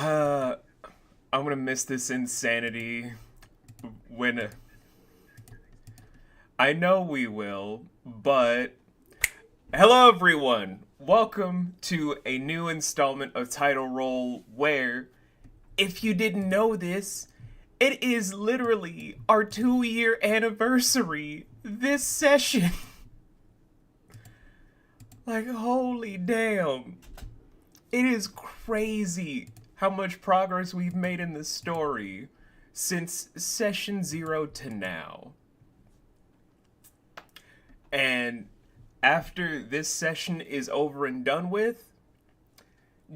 I'm gonna miss this insanity when I know we will, but hello everyone. Welcome to a new installment of Title Roll where if you didn't know this, it is literally our 2-year anniversary this session. Like holy damn. It is crazy how much progress we've made in this story since session 0 to now. And after this session is over and done with,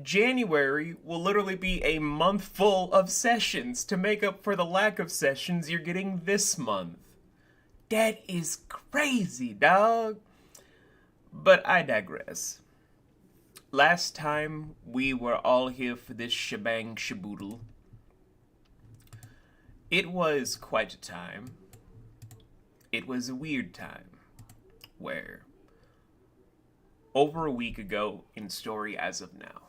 January will literally be a month full of sessions to make up for the lack of sessions you're getting this month. That is crazy, dog. But I digress. Last time we were all here for this shebang shaboodle. It was quite a time. It was a weird time where over a week ago in story as of now,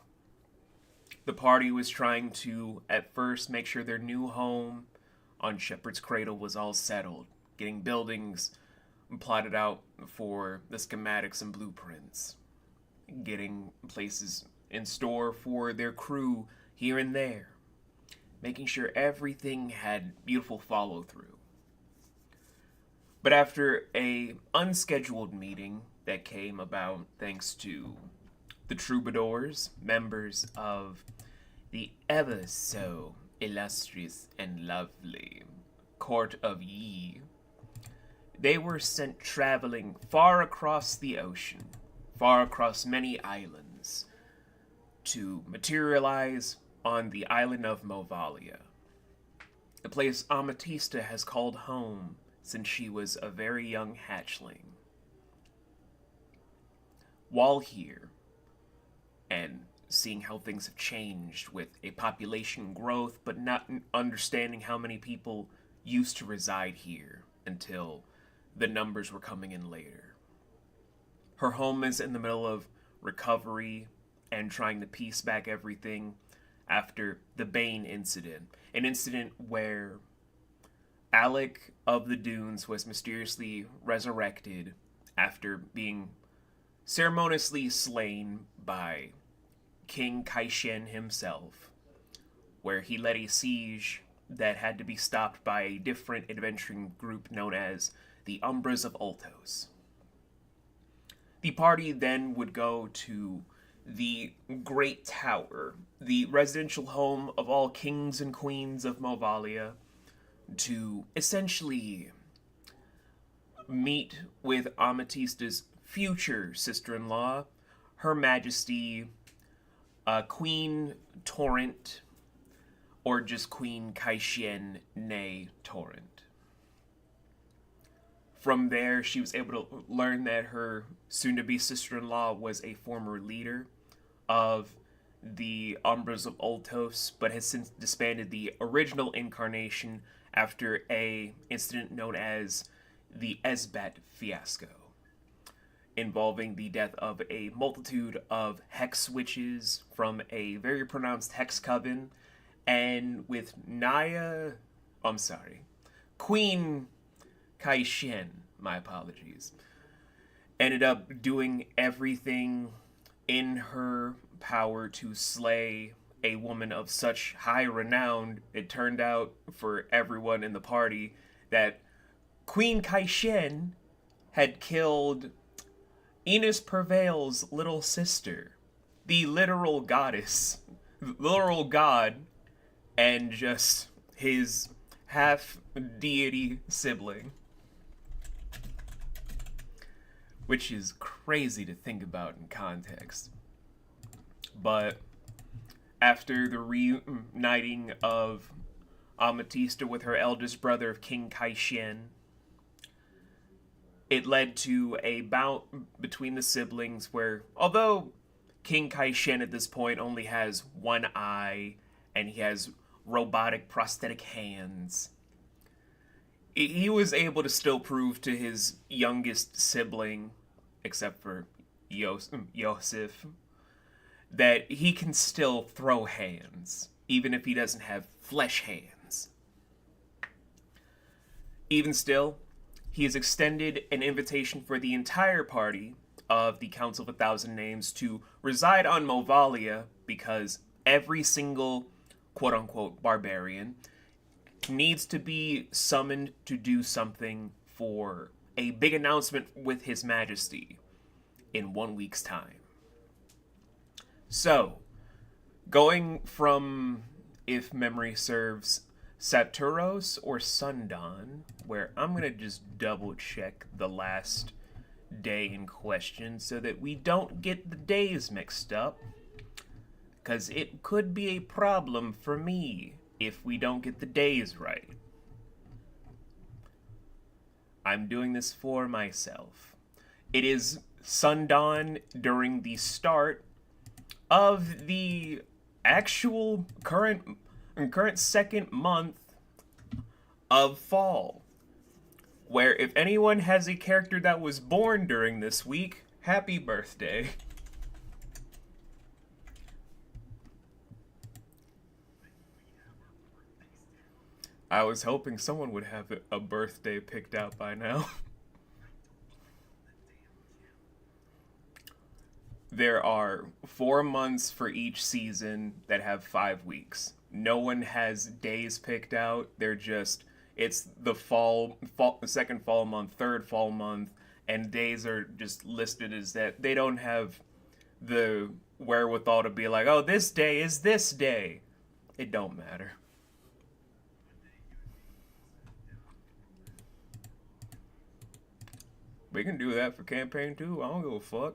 the party was trying to at first make sure their new home on Shepherd's Cradle was all settled, getting buildings plotted out for the schematics and blueprints, getting places in store for their crew here and there, making sure everything had beautiful follow through. But after a unscheduled meeting that came about thanks to the troubadours, members of the ever so illustrious and lovely Court of Yi, they were sent traveling far across the ocean, far across many islands, to materialize on the island of Movalia, the place Amatista has called home since she was a very young hatchling. While here, and seeing how things have changed with a population growth, but not understanding how many people used to reside here until the numbers were coming in later. Her home is in the middle of recovery and trying to piece back everything after the Bane incident. An incident where Alec of the Dunes was mysteriously resurrected after being ceremoniously slain by King Kaishen himself, where he led a siege that had to be stopped by a different adventuring group known as the Umbras of Ultos. The party then would go to the Great Tower, the residential home of all kings and queens of Movalia, to essentially meet with Amatista's future sister-in-law, Her Majesty Queen Torrent, or just Queen Kaishen nay Torrent. From there, she was able to learn that her soon-to-be sister-in-law was a former leader of the Umbras of Ultos, but has since disbanded the original incarnation after a incident known as the Esbat Fiasco, involving the death of a multitude of hex witches from a very pronounced hex coven, and with Queen Kaishen, my apologies, ended up doing everything in her power to slay a woman of such high renown. It turned out for everyone in the party that Queen Kaishen had killed Enos Prevail's little sister, the literal goddess, literal god, and just his half-deity sibling. Which is crazy to think about in context. But after the reuniting of Amatista with her eldest brother of King Kaishen, it led to a bout between the siblings where, although King Kaishen at this point only has one eye and he has robotic prosthetic hands, he was able to still prove to his youngest sibling, except for Yosef, that he can still throw hands. even if he doesn't have flesh hands. Even still, he has extended an invitation for the entire party of the Council of a Thousand Names to reside on Movalia because every single quote-unquote barbarian needs to be summoned to do something for a big announcement with His Majesty in 1 week's time. So, going from, if memory serves, Saturos or Sundawn, where I'm going to just double check the last day in question so that we don't get the days mixed up, because it could be a problem for me if we don't get the days right. I'm doing this for myself. It is sundawn during the start of the actual current second month of fall, where if anyone has a character that was born during this week, happy birthday. I was hoping someone would have a birthday picked out by now. There are 4 months for each season that have 5 weeks. No one has days picked out. They're just, it's the the second fall month, third fall month, and days are just listed as that. They don't have the wherewithal to be like, oh, this day is this day. It don't matter. We can do that for campaign 2. I don't give a fuck.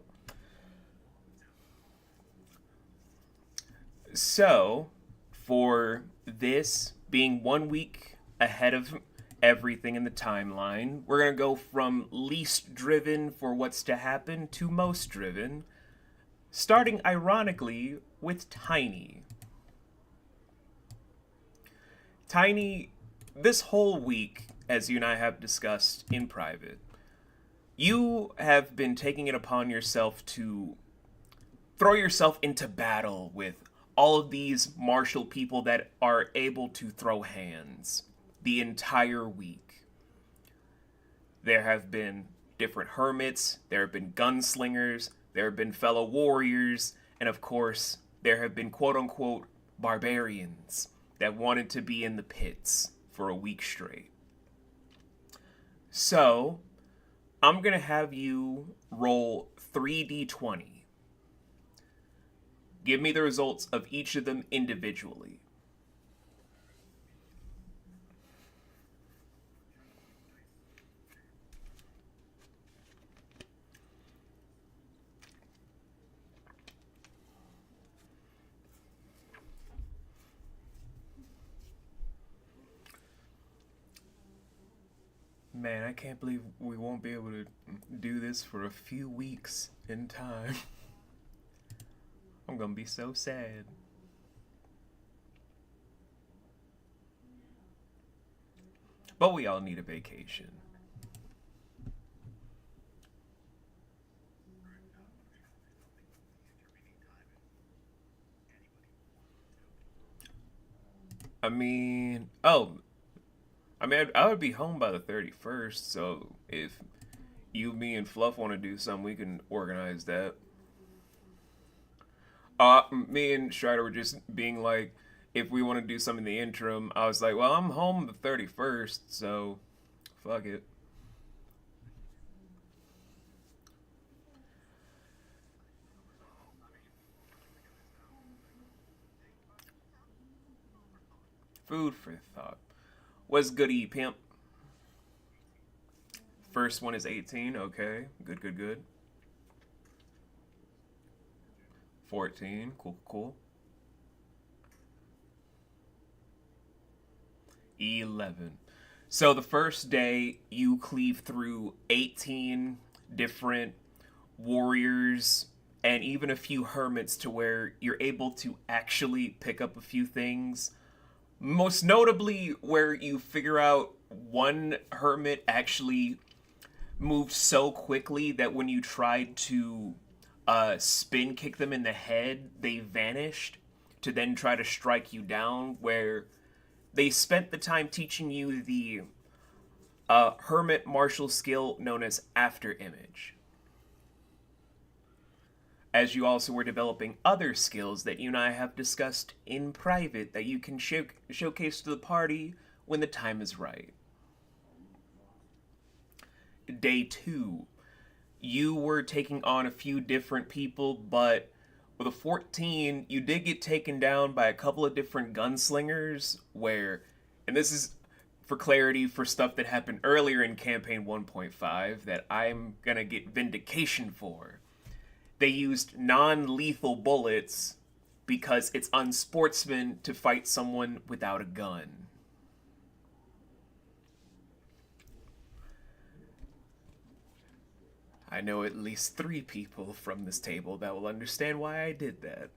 So, for this being 1 week ahead of everything in the timeline, we're going to go from least driven for what's to happen to most driven, starting ironically with Tiny. Tiny, this whole week, as you and I have discussed in private, you have been taking it upon yourself to throw yourself into battle with all of these martial people that are able to throw hands the entire week. There have been different hermits, there have been gunslingers, there have been fellow warriors, and of course, there have been quote-unquote barbarians that wanted to be in the pits for a week straight. So, I'm going to have you roll 3d20. Give me the results of each of them individually. Man, I can't believe we won't be able to do this for a few weeks in time. I'm gonna be so sad. But we all need a vacation. I mean, I would be home by the 31st, so if you, me, and Fluff want to do something, we can organize that. Me and Strider were just being like, if we want to do something in the interim, I was like, well, I'm home the 31st, so fuck it. Food for thought. What's goody, pimp? First one is 18, okay. Good, good, good. 14, cool, cool. 11. So the first day, you cleave through 18 different warriors and even a few hermits to where you're able to actually pick up a few things. Most notably, where you figure out one hermit actually moved so quickly that when you tried to spin kick them in the head, they vanished. to then try to strike you down, where they spent the time teaching you the hermit martial skill known as After Image. As you also were developing other skills that you and I have discussed in private that you can showcase to the party when the time is right. Day 2, you were taking on a few different people, but with a 14, you did get taken down by a couple of different gunslingers where, and this is for clarity for stuff that happened earlier in campaign 1.5 that I'm gonna get vindication for. They used non-lethal bullets because it's unsportsman to fight someone without a gun. I know at least 3 people from this table that will understand why I did that.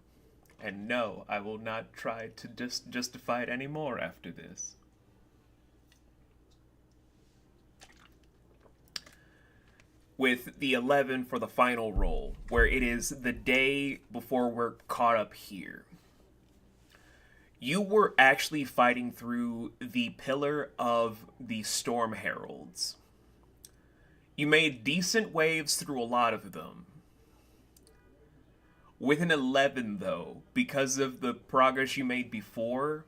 And no, I will not try to justify it anymore after this. With the 11 for the final roll, where it is the day before we're caught up here. You were actually fighting through the pillar of the Storm Heralds. You made decent waves through a lot of them. With an 11, though, because of the progress you made before,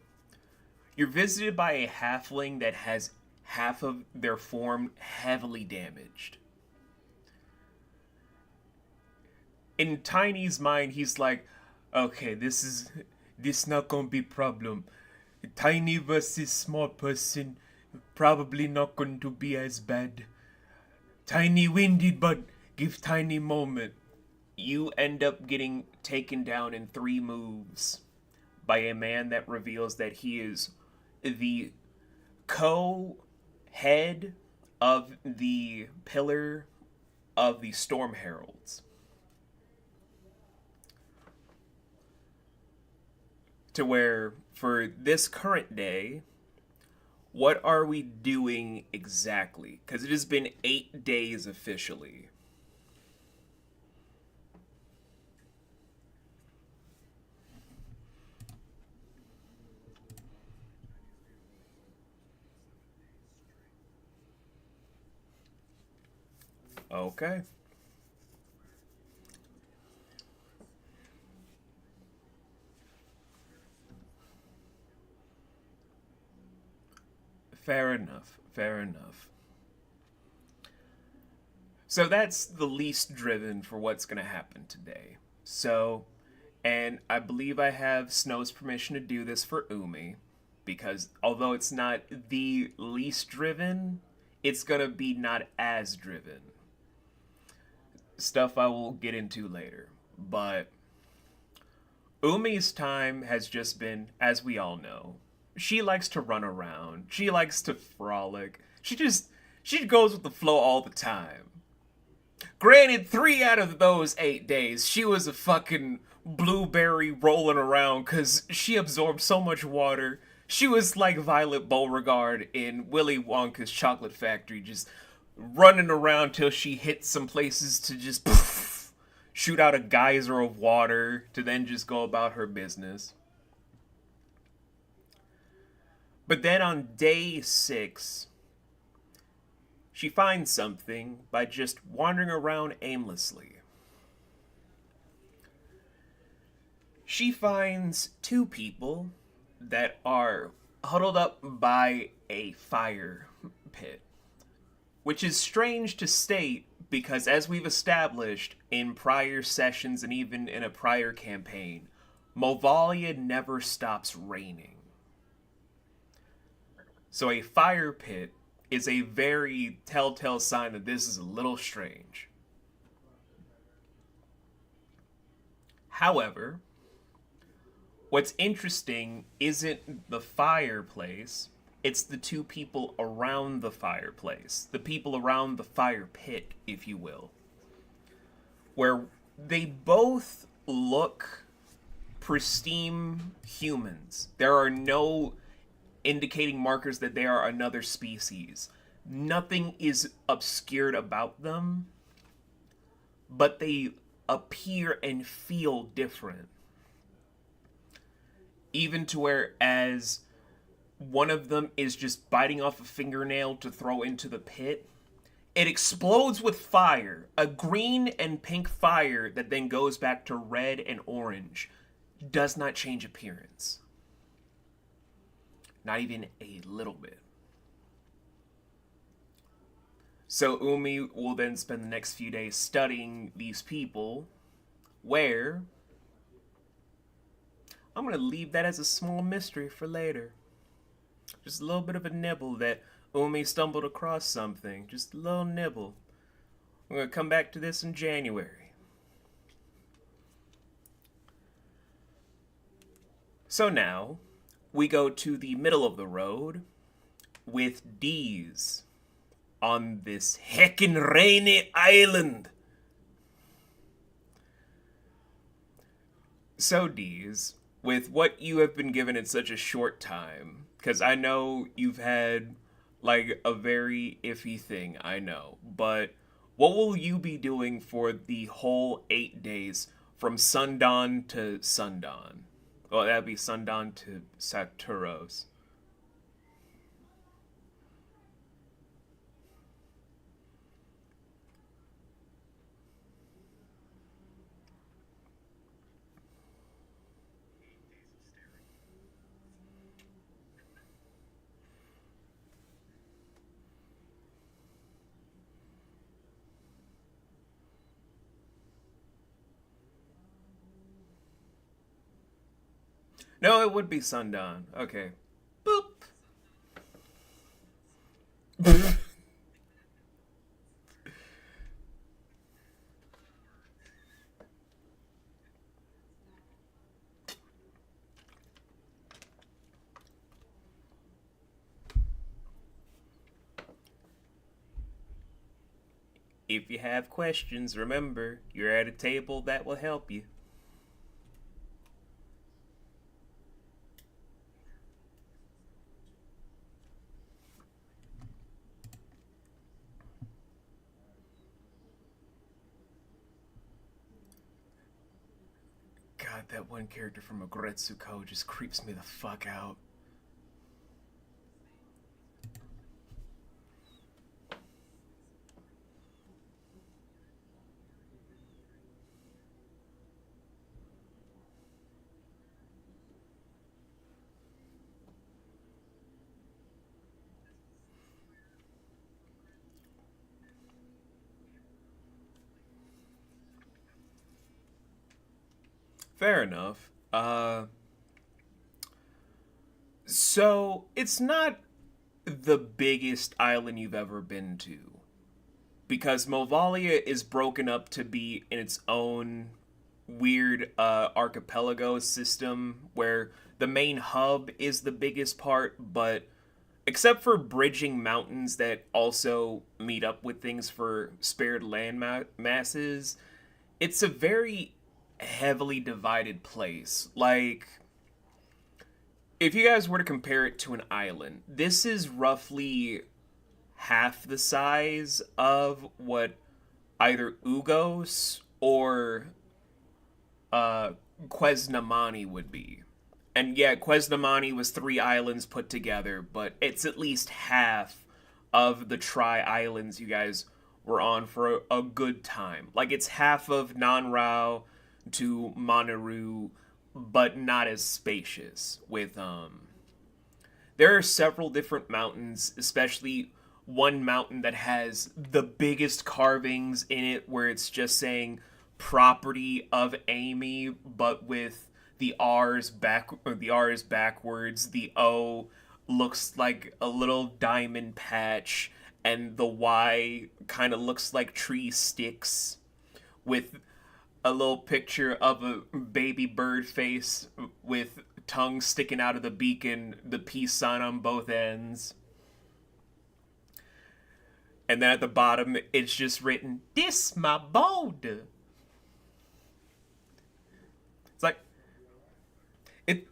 you're visited by a halfling that has half of their form heavily damaged. In Tiny's mind, he's like, okay, this not gonna be problem. Tiny versus small person, probably not going to be as bad. Tiny winded, but give Tiny moment. You end up getting taken down in 3 moves by a man that reveals that he is the co-head of the pillar of the Storm Heralds. To where, for this current day, what are we doing exactly? Because it has been 8 days officially. Okay. Fair enough, fair enough. So that's the least driven for what's going to happen today. So, and I believe I have Snow's permission to do this for Umi, because although it's not the least driven, it's going to be not as driven. Stuff I will get into later. But Umi's time has just been, as we all know, she likes to run around. She likes to frolic. She goes with the flow all the time. Granted, 3 out of those 8 days, she was a fucking blueberry rolling around because she absorbed so much water. She was like Violet Beauregard in Willy Wonka's Chocolate Factory, just running around till she hit some places to just shoot out a geyser of water to then just go about her business. But then on day 6, she finds something by just wandering around aimlessly. She finds 2 people that are huddled up by a fire pit. Which is strange to state because, as we've established in prior sessions and even in a prior campaign, Movalia never stops raining. So a fire pit is a very telltale sign that this is a little strange. However, what's interesting isn't the fireplace, it's the 2 people around the fireplace. The people around the fire pit, if you will. Where they both look pristine humans. There are no indicating markers that they are another species. Nothing is obscured about them, but they appear and feel different. even to where as one of them is just biting off a fingernail to throw into the pit, it explodes with fire, a green and pink fire that then goes back to red and orange. Does not change appearance. Not even a little bit. So Umi will then spend the next few days studying these people, where I'm going to leave that as a small mystery for later. Just a little bit of a nibble that Umi stumbled across something. Just a little nibble. I'm going to come back to this in January. So now, we go to the middle of the road with D's on this heckin' rainy island. So D's, with what you have been given in such a short time, because I know you've had like a very iffy thing, I know, but what will you be doing for the whole 8 days from sundawn to sundawn? Well, that'd be sundawn to Saturos. No, it would be sundown. Okay. Boop. If you have questions, remember, you're at a table that will help you. God, that one character from Ogretsuko just creeps me the fuck out. Fair enough. So it's not the biggest island you've ever been to, because Movalia is broken up to be in its own weird archipelago system where the main hub is the biggest part, but except for bridging mountains that also meet up with things for spared land masses, it's a very heavily divided place. Like, if you guys were to compare it to an island, this is roughly half the size of what either Ugos or Quesnamani would be. And yeah, Quesnamani was 3 islands put together, but it's at least half of the tri-islands you guys were on for a good time. Like, it's half of Nanrao to Manaru, but not as spacious. There are several different mountains, especially one mountain that has the biggest carvings in it, where it's just saying property of Amy, but with the R's backwards. The O looks like a little diamond patch, and the Y kind of looks like tree sticks, with a little picture of a baby bird face with tongue sticking out of the beacon, the peace sign on both ends. And then at the bottom, it's just written, "This my boulder." It's like, it,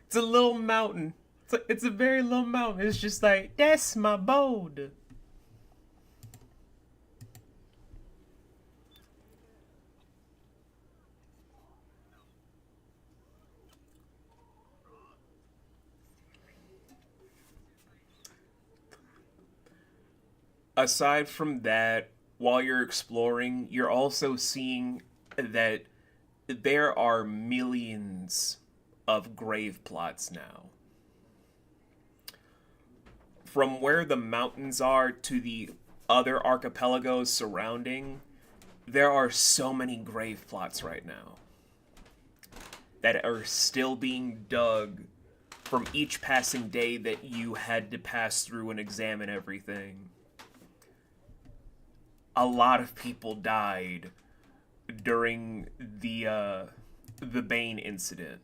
it's a little mountain. It's a very little mountain. It's just like, "That's my boulder." aside from that, while you're exploring, you're also seeing that there are millions of grave plots now. From where the mountains are to the other archipelagos surrounding, there are so many grave plots right now that are still being dug from each passing day that you had to pass through and examine everything. A lot of people died during the Bane incident.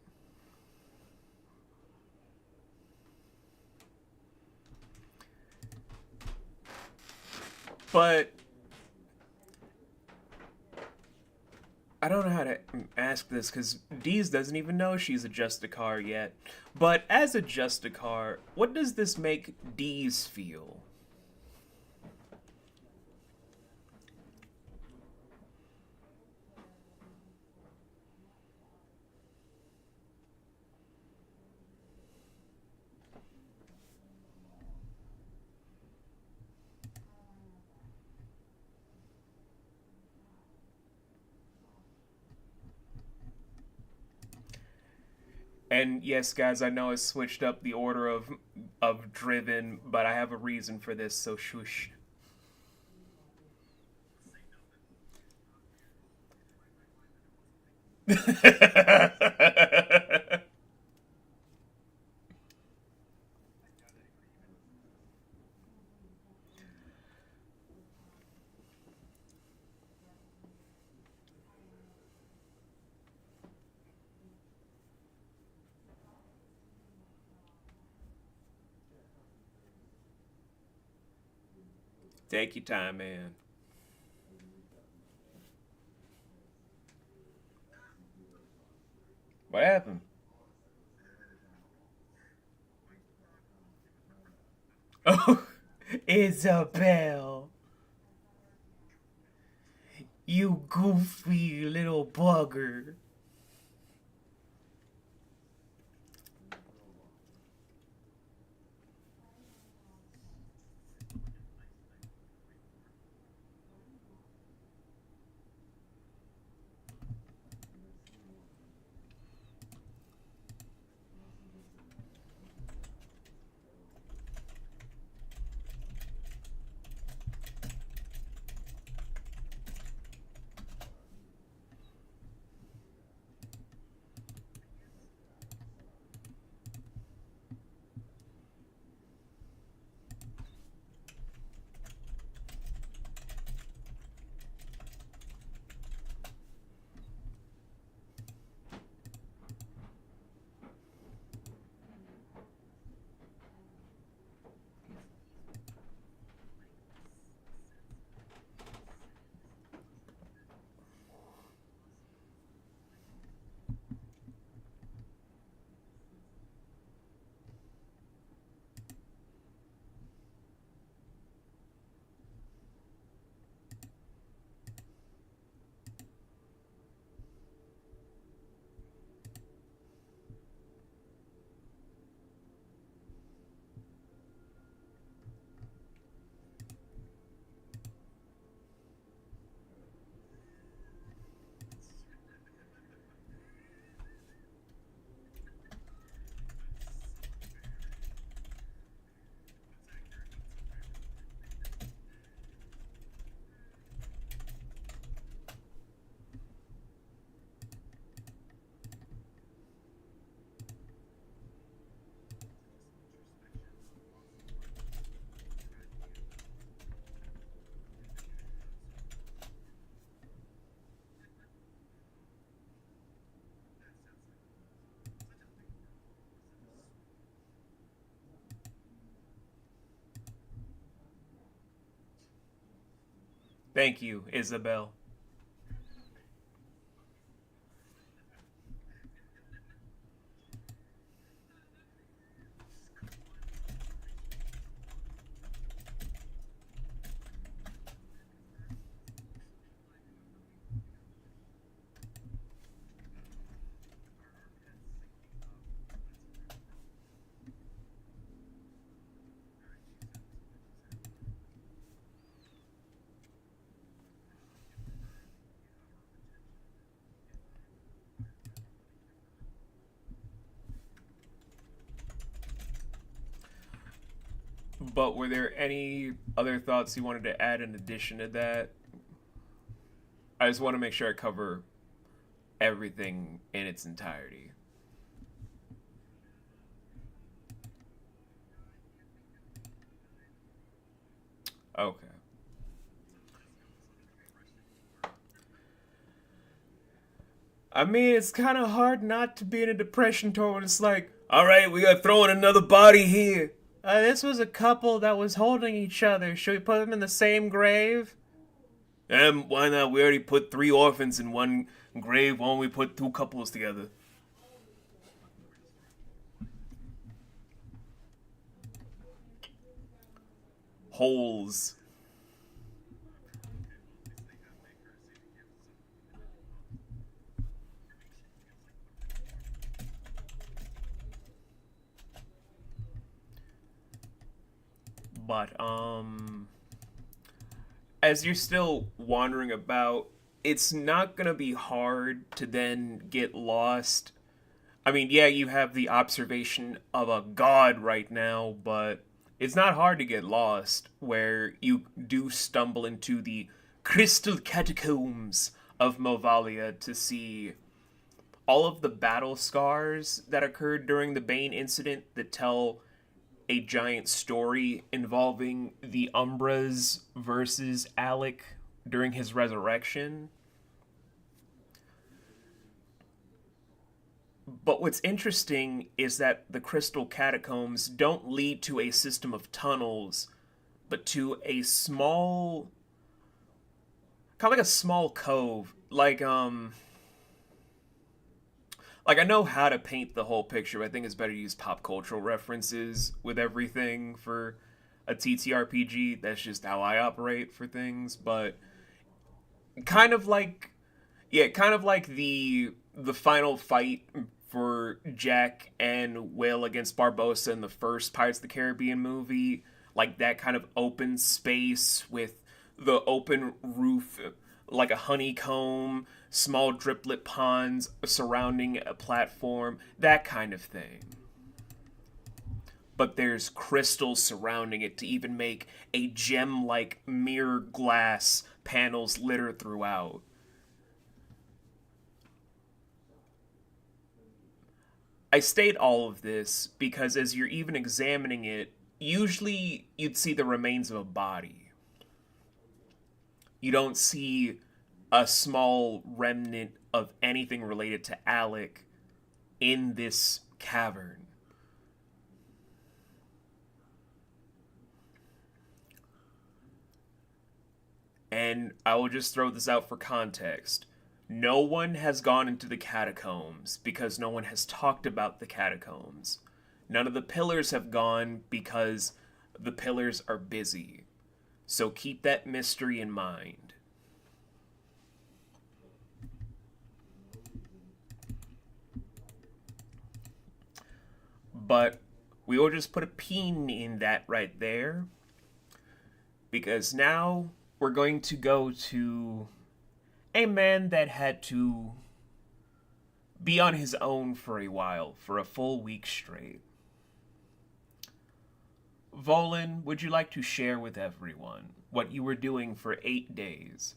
But I don't know how to ask this because Deez doesn't even know she's a Justicar yet. But as a Justicar, what does this make Deez feel? And yes, guys, I know I switched up the order of driven, but I have a reason for this, so shush. Take your time, man. What happened? Oh, Isabel, you goofy little bugger. Thank you, Isabel. But were there any other thoughts you wanted to add in addition to that? I just want to make sure I cover everything in its entirety. Okay. I mean, it's kind of hard not to be in a depression tour when it's like, all right, we got throwing another body here. This was a couple that was holding each other. Should we put them in the same grave? Why not? We already put three orphans in one grave. Why don't we put two couples together? Holes. But, as you're still wandering about, it's not gonna be hard to then get lost. I mean, yeah, you have the observation of a god right now, but it's not hard to get lost where you do stumble into the crystal catacombs of Movalia to see all of the battle scars that occurred during the Bane incident that tell a giant story involving the Umbras versus Alec during his resurrection. But what's interesting is that the crystal catacombs don't lead to a system of tunnels, but to a small, kind of like a small cove. Like I know how to paint the whole picture, but I think it's better to use pop cultural references with everything for a TTRPG. That's just how I operate for things. But kind of like, yeah, kind of like the final fight for Jack and Will against Barbossa in the first Pirates of the Caribbean movie, like that kind of open space with the open roof, like a honeycomb, small driplet ponds surrounding a platform, that kind of thing. But there's crystals surrounding it to even make a gem like mirror glass panels litter throughout. I state all of this because as you're even examining it, usually you'd see the remains of a body. You don't see a small remnant of anything related to Alec in this cavern. And I will just throw this out for context. No one has gone into the catacombs because no one has talked about the catacombs. None of the pillars have gone because the pillars are busy. So keep that mystery in mind. But we will just put a pin in that right there because now we're going to go to a man that had to be on his own for a while, for a full week straight. Volan, would you like to share with everyone what you were doing for 8 days?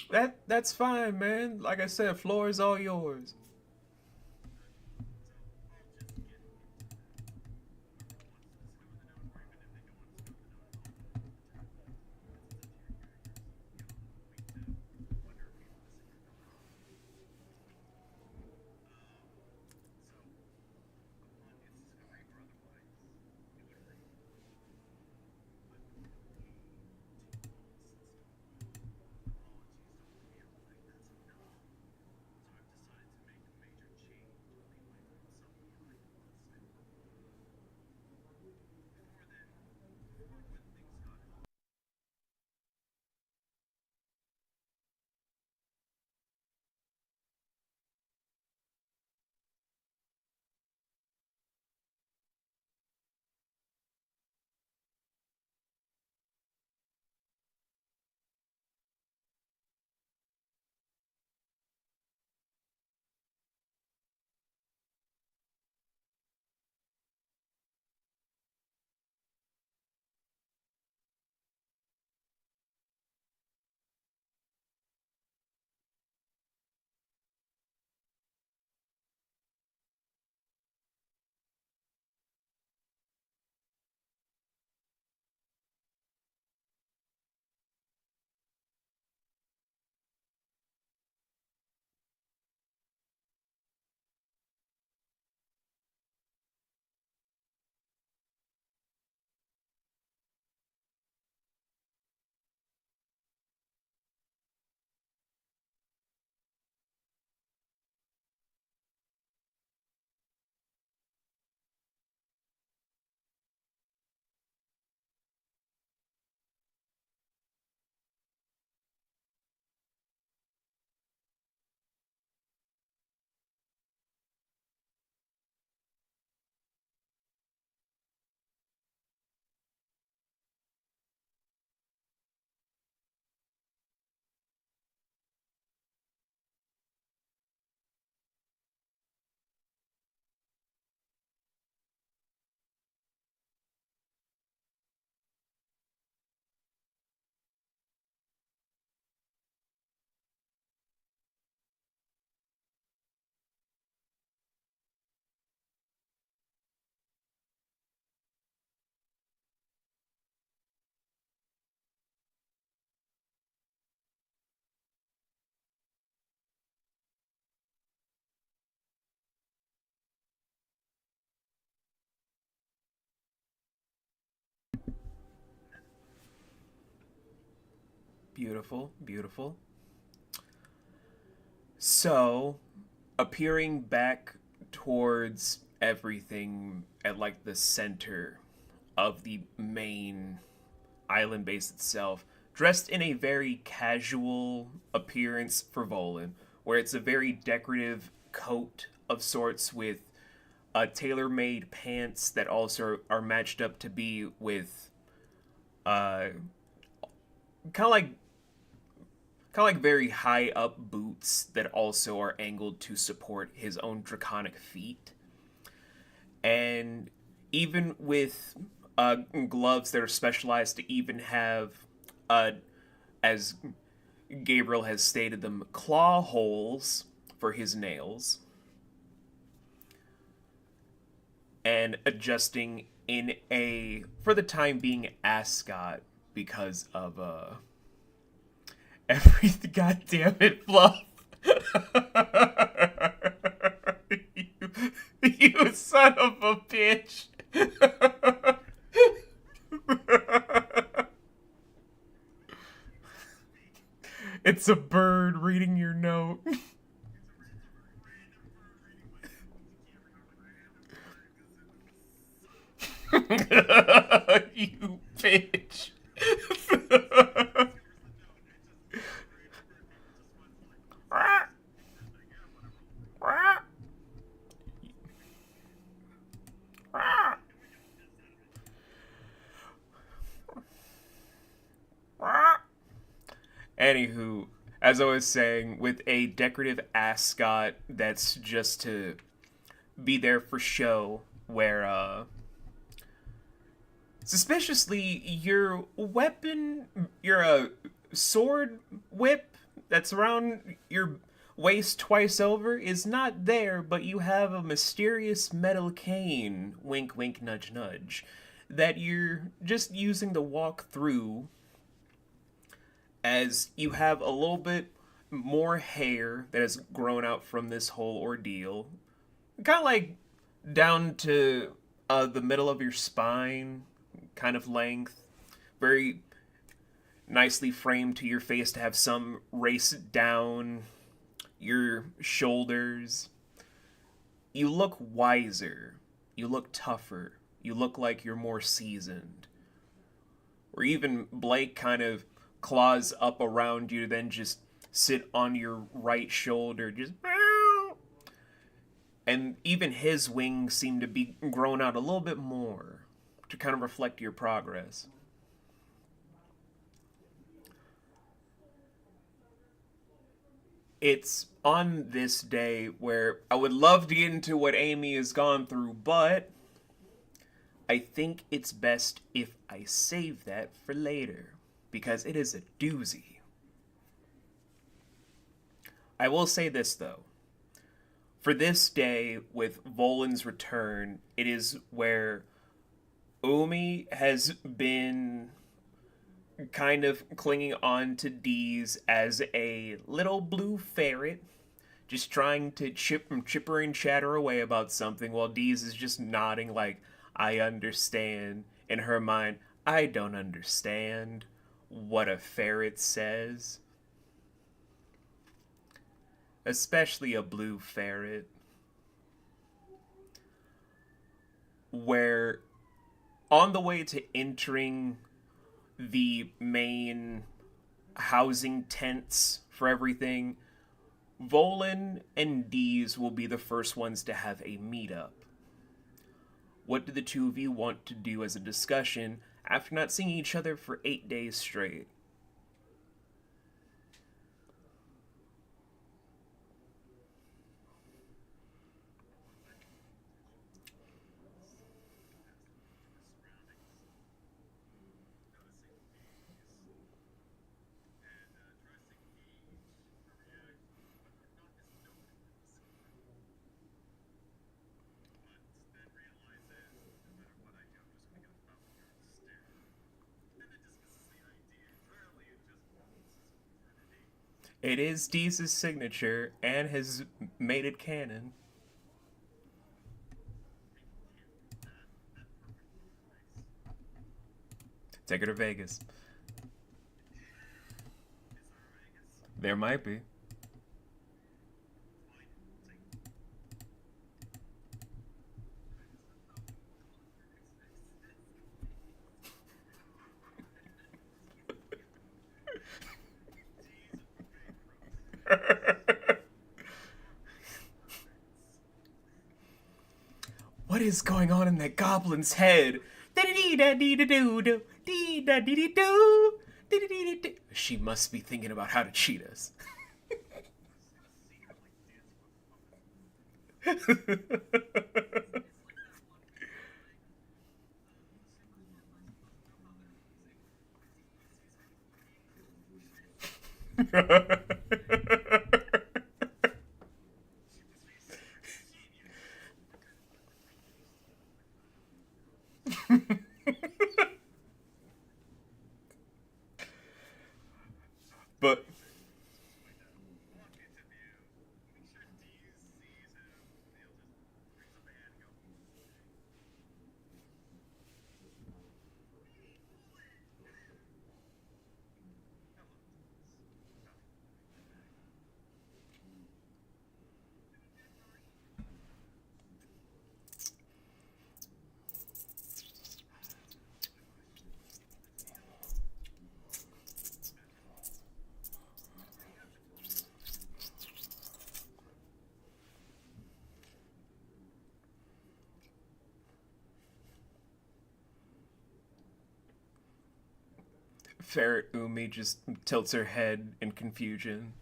That's fine, man. Like I said, floor is all yours. Beautiful, beautiful. So, appearing back towards everything at like the center of the main island base itself, dressed in a very casual appearance for Volan, where it's a very decorative coat of sorts with tailor-made pants that also are matched up to be with uh, kind of like very high up boots that also are angled to support his own draconic feet. And even with gloves that are specialized to even have, uh, as Gabriel has stated them, claw holes for his nails, and adjusting in a, for the time being, ascot because of every goddamn it, Fluff. You son of a bitch. It's a bird reading your note. You bitch. Anywho, as I was saying, with a decorative ascot that's just to be there for show, where suspiciously your weapon, your sword whip that's around your waist twice over is not there, but you have a mysterious metal cane, wink, wink, nudge, nudge, that you're just using to walk through as you have a little bit more hair that has grown out from this whole ordeal. Kind of like down to the middle of your spine, kind of length. Very nicely framed to your face to have some race down your shoulders. You look wiser. You look tougher. You look like you're more seasoned. Or even Blake kind of claws up around you, then just sit on your right shoulder, just. And even his wings seem to be grown out a little bit more to kind of reflect your progress. It's on this day where I would love to get into what Amy has gone through, but I think it's best if I save that for later, because it is a doozy. I will say this though. For this day, with Volan's return, it is where Umi has been kind of clinging on to Dee's as a little blue ferret, just trying to chipper and chatter away about something, while Dee's is just nodding like, I understand. In her mind, I don't understand what a ferret says. Especially a blue ferret. Where, on the way to entering the main housing tents for everything, Volan and Dees will be the first ones to have a meetup. What do the two of you want to do as a discussion after not seeing each other for 8 days straight? It is Dees' signature and has made it canon. Take her to Vegas. There might be. What is going on in that goblin's head? She must be thinking about how to cheat us. But Ferret Umi just tilts her head in confusion.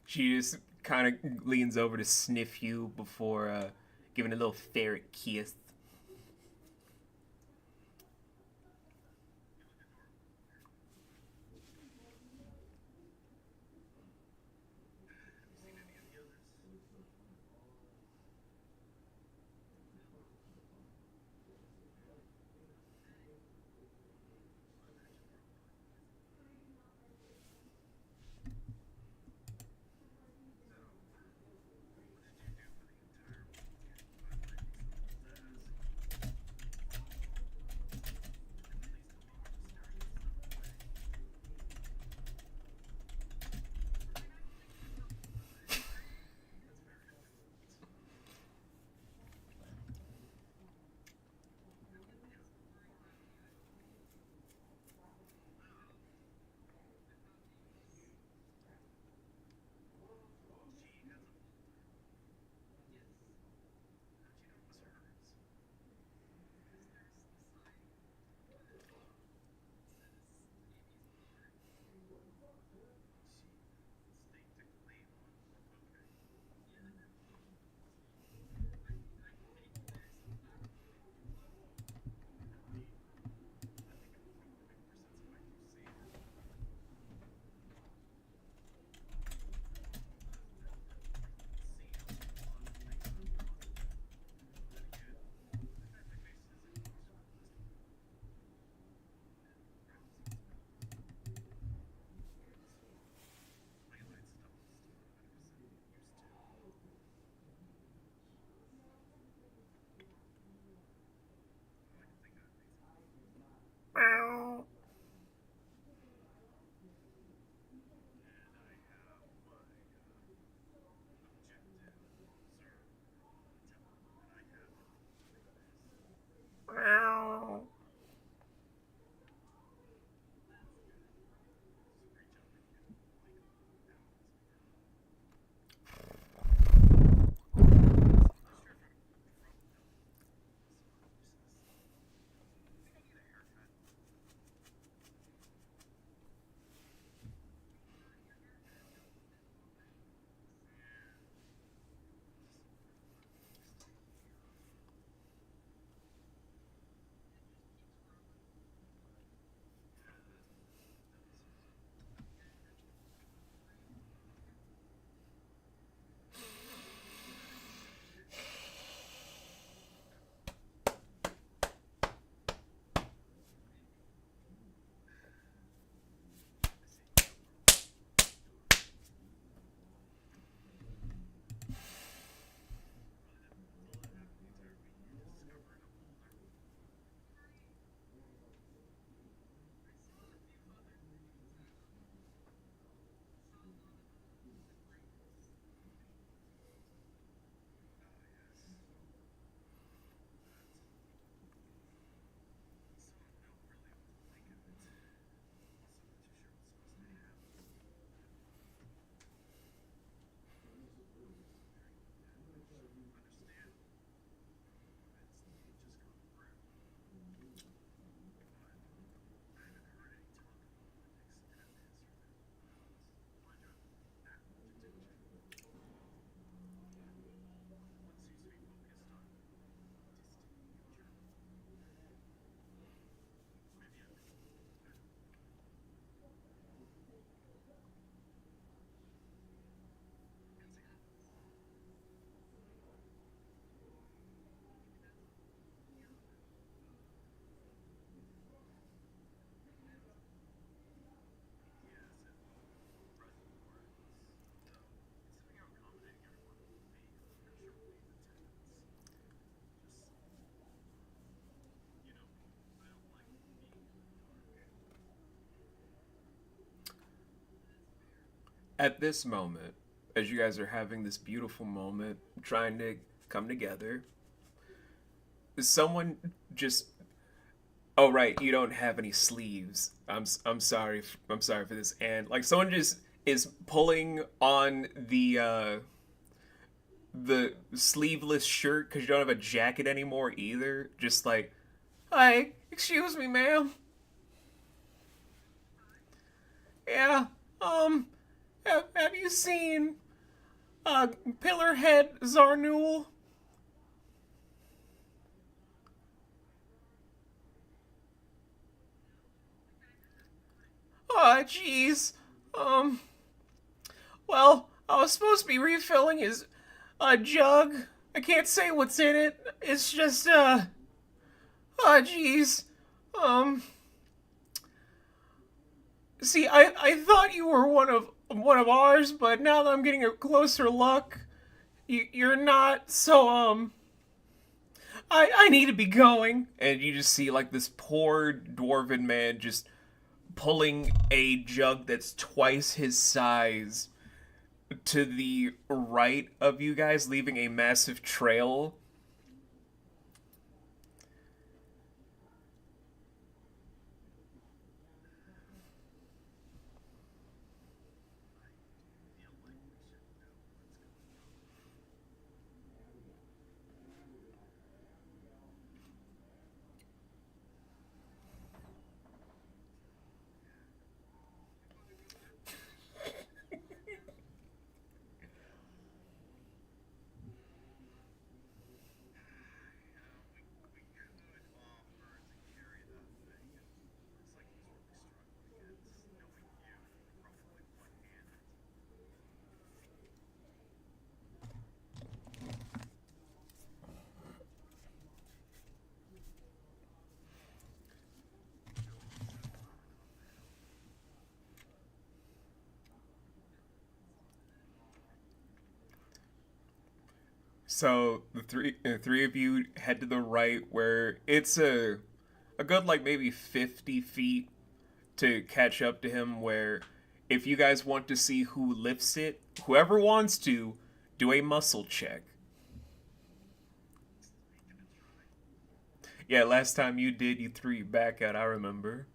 She just kind of leans over to sniff you before giving a little ferret kiss. At this moment, as you guys are having this beautiful moment, trying to come together, someone just, oh right, you don't have any sleeves. I'm sorry. I'm sorry for this. And like someone just is pulling on the sleeveless shirt because you don't have a jacket anymore either. Just like, hi, excuse me, ma'am. Yeah, um, Have you seen Pillarhead Zarnul? Aw, jeez. Um, well, I was supposed to be refilling his jug. I can't say what's in it. It's just jeez. Um, see, I thought you were one of ours, but now that I'm getting a closer look, you're not. So I need to be going. And you just see like this poor dwarven man just pulling a jug that's twice his size to the right of you guys, leaving a massive trail. So the three of you head to the right, where it's a good like maybe 50 feet to catch up to him. Where if you guys want to see who lifts it, whoever wants to do a muscle check. Yeah, last time you did, you threw your back out. I remember.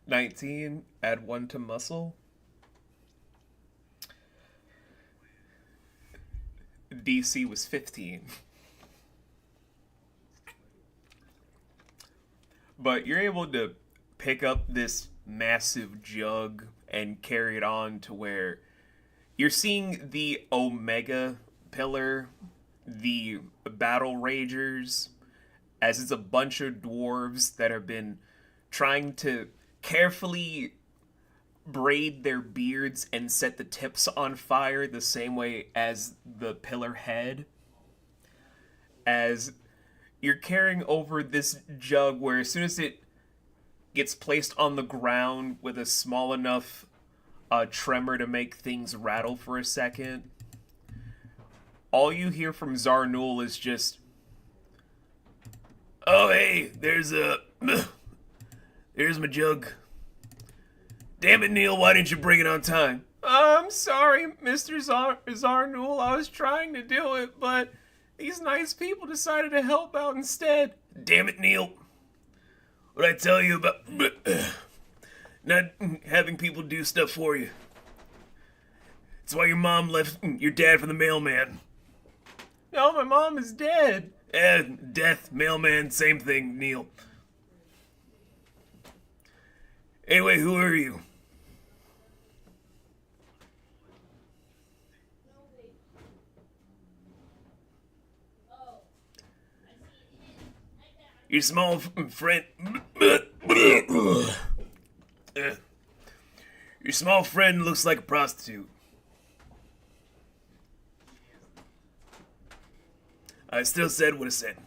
19. Add one to muscle. DC was 15. But you're able to pick up this massive jug and carry it on to where you're seeing the Omega pillar, the battle ragers, as it's a bunch of dwarves that have been trying to carefully braid their beards and set the tips on fire the same way as the pillar head. As you're carrying over this jug, where as soon as it gets placed on the ground with a small enough tremor to make things rattle for a second, all you hear from Zarnul is just, "Oh hey, there's my jug. Damn it, Neil, why didn't you bring it on time?" "I'm sorry, Mr. Zarnul. I was trying to do it, but these nice people decided to help out instead." "Damn it, Neil. What I tell you about not having people do stuff for you? It's why your mom left your dad for the mailman." "No, my mom is dead." Death, mailman, same thing, Neil. Anyway, who are you?" "Your small friend. Your small friend looks like a prostitute." "I still said what I said.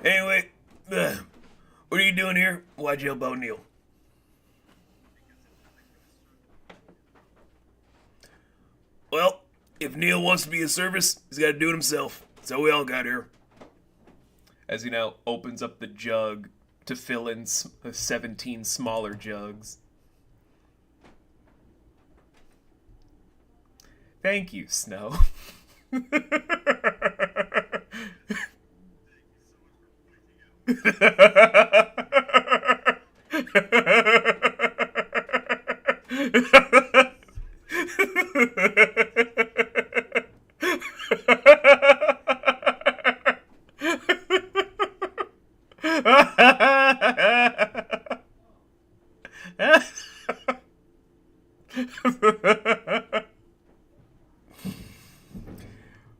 Anyway, what are you doing here? Why'd you help out Neil?" "Well, if Neil wants to be of service, he's got to do it himself. So we all got here." As he now opens up the jug to fill in 17 smaller jugs. "Thank you, Snow."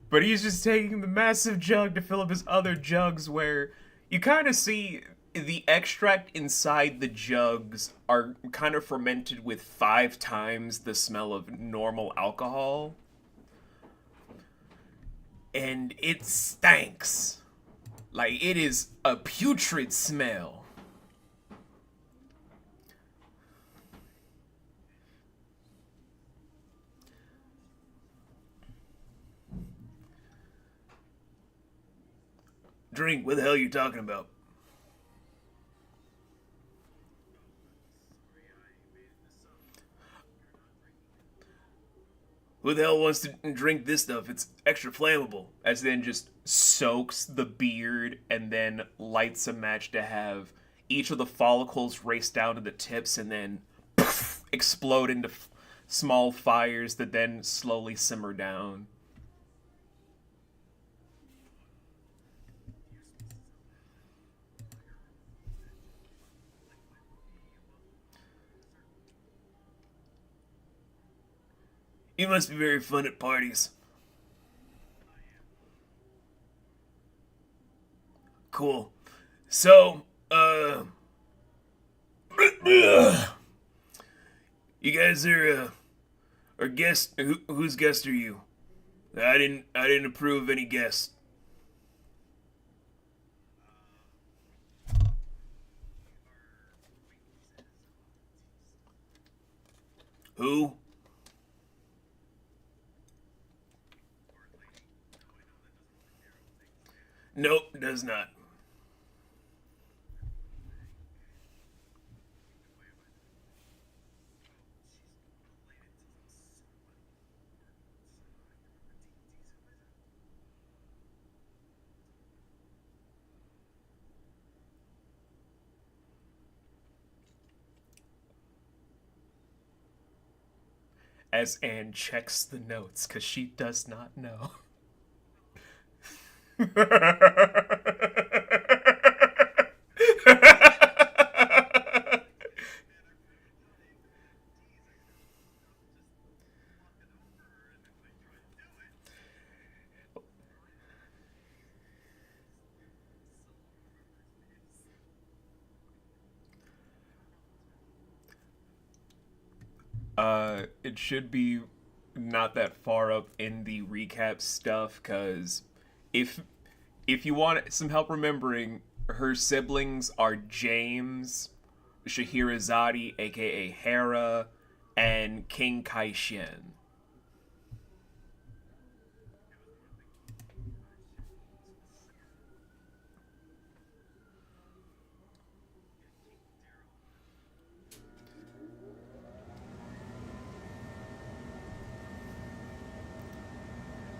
But he's just taking the massive jug to fill up his other jugs where you kind of see the extract inside the jugs are kind of fermented with 5 times the smell of normal alcohol. And it stinks. Like, it is a putrid smell. Drink, what the hell are you talking about? Who the hell wants to drink this stuff? It's extra flammable. As then just soaks the beard and then lights a match to have each of the follicles race down to the tips and then poof, explode into small fires that then slowly simmer down. You must be very fun at parties. Cool. So, you guys are guest. Whose guest are you? I didn't approve any guests. Who? Nope, does not. As Anne checks the notes, because she does not know. It should be not that far up in the recap stuff, because if if you want some help remembering, her siblings are James, Scheherazade, aka Hera, and King Kaishin.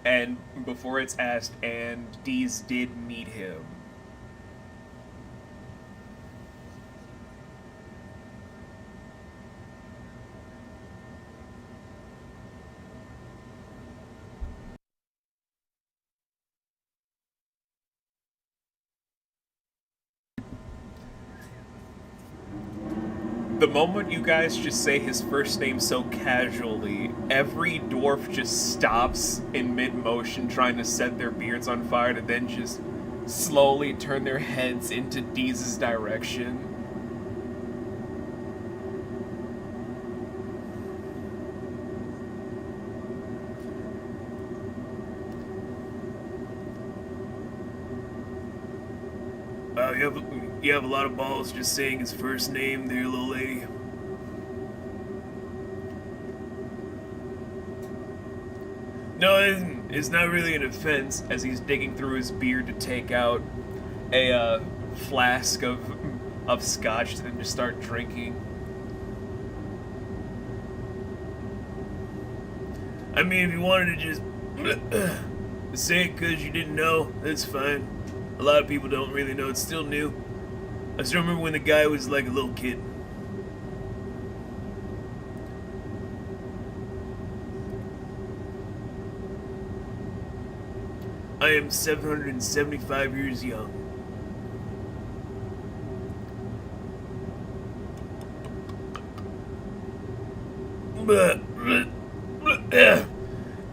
And before it's asked, and Dees did meet him. The moment you guys just say his first name so casually, every dwarf just stops in mid motion trying to set their beards on fire to then just slowly turn their heads into Deez's direction. You have a lot of balls just saying his first name there, little lady. No, it's not really an offense, as he's digging through his beard to take out a flask of scotch and just start drinking. I mean, if you wanted to just say it because you didn't know, that's fine. A lot of people don't really know. It's still new. I still remember when the guy was like a little kid. I am 775 years young.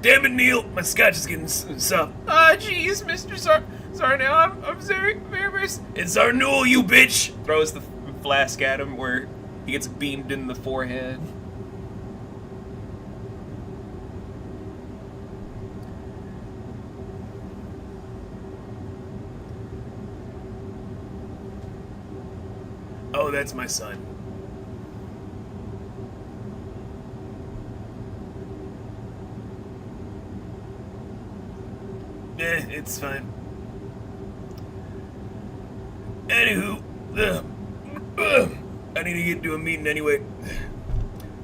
Damn it, Neil. My scotch is getting soft. Ah, jeez, Mr. Sorry now. I'm very... It's our Newell, you bitch! Throws the flask at him where he gets beamed in the forehead. Oh, that's my son. It's fine. Anywho, I need to get to a meeting anyway.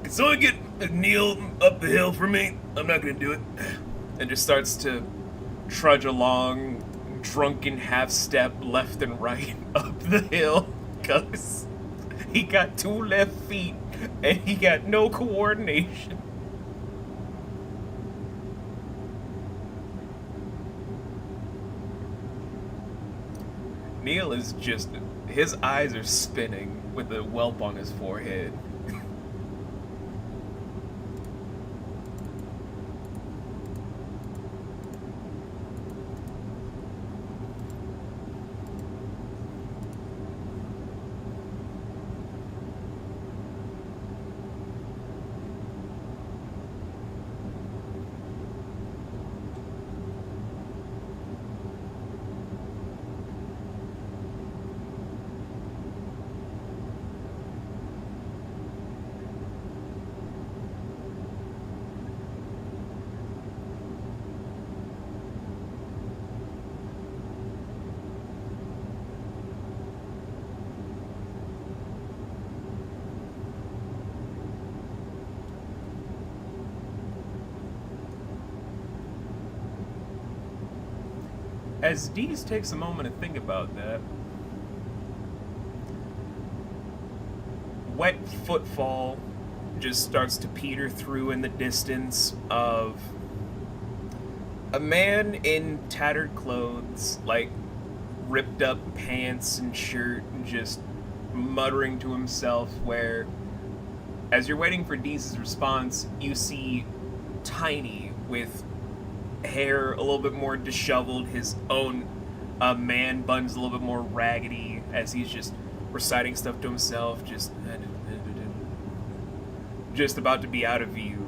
Can someone get Neil up the hill for me? I'm not gonna do it. And just starts to trudge along, drunken half-step left and right up the hill, because he got 2 left feet and he got no coordination. Neil is just, his eyes are spinning with a whelp on his forehead. As Dees takes a moment to think about that, wet footfall just starts to peter through in the distance of a man in tattered clothes, like ripped up pants and shirt, and just muttering to himself, where, as you're waiting for Dees' response, you see Tiny with hair a little bit more disheveled, his own man buns a little bit more raggedy, as he's just reciting stuff to himself, just about to be out of view.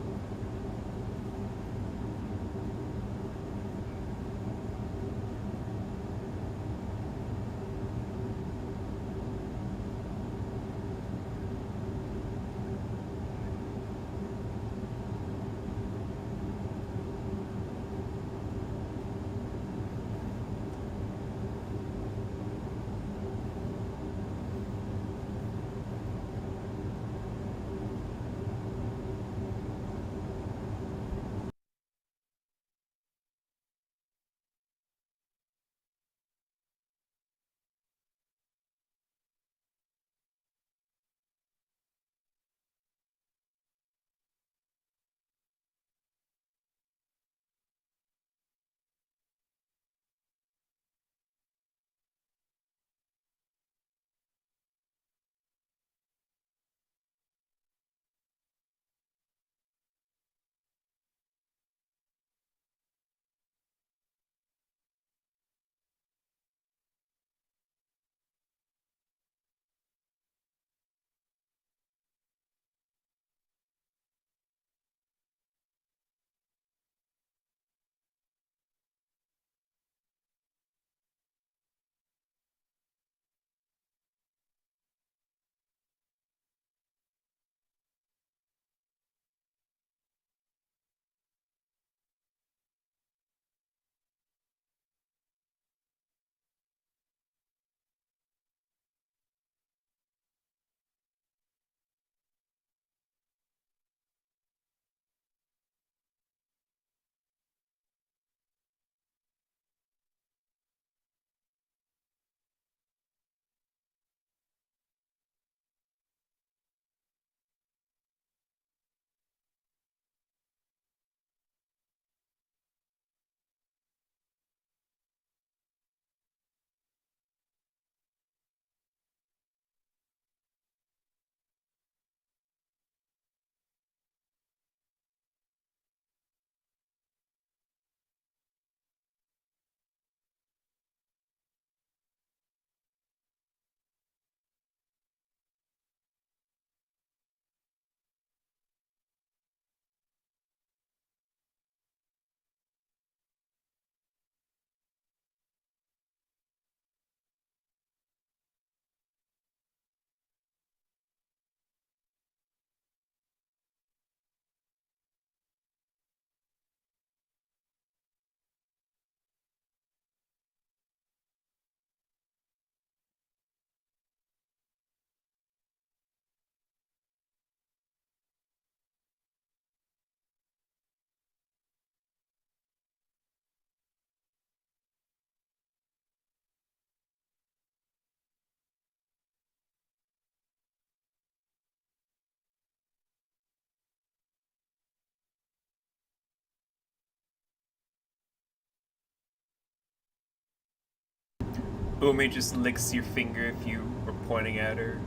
Umi just licks your finger if you were pointing at her.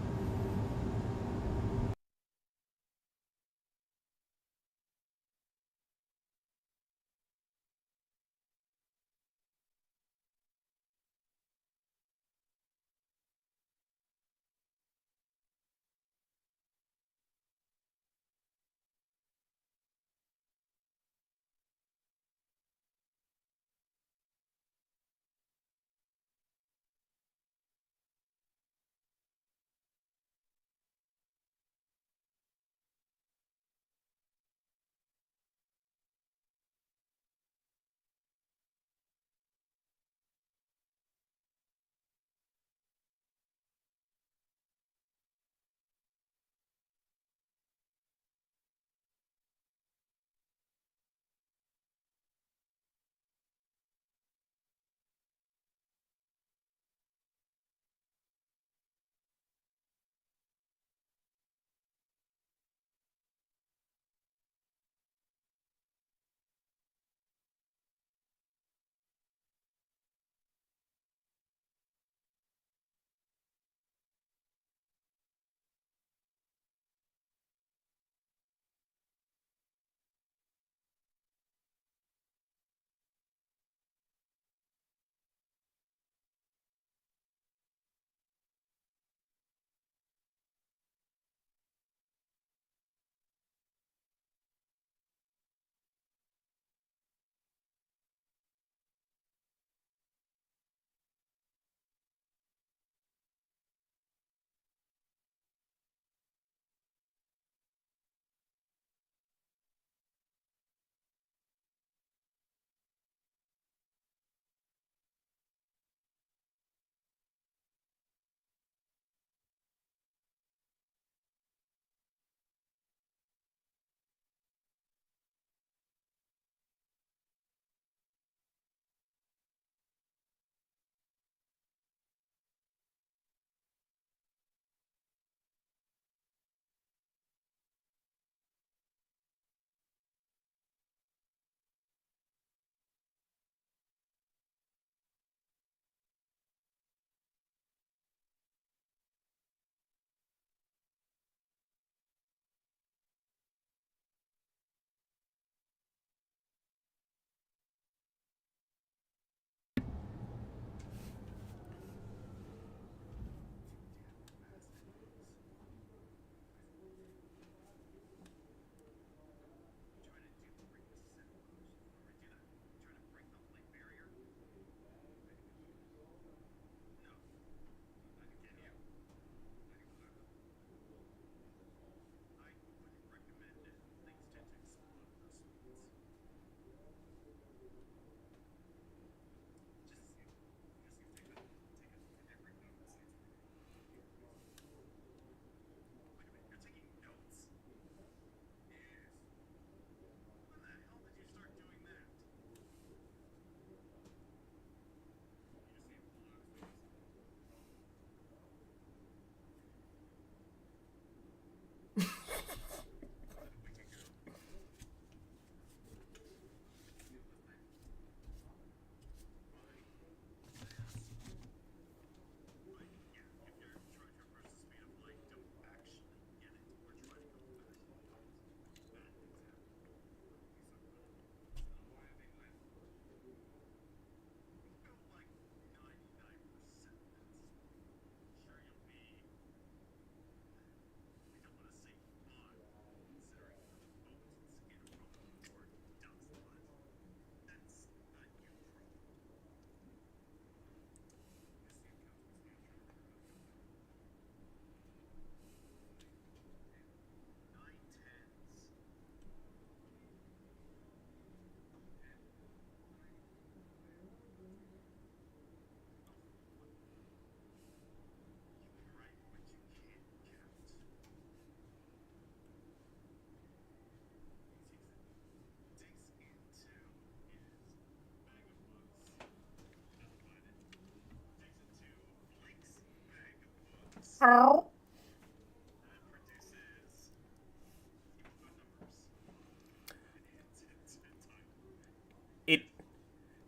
It,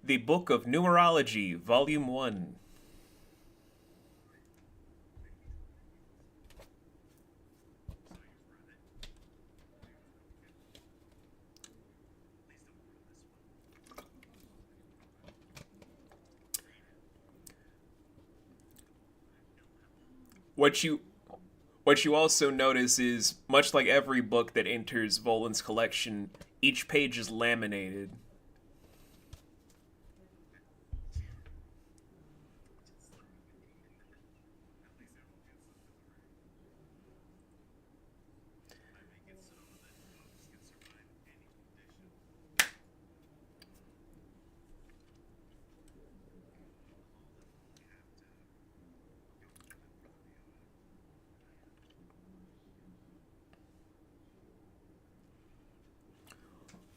the Book of Numerology, Volume 1. What you what you also notice is, much like every book that enters Volan's collection, each page is laminated.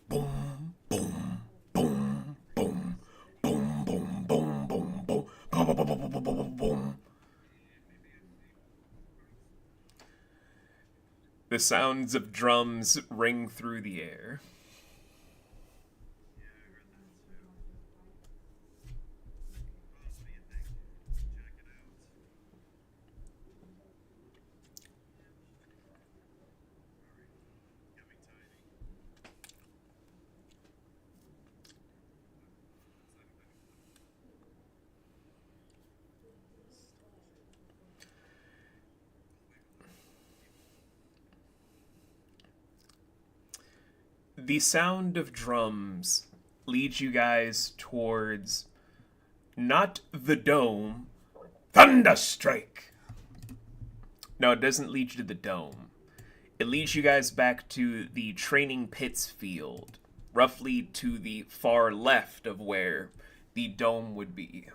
Boom, boom, boom, boom, boom, boom, boom, boom, boom, boom, boom, boom, boom, boom, boom. The sounds of drums ring through the air. The sound of drums leads you guys towards not the dome, Thunderstrike. No, it doesn't lead you to the dome. It leads you guys back to the training pits field, roughly to the far left of where the dome would be.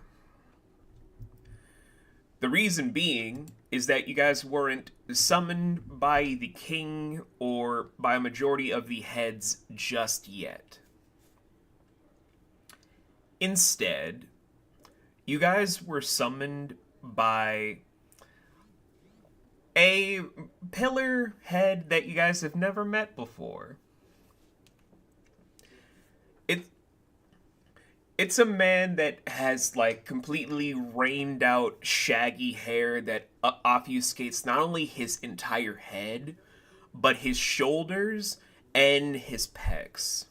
The reason being is that you guys weren't summoned by the king or by a majority of the heads just yet. Instead, you guys were summoned by a pillar head that you guys have never met before. It it's a man that has like completely rained out shaggy hair that obfuscates not only his entire head, but his shoulders and his pecs.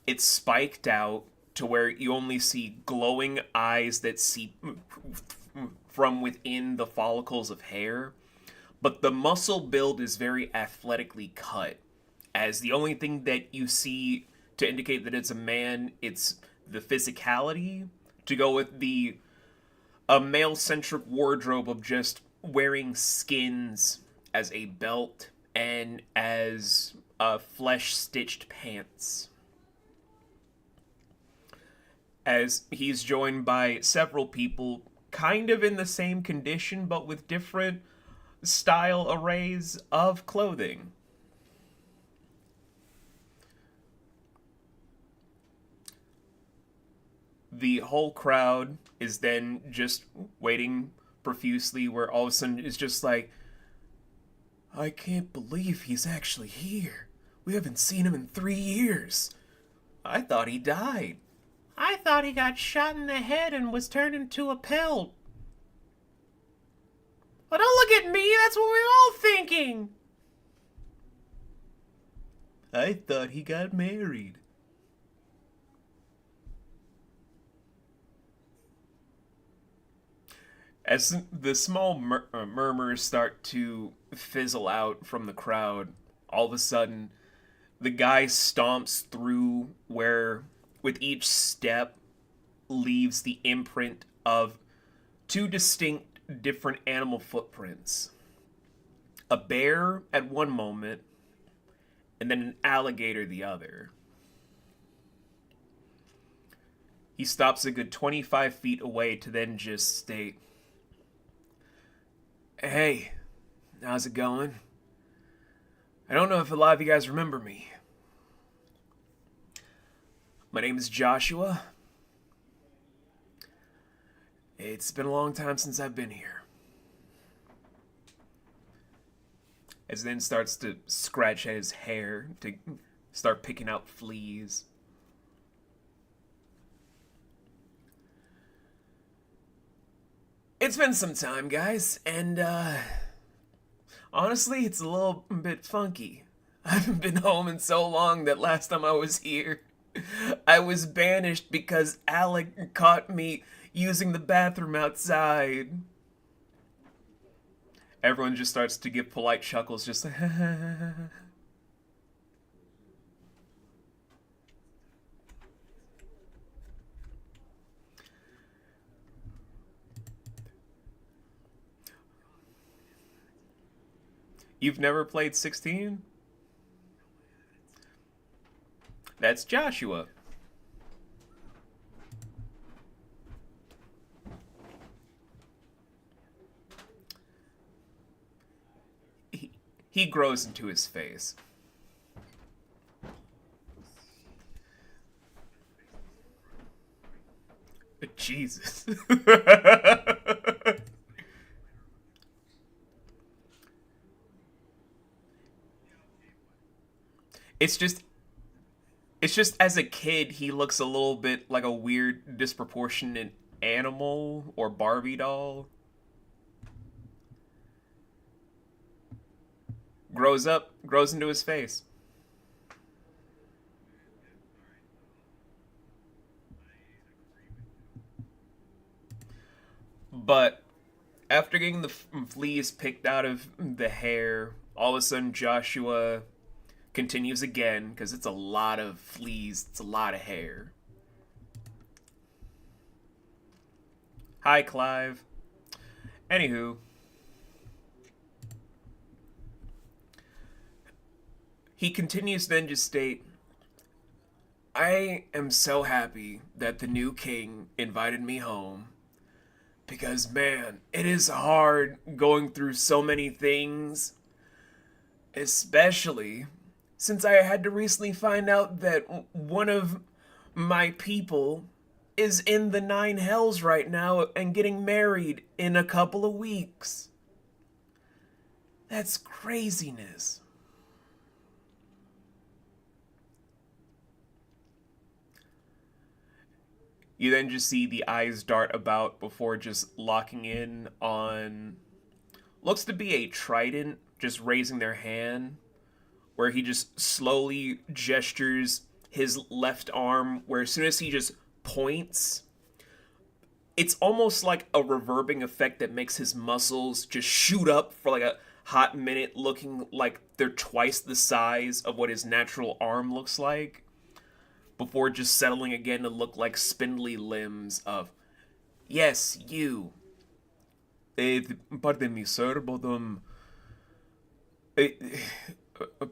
It's spiked out to where you only see glowing eyes that see from within the follicles of hair, but the muscle build is very athletically cut, as the only thing that you see to indicate that it's a man, it's the physicality, to go with the a male-centric wardrobe of just wearing skins as a belt and as flesh-stitched pants. As he's joined by several people kind of in the same condition but with different style arrays of clothing. The whole crowd is then just waiting profusely, where all of a sudden it's just like, I can't believe he's actually here. We haven't seen him in 3 years. I thought he died. I thought he got shot in the head and was turned into a pelt. Well, don't look at me, that's what we're all thinking. I thought he got married. As the small murmurs start to fizzle out from the crowd, all of a sudden, the guy stomps through where, with each step, leaves the imprint of two distinct different animal footprints. A bear at one moment, and then an alligator the other. He stops a good 25 feet away to then just state, Hey, how's it going? I don't know if a lot of you guys remember me. My name is Joshua. It's been a long time since I've been here. As then starts to scratch at his hair to start picking out fleas. It's been some time, guys, and honestly, it's a little bit funky. I haven't been home in so long that last time I was here, I was banished because Alec caught me using the bathroom outside. Everyone just starts to give polite chuckles, just like, You've never played 16? That's Joshua. He grows into his face. Jesus. it's just it's just as a kid he looks a little bit like a weird disproportionate animal or Barbie doll. Grows into his face. But after getting the fleas picked out of the hair, all of a sudden Joshua continues again because it's a lot of fleas, it's a lot of hair. Hi, Clive. Anywho, he continues then to state, I am so happy that the new king invited me home because, man, it is hard going through so many things, especially since I had to recently find out that one of my people is in the nine hells right now and getting married in a couple of weeks. That's craziness. You then just see the eyes dart about before just locking in on looks to be a trident, just raising their hand, where he just slowly gestures his left arm, where as soon as he just points, it's almost like a reverbing effect that makes his muscles just shoot up for like a hot minute, looking like they're twice the size of what his natural arm looks like, before just settling again to look like spindly limbs of, yes, you. Pardon me, sir, but eh,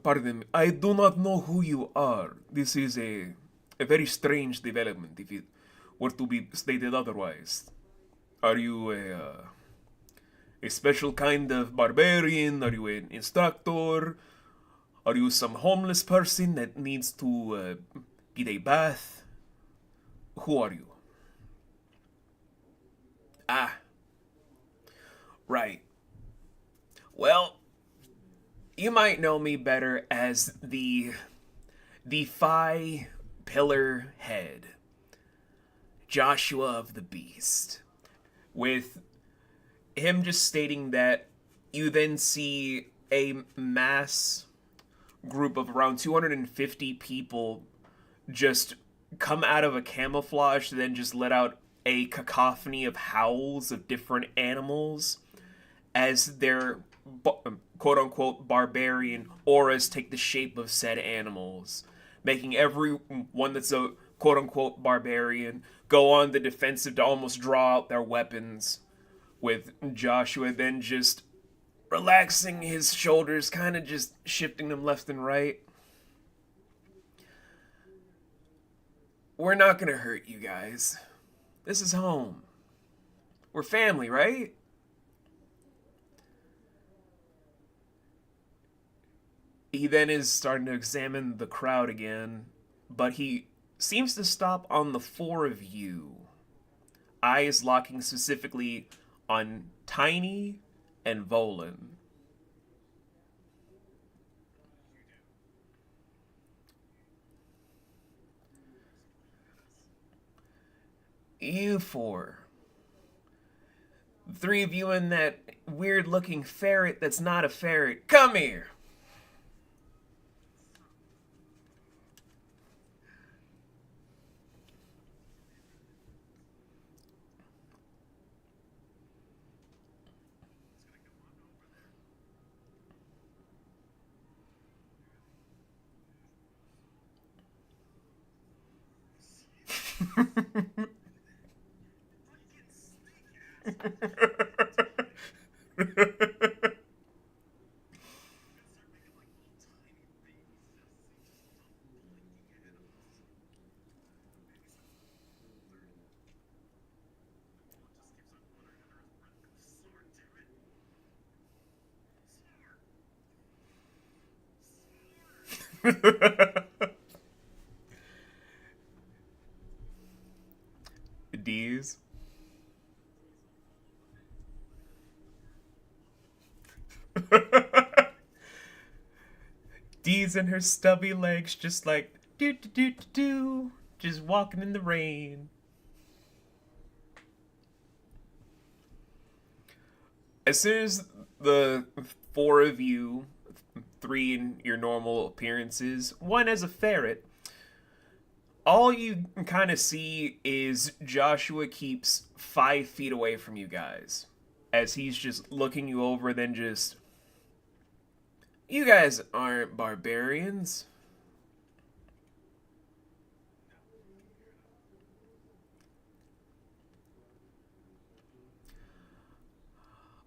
pardon me, I do not know who you are. This is a very strange development if it were to be stated otherwise. Are you a special kind of barbarian? Are you an instructor? Are you some homeless person that needs to get a bath? Who are you? Ah, right. Well, you might know me better as the Phi Pillar Head, Joshua of the Beast. With him just stating that, you then see a mass group of around 250 people just come out of a camouflage to then just let out a cacophony of howls of different animals as their quote unquote barbarian auras take the shape of said animals, making every one that's a quote unquote barbarian go on the defensive to almost draw out their weapons, with Joshua then just relaxing his shoulders, kind of just shifting them left and right. We're not gonna hurt you guys. This is home. We're family, right? He then is starting to examine the crowd again, but he seems to stop on the four of you. Eyes locking specifically on Tiny and Volan. You four. The three of you and that weird looking ferret that's not a ferret. Come here! D's. D's and her stubby legs just like do do do do do, just walking in the rain. As soon as the four of you, three in your normal appearances, one as a ferret, all you kind of see is Joshua keeps 5 feet away from you guys. As he's just looking you over, then just. You guys aren't barbarians.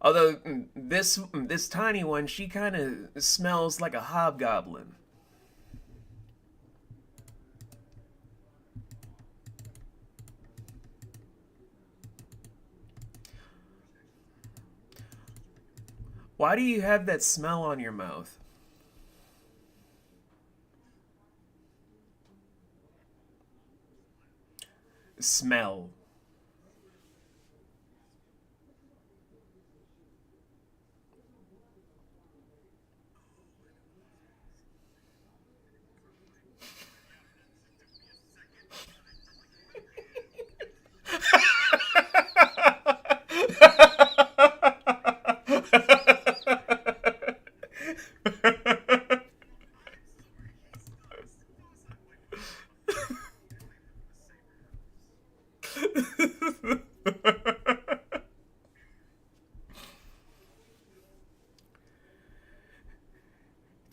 Although this tiny one, she kind of smells like a hobgoblin. Why do you have that smell on your mouth? Smell.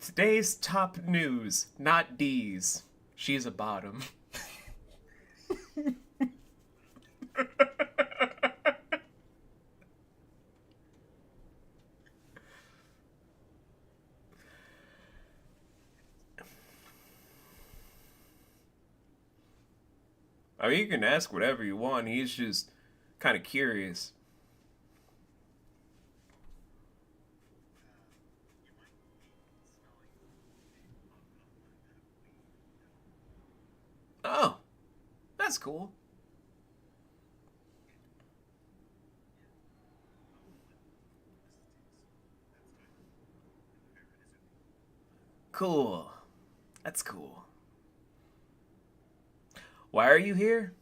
Today's top news, not D's. She's a bottom. I mean, you can ask whatever you want. He's just kind of curious. Oh, that's cool. Cool. That's cool. Why are you here?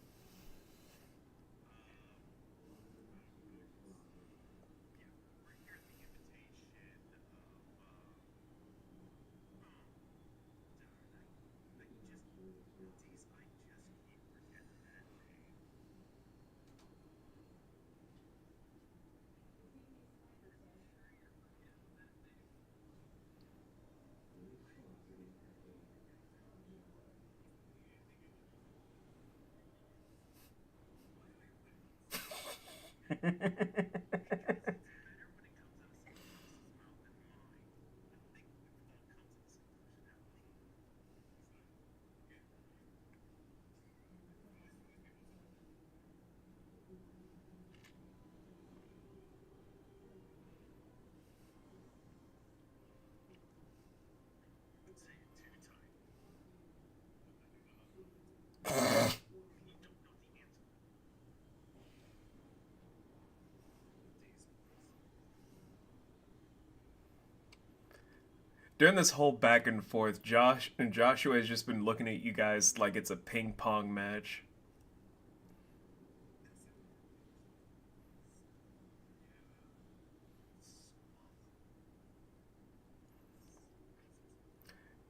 During this whole back and forth, Joshua has just been looking at you guys like it's a ping pong match.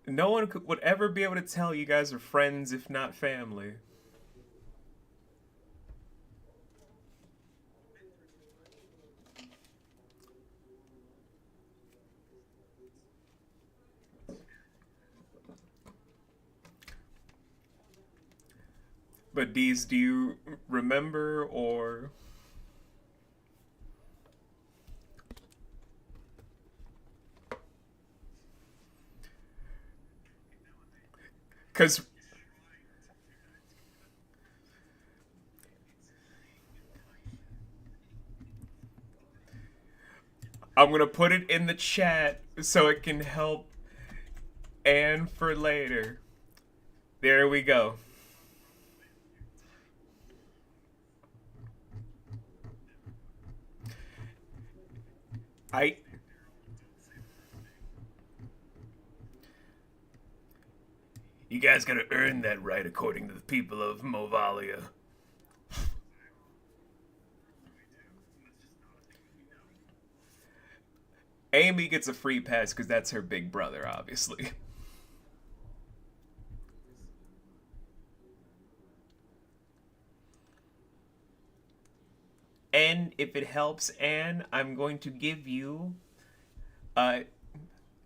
No one would ever be able to tell you guys are friends if not family. But Deez, do you remember or? Because I'm gonna put it in the chat so it can help Anne for later. There we go. I You guys gotta earn that right according to the people of Movalia. Amy gets a free pass because that's her big brother, obviously. And if it helps, Anne, I'm going to give you uh,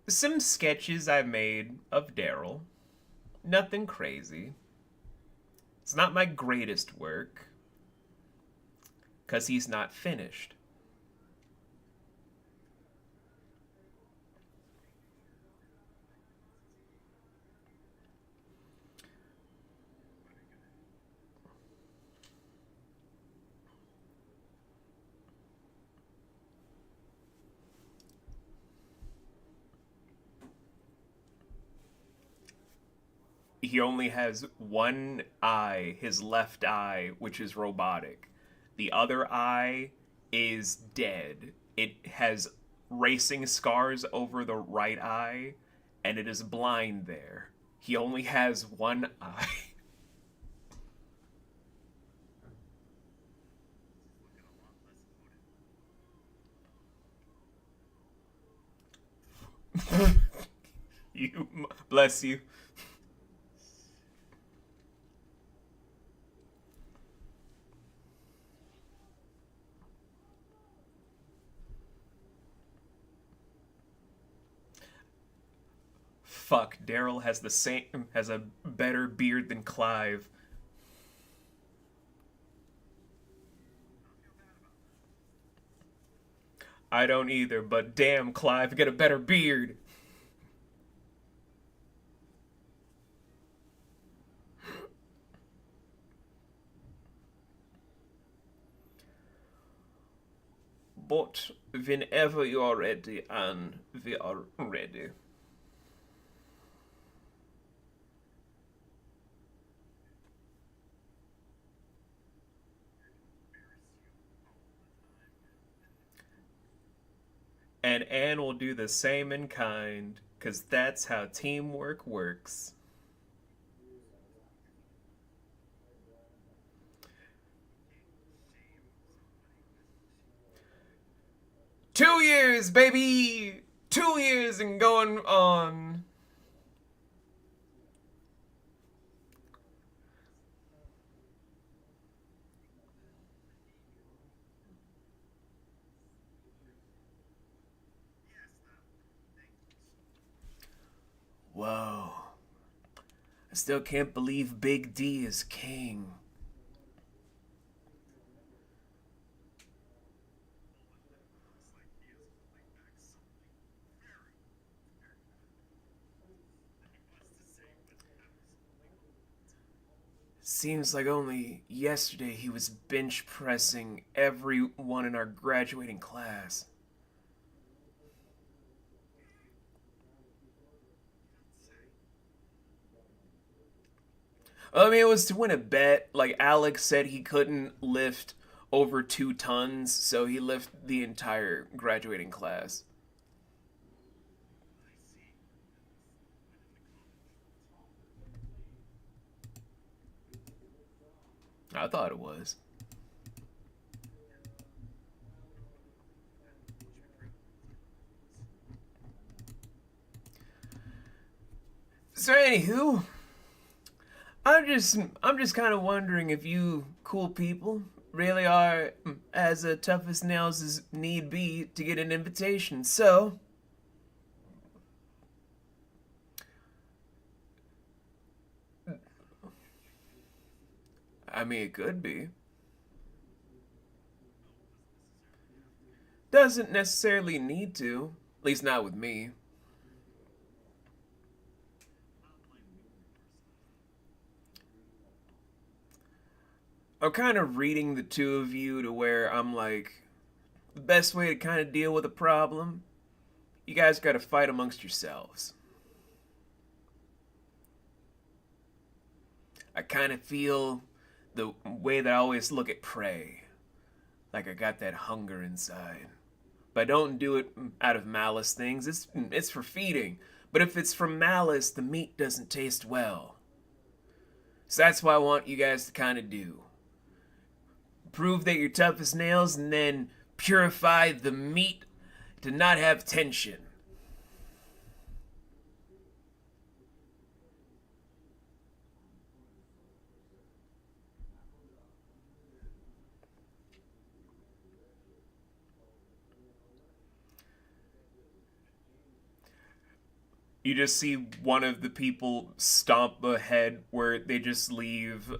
some sketches I made of Daryl. Nothing crazy. It's not my greatest work, because he's not finished. He only has one eye, his left eye, which is robotic. The other eye is dead. It has racing scars over the right eye, and it is blind there. He only has one eye. You bless you. Fuck, Daryl has a better beard than Clive. I don't either, but damn, Clive, get a better beard. But whenever you are ready, and we are ready. And Anne will do the same in kind, because that's how teamwork works. 2 years, baby! 2 years and going on. Whoa. I still can't believe Big D is king. Seems like only yesterday he was bench pressing everyone in our graduating class. I mean, it was to win a bet. Like, Alex said he couldn't lift over 2 tons, so he lifted the entire graduating class. I thought it was. So, anywho, I'm just kind of wondering if you cool people really are as tough as nails as need be to get an invitation. So, I mean, it could be. Doesn't necessarily need to. At least not with me. I'm kind of reading the two of you to where I'm like, the best way to kind of deal with a problem, you guys got to fight amongst yourselves. I kind of feel the way that I always look at prey, like I got that hunger inside. But I don't do it out of malice things. It's for feeding. But if it's from malice, the meat doesn't taste well. So that's what I want you guys to kind of do. Prove that you're tough as nails and then purify the meat to not have tension. You just see one of the people stomp ahead where they just leave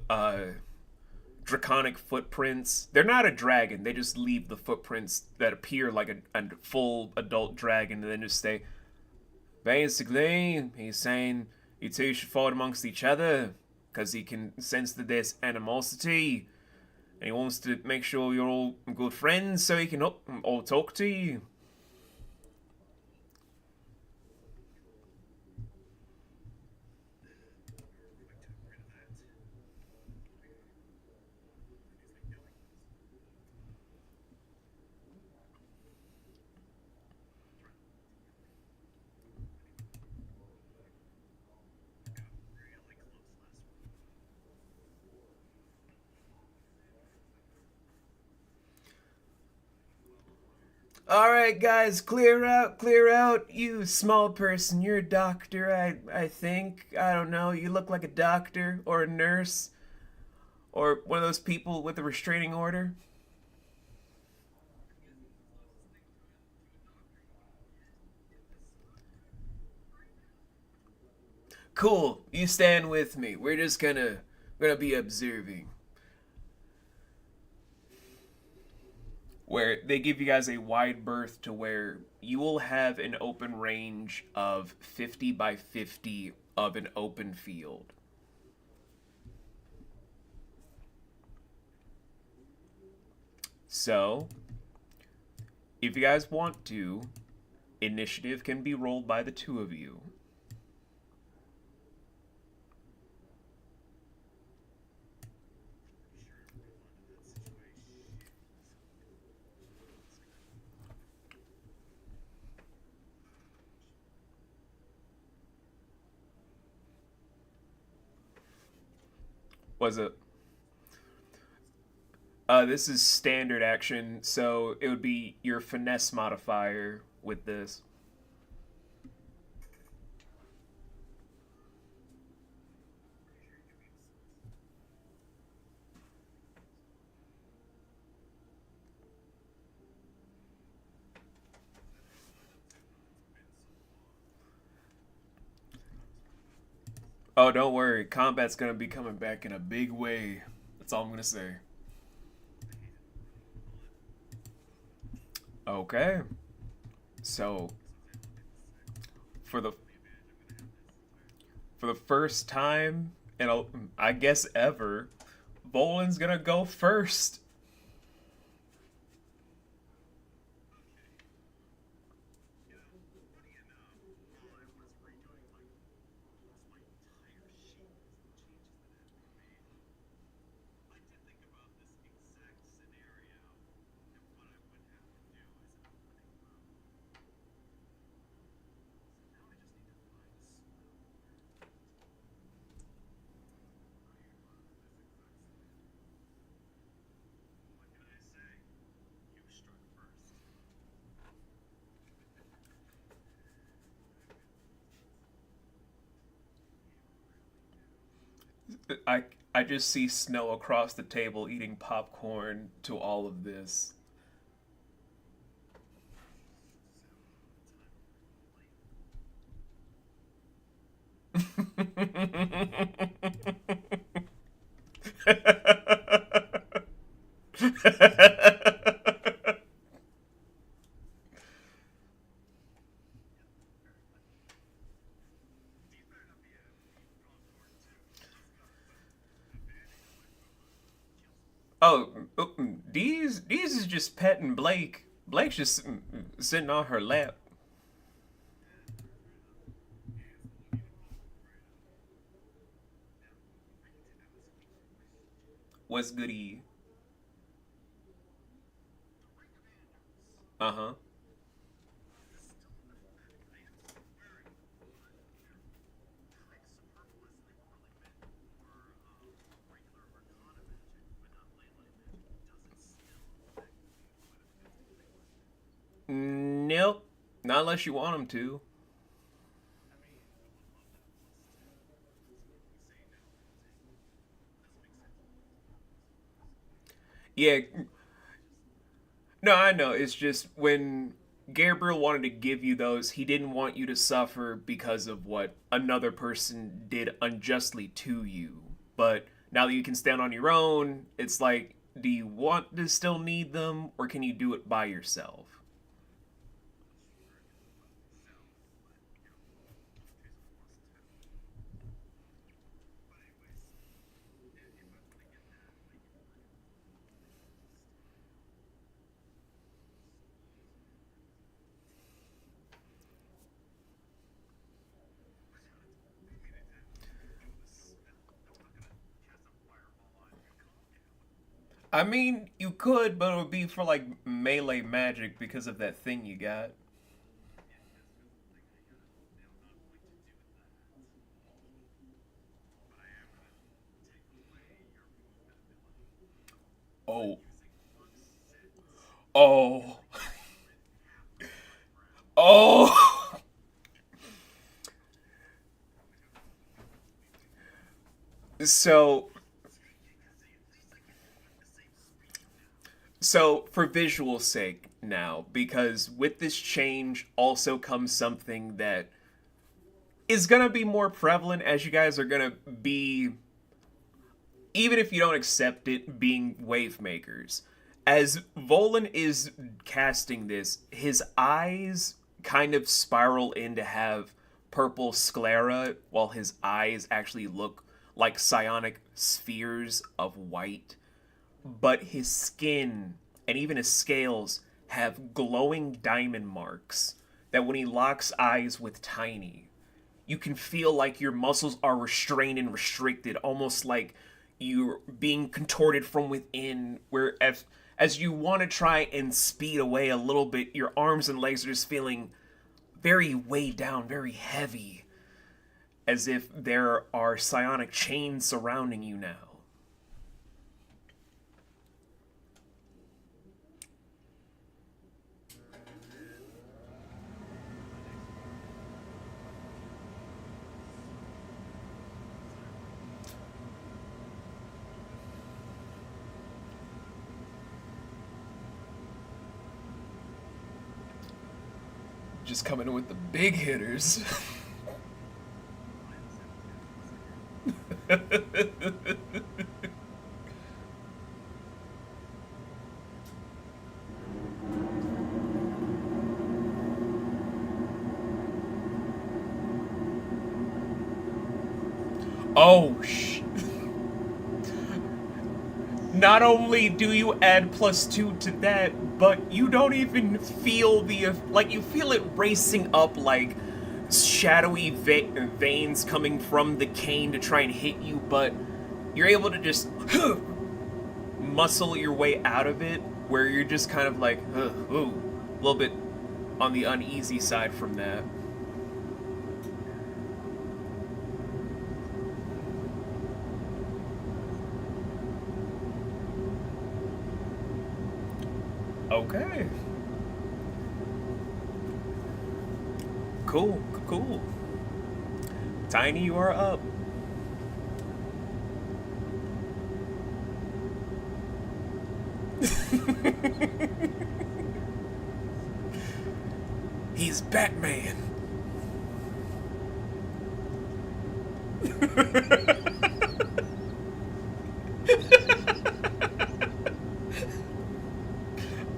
draconic footprints. They're not a dragon, they just leave the footprints that appear like a full adult dragon and then just say, basically, he's saying you two should fight amongst each other because he can sense that there's animosity and he wants to make sure you're all good friends so he can all talk to you. All right, guys, clear out, clear out. You small person, you're a doctor, I think. I don't know. You look like a doctor or a nurse or one of those people with a restraining order. Cool. You stand with me. We're gonna be observing. Where they give you guys a wide berth to where you will have an open range of 50 by 50 of an open field. So, if you guys want to, initiative can be rolled by the two of you. Was it? This is standard action, so it would be your finesse modifier with this. Oh, don't worry. Combat's gonna be coming back in a big way. That's all I'm gonna say. Okay. So for the for the first time in I guess ever, Volan's gonna go first. I I just see Snow across the table eating popcorn to all of this. Oh, these is just petting Blake. Blake's just sitting on her lap. What's goody? Uh huh. Nope. Not unless you want him to. Yeah. No, I know. It's just when Gabriel wanted to give you those, he didn't want you to suffer because of what another person did unjustly to you. But now that you can stand on your own, it's like, do you want to still need them, or can you do it by yourself? I mean, you could, but it would be for like melee magic because of that thing you got. Oh. Oh. Oh. So, for visual sake now, because with this change also comes something that is gonna be more prevalent as you guys are gonna be, even if you don't accept it, being wave makers. As Volan is casting this, his eyes kind of spiral in to have purple sclera, while his eyes actually look like psionic spheres of white. But his skin and even his scales have glowing diamond marks that when he locks eyes with Tiny, you can feel like your muscles are restrained and restricted, almost like you're being contorted from within, where as you want to try and speed away a little bit, your arms and legs are just feeling very weighed down, very heavy, as if there are psionic chains surrounding you now. Just coming in with the big hitters. Oh, not only do you add +2 to that, but you don't even feel like you feel it racing up like shadowy veins coming from the cane to try and hit you, but you're able to just muscle your way out of it, where you're just kind of like, ooh, a little bit on the uneasy side from that. Okay. Cool, cool. Tiny, you are up. He's Batman.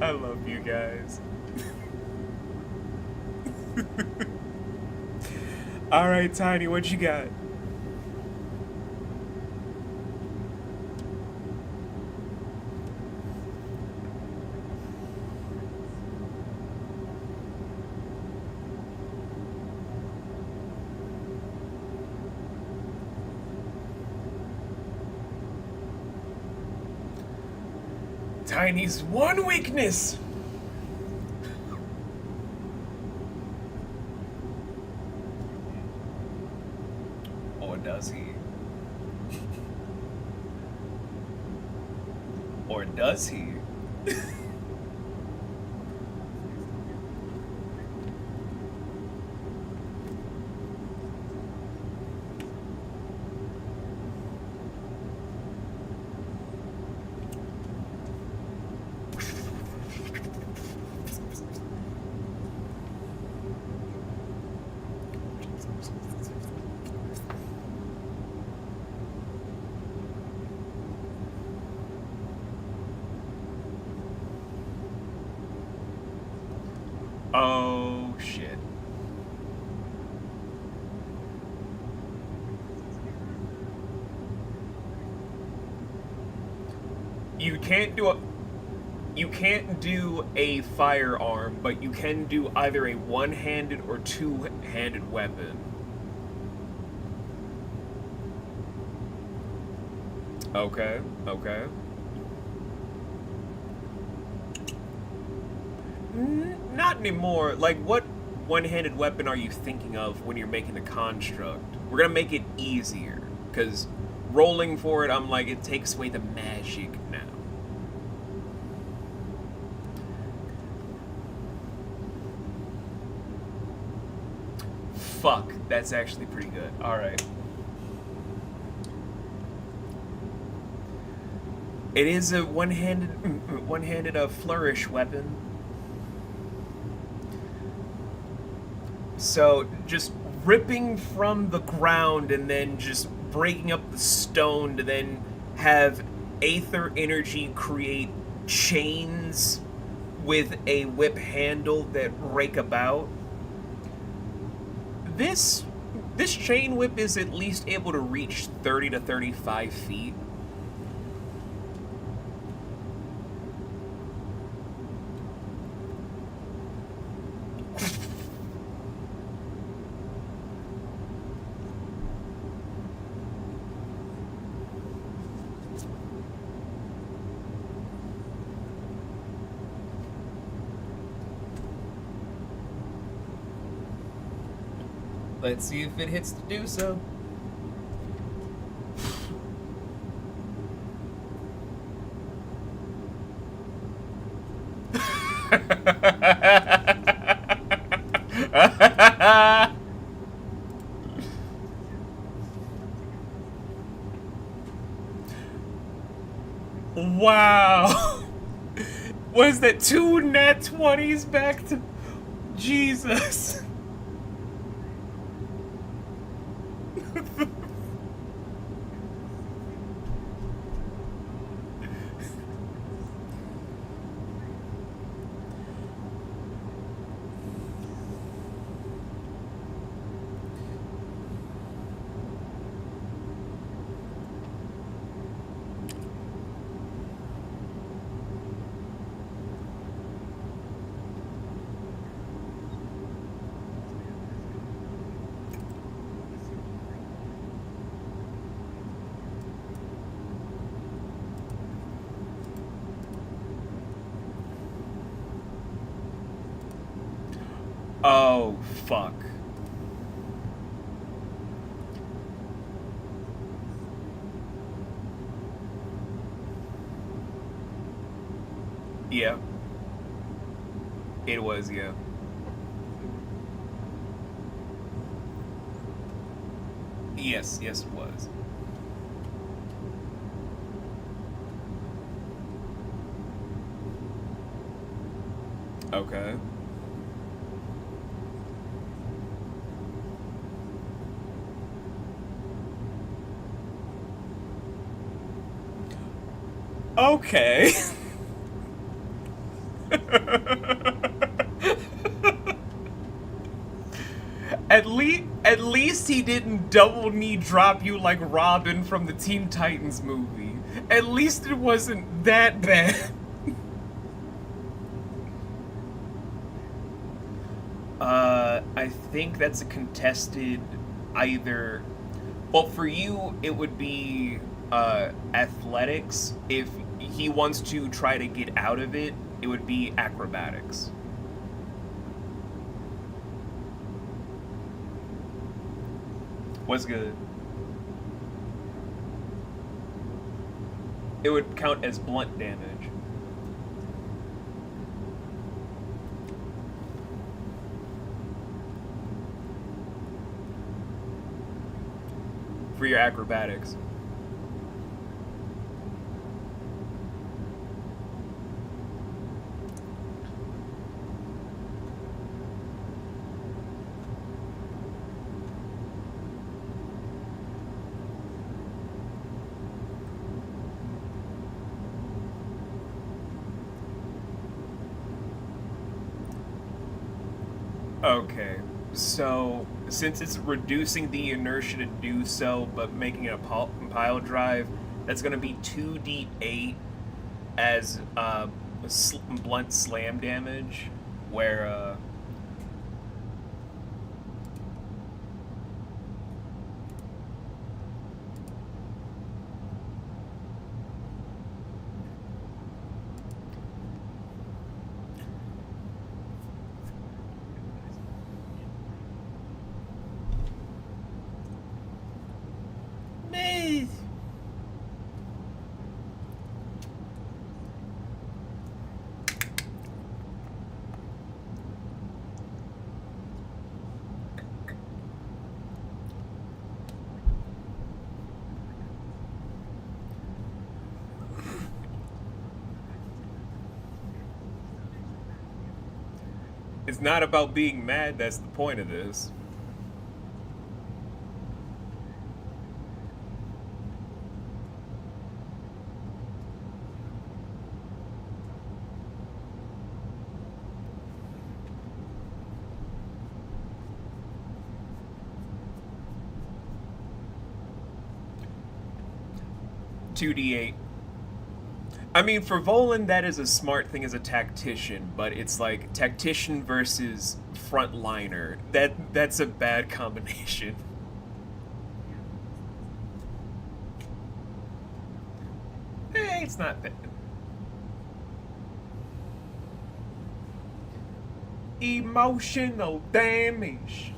I love you guys. All right, Tiny, what you got? Tiny's one weakness. Or does he? Or does he? Oh, shit. You can't do a firearm, but you can do either a one-handed or two-handed weapon. Okay, okay. Not anymore. Like, what one-handed weapon are you thinking of when you're making the construct? We're gonna make it easier, because rolling for it, I'm like, it takes away the magic now. Fuck, that's actually pretty good. Alright. It is a one-handed flourish weapon. So, just ripping from the ground and then just breaking up the stone to then have aether energy create chains with a whip handle that rake about. This chain whip is at least able to reach 30 to 35 feet. Let's see if it hits to do so. Wow. Was that 2 nat 20s back to... Jesus. Oh, fuck. Yeah. It was, yeah. Yes, yes it was. Okay. Okay. At least he didn't double knee drop you like Robin from the Teen Titans movie. At least it wasn't that bad. I think that's a contested either... Well, for you, it would be athletics. If he wants to try to get out of it, it would be acrobatics. What's good? It would count as blunt damage. For your acrobatics. Okay, so since it's reducing the inertia to do so, but making it a pile drive, that's going to be 2d8 as blunt slam damage, where it's not about being mad. That's the point of this. 2d8. I mean, for Volan, that is a smart thing as a tactician, but it's like tactician versus frontliner. That's a bad combination. It's not bad. Emotional damage.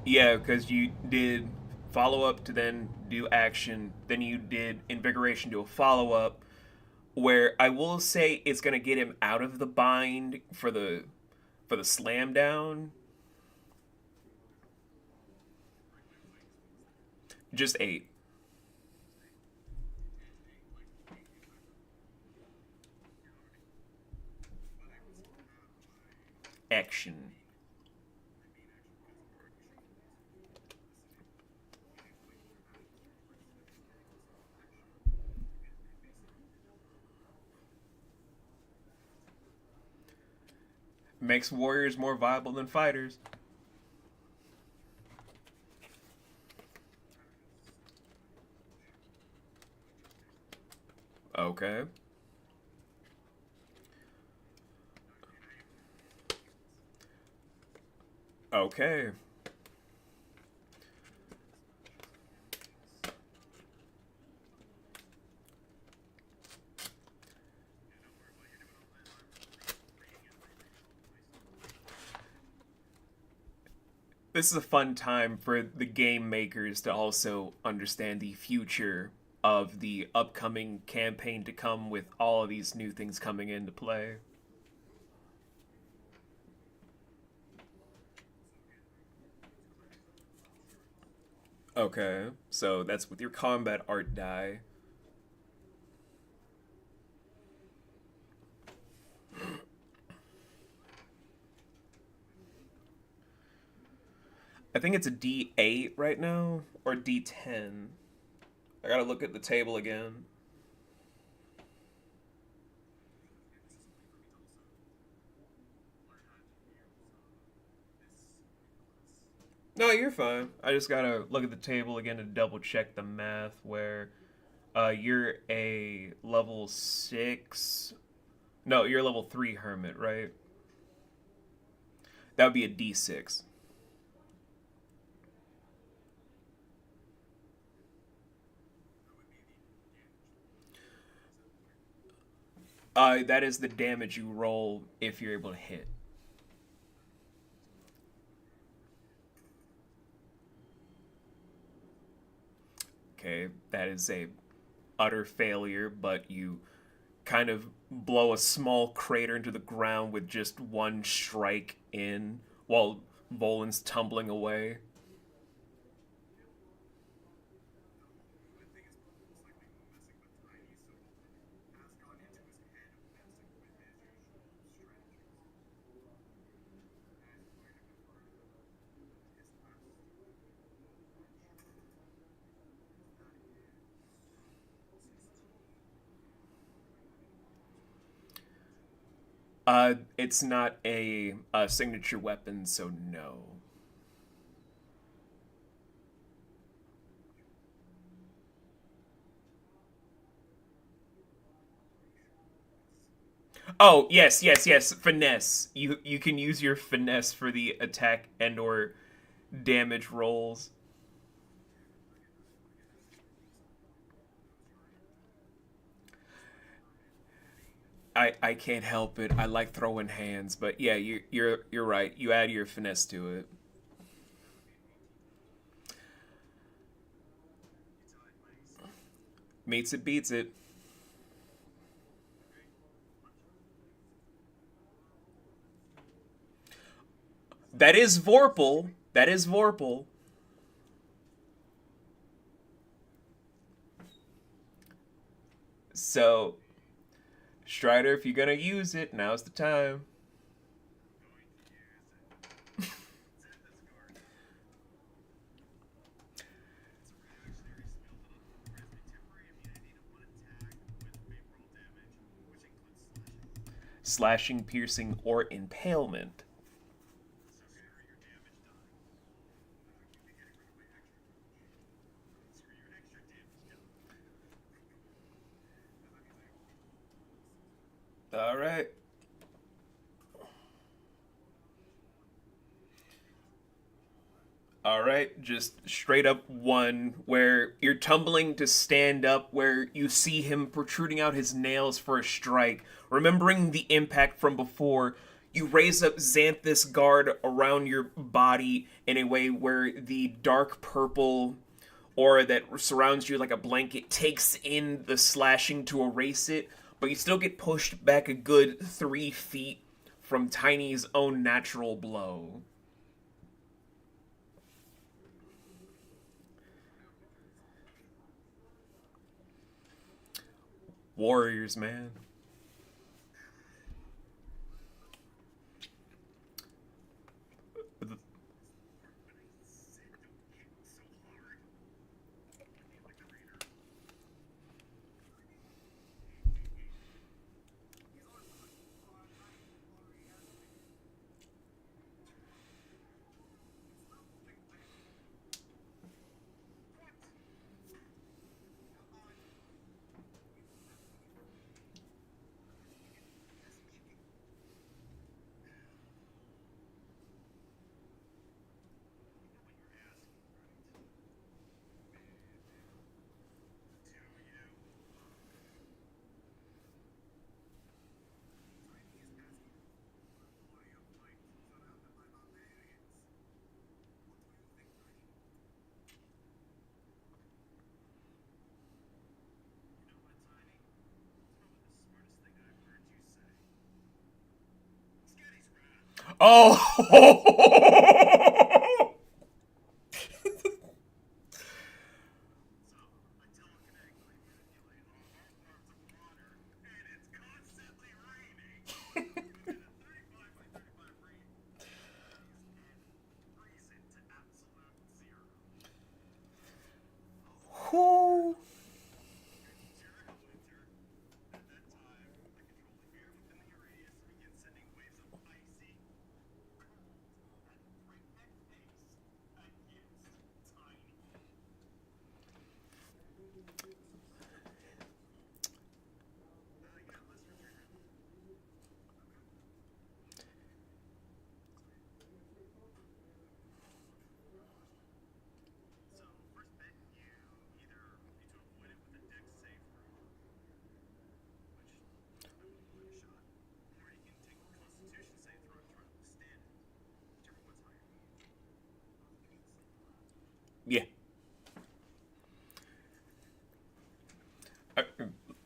Yeah, because you did follow up to then do action, then you did invigoration to a follow up, where I will say it's gonna get him out of the bind for the slam down. Just 8. Action. Makes warriors more viable than fighters. Okay. Okay. This is a fun time for the game makers to also understand the future of the upcoming campaign to come with all of these new things coming into play. Okay, so that's with your combat art die. I think it's a D8 right now, or D10. I gotta look at the table again. No, you're fine. I just gotta look at the table again to double check the math. Where, you're a level 6. No, you're a level 3 hermit, right? That would be a D6. That is the damage you roll if you're able to hit. Okay, that is a utter failure, but you kind of blow a small crater into the ground with just one strike in while Volan's tumbling away. It's not a signature weapon, so no. Oh, yes, yes, yes, finesse. You can use your finesse for the attack and or damage rolls. I can't help it. I like throwing hands, but yeah, you're right. You add your finesse to it. Meets it, beats it. That is Vorpal. That is Vorpal. So, Strider, if you're gonna use it, now's the time. Slashing, piercing, or impalement. All right. All right, just straight up one where you're tumbling to stand up, where you see him protruding out his nails for a strike. Remembering the impact from before, you raise up Xanthus guard around your body in a way where the dark purple aura that surrounds you like a blanket takes in the slashing to erase it, but you still get pushed back a good 3 feet from Tiny's own natural blow. Warriors, man. Oh! Who?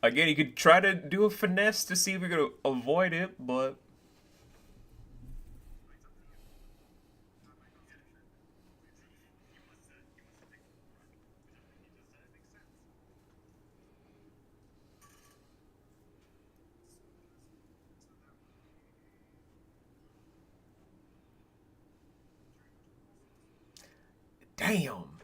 Again, you could try to do a finesse to see if you're gonna avoid it, but damn.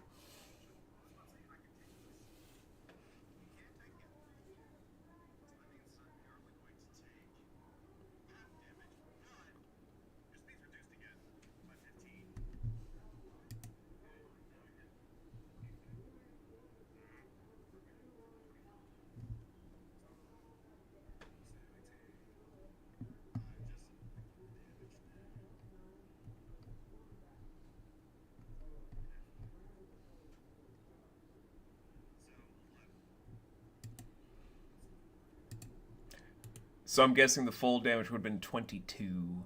So I'm guessing the full damage would have been 22.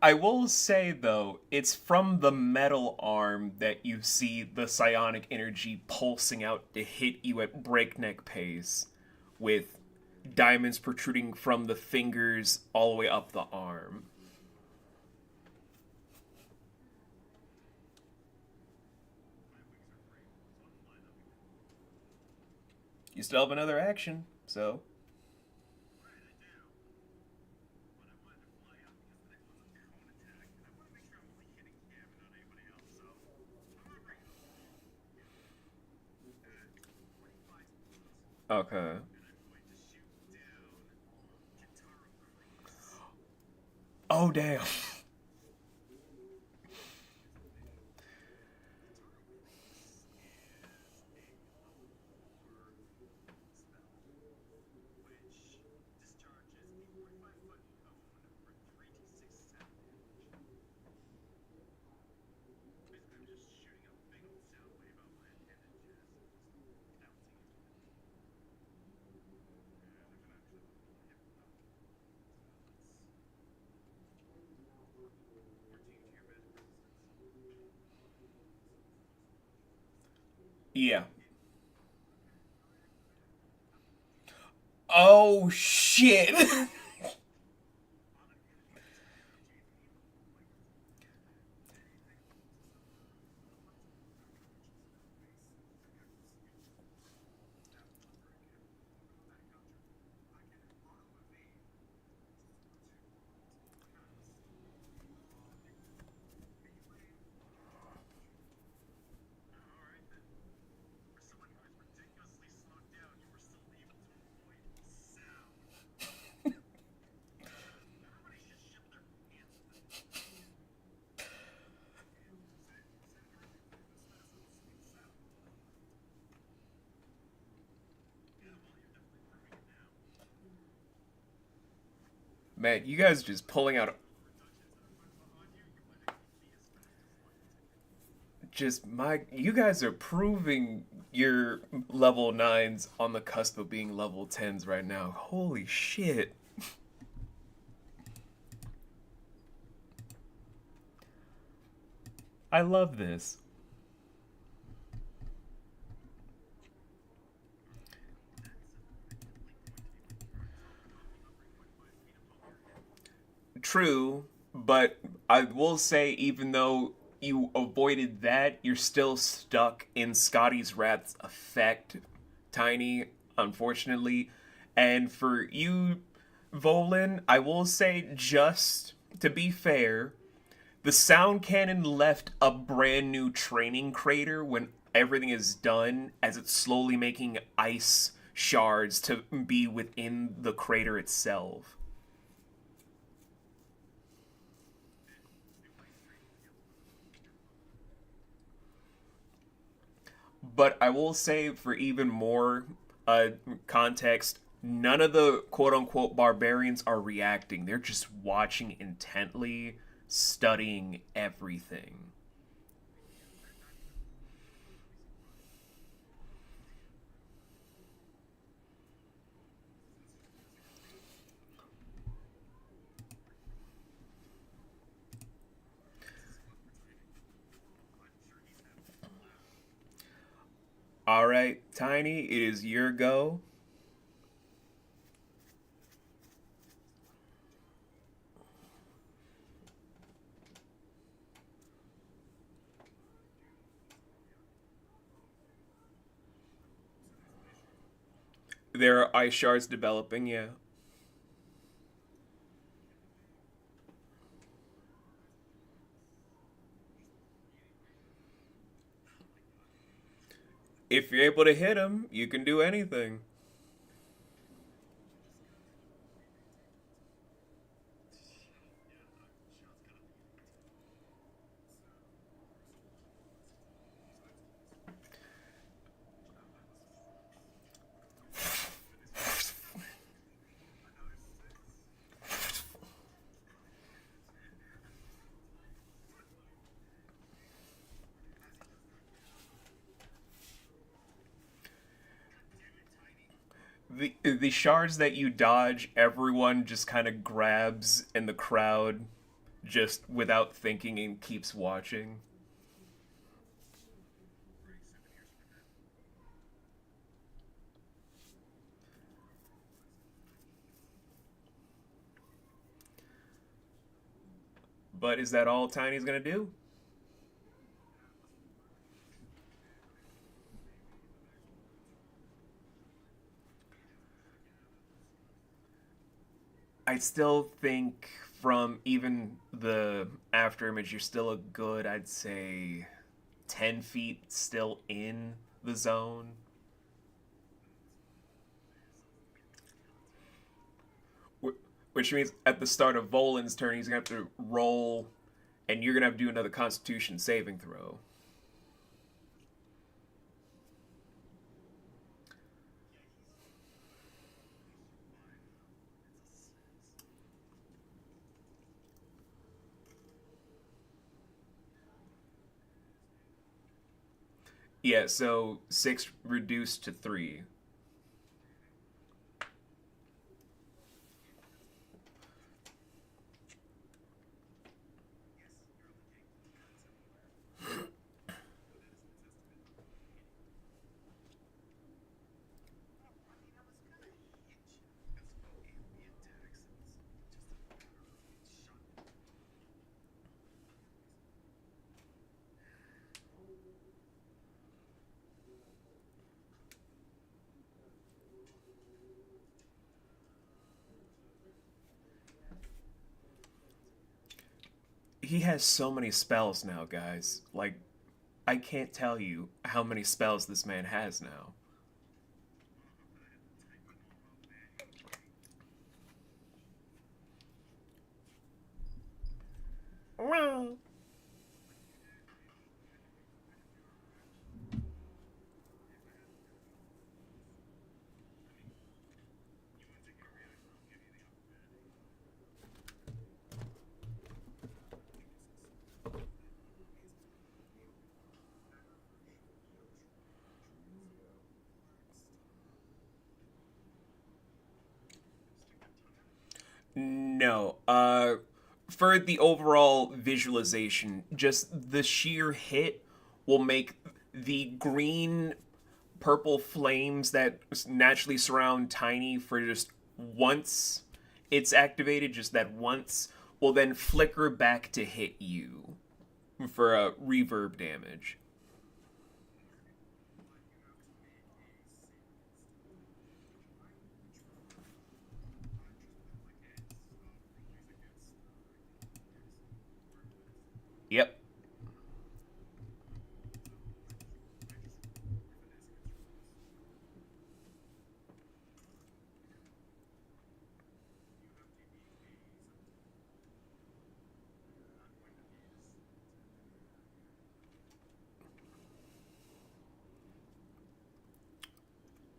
I will say though, it's from the metal arm that you see the psionic energy pulsing out to hit you at breakneck pace, with diamonds protruding from the fingers all the way up the arm. You still have another action, so. Okay. Oh, damn. Yeah. Oh, shit. Man, you guys just pulling out just my you guys are proving your level 9s on the cusp of being level 10s right now. Holy shit. I love this. True, but I will say, even though you avoided that, you're still stuck in Scotty's Wrath's effect, Tiny, unfortunately. And for you, Volin, I will say, just to be fair, the sound cannon left a brand new training crater when everything is done, as it's slowly making ice shards to be within the crater itself. But I will say, for even more uh, context, none of the quote unquote barbarians are reacting. They're just watching intently, studying everything. right, Tiny, it is your go. There are ice shards developing, yeah. If you're able to hit them, you can do anything. The shards that you dodge, everyone just kind of grabs in the crowd, just without thinking, and keeps watching. But is that all Tiny's gonna do? I still think from even the after image, you're still a good, I'd say, 10 feet still in the zone. Which means at the start of Volan's turn, he's going to have to roll, and you're going to have to do another Constitution saving throw. Yeah, so 6 reduced to 3. He has so many spells now, guys. Like, I can't tell you how many spells this man has now. No. For the overall visualization, just the sheer hit will make the green purple flames that naturally surround Tiny for just once it's activated, just that once, will then flicker back to hit you for a reverb damage. Yep.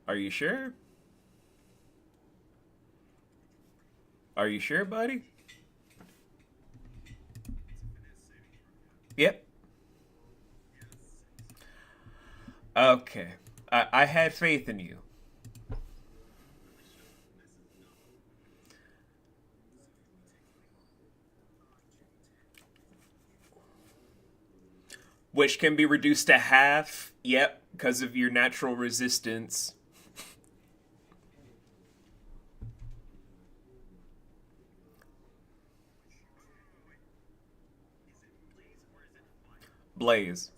Are you sure? Are you sure, buddy? Yep. Okay. I had faith in you. Which can be reduced to half. Yep. because of your natural resistance. Blaze.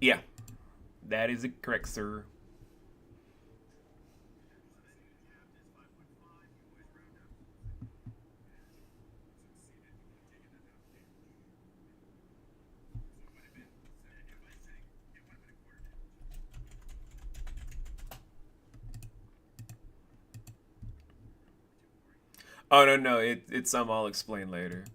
Yeah, that is correct, sir. Oh no, no, it's some I'll explain later.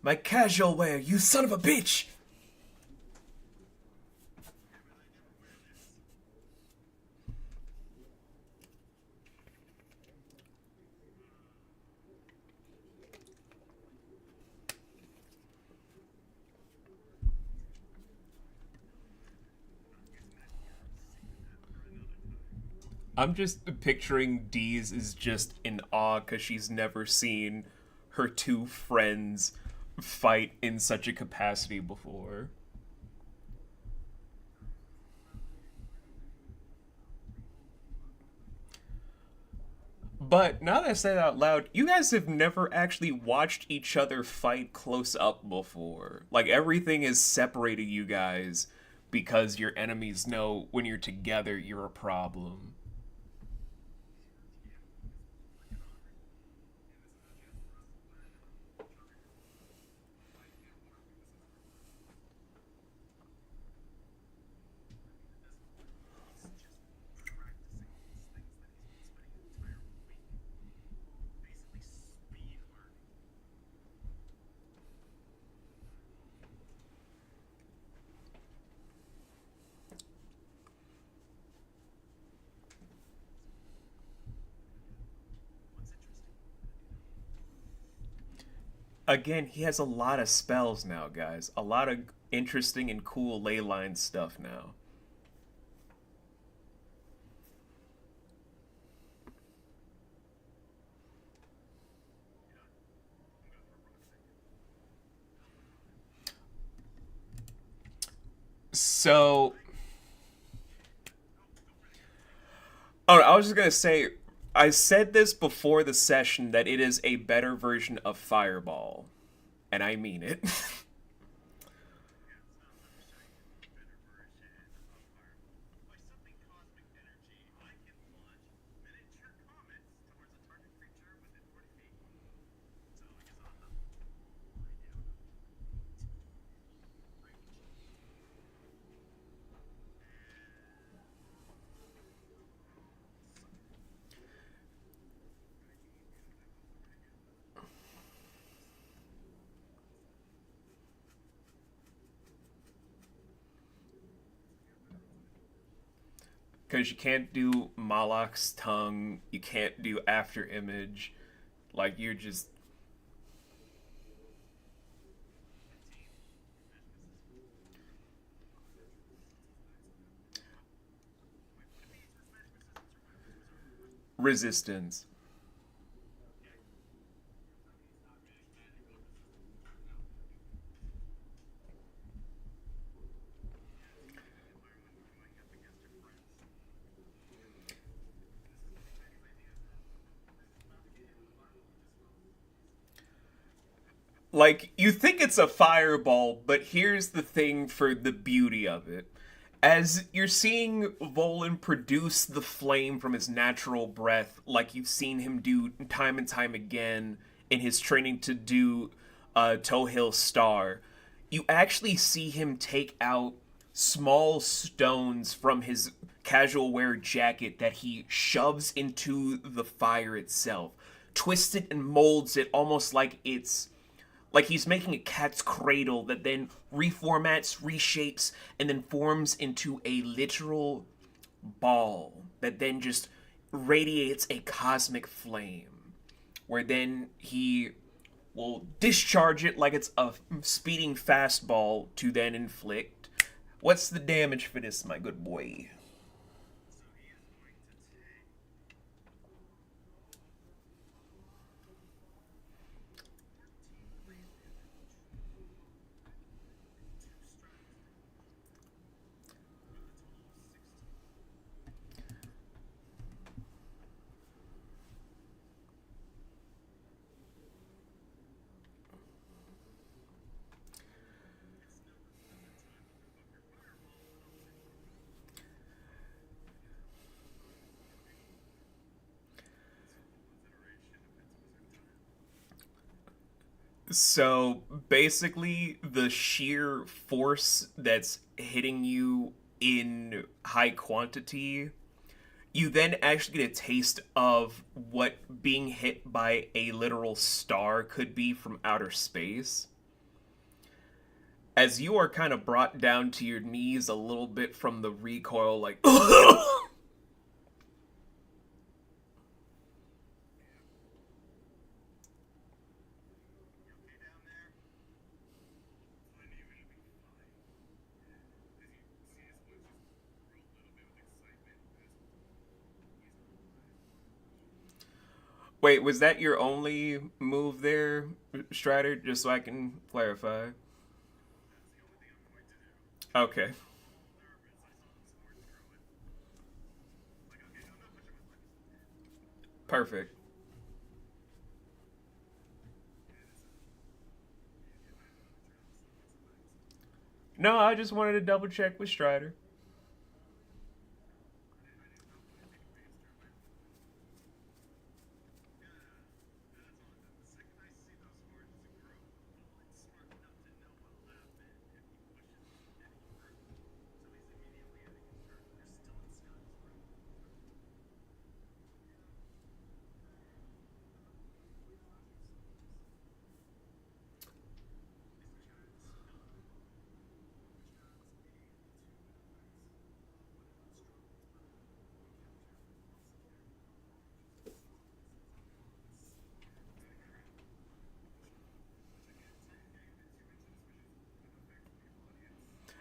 My casual wear, you son of a bitch! I'm just picturing Deez is just in awe because she's never seen her two friends fight in such a capacity before. But now that I say that out loud, you guys have never actually watched each other fight close up before. Like, everything is separating you guys because your enemies know when you're together, you're a problem. Again, he has a lot of spells now, guys. A lot of interesting and cool ley line stuff now. So, oh, I was just gonna say, I said this before the session that it is a better version of Fireball, and I mean it. Because you can't do Malak's tongue, you can't do After Image. Like, you're just resistance. Like, you think it's a fireball, but here's the thing for the beauty of it. As you're seeing Volan produce the flame from his natural breath, like you've seen him do time and time again in his training to do Tohil Star, You actually see him take out small stones from his casual wear jacket that he shoves into the fire itself, twists it and molds it almost like it's like he's making a cat's cradle that then reformats, reshapes, and then forms into a literal ball that then just radiates a cosmic flame. Where then he will discharge it like it's a speeding fastball to then inflict. What's the damage for this, my good boy? So basically, the sheer force that's hitting you in high quantity, you then actually get a taste of what being hit by a literal star could be from outer space. As you are kind of brought down to your knees a little bit from the recoil, like. Wait, was that your only move there, Strider? Just so I can clarify. Okay, perfect. No, I just wanted to double check with Strider.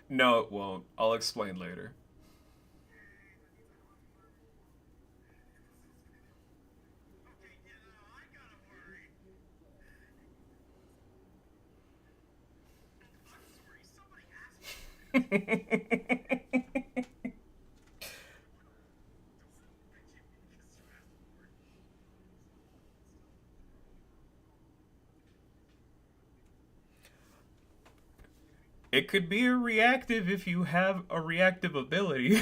No, it won't. I'll explain later. It could be a reactive if you have a reactive ability.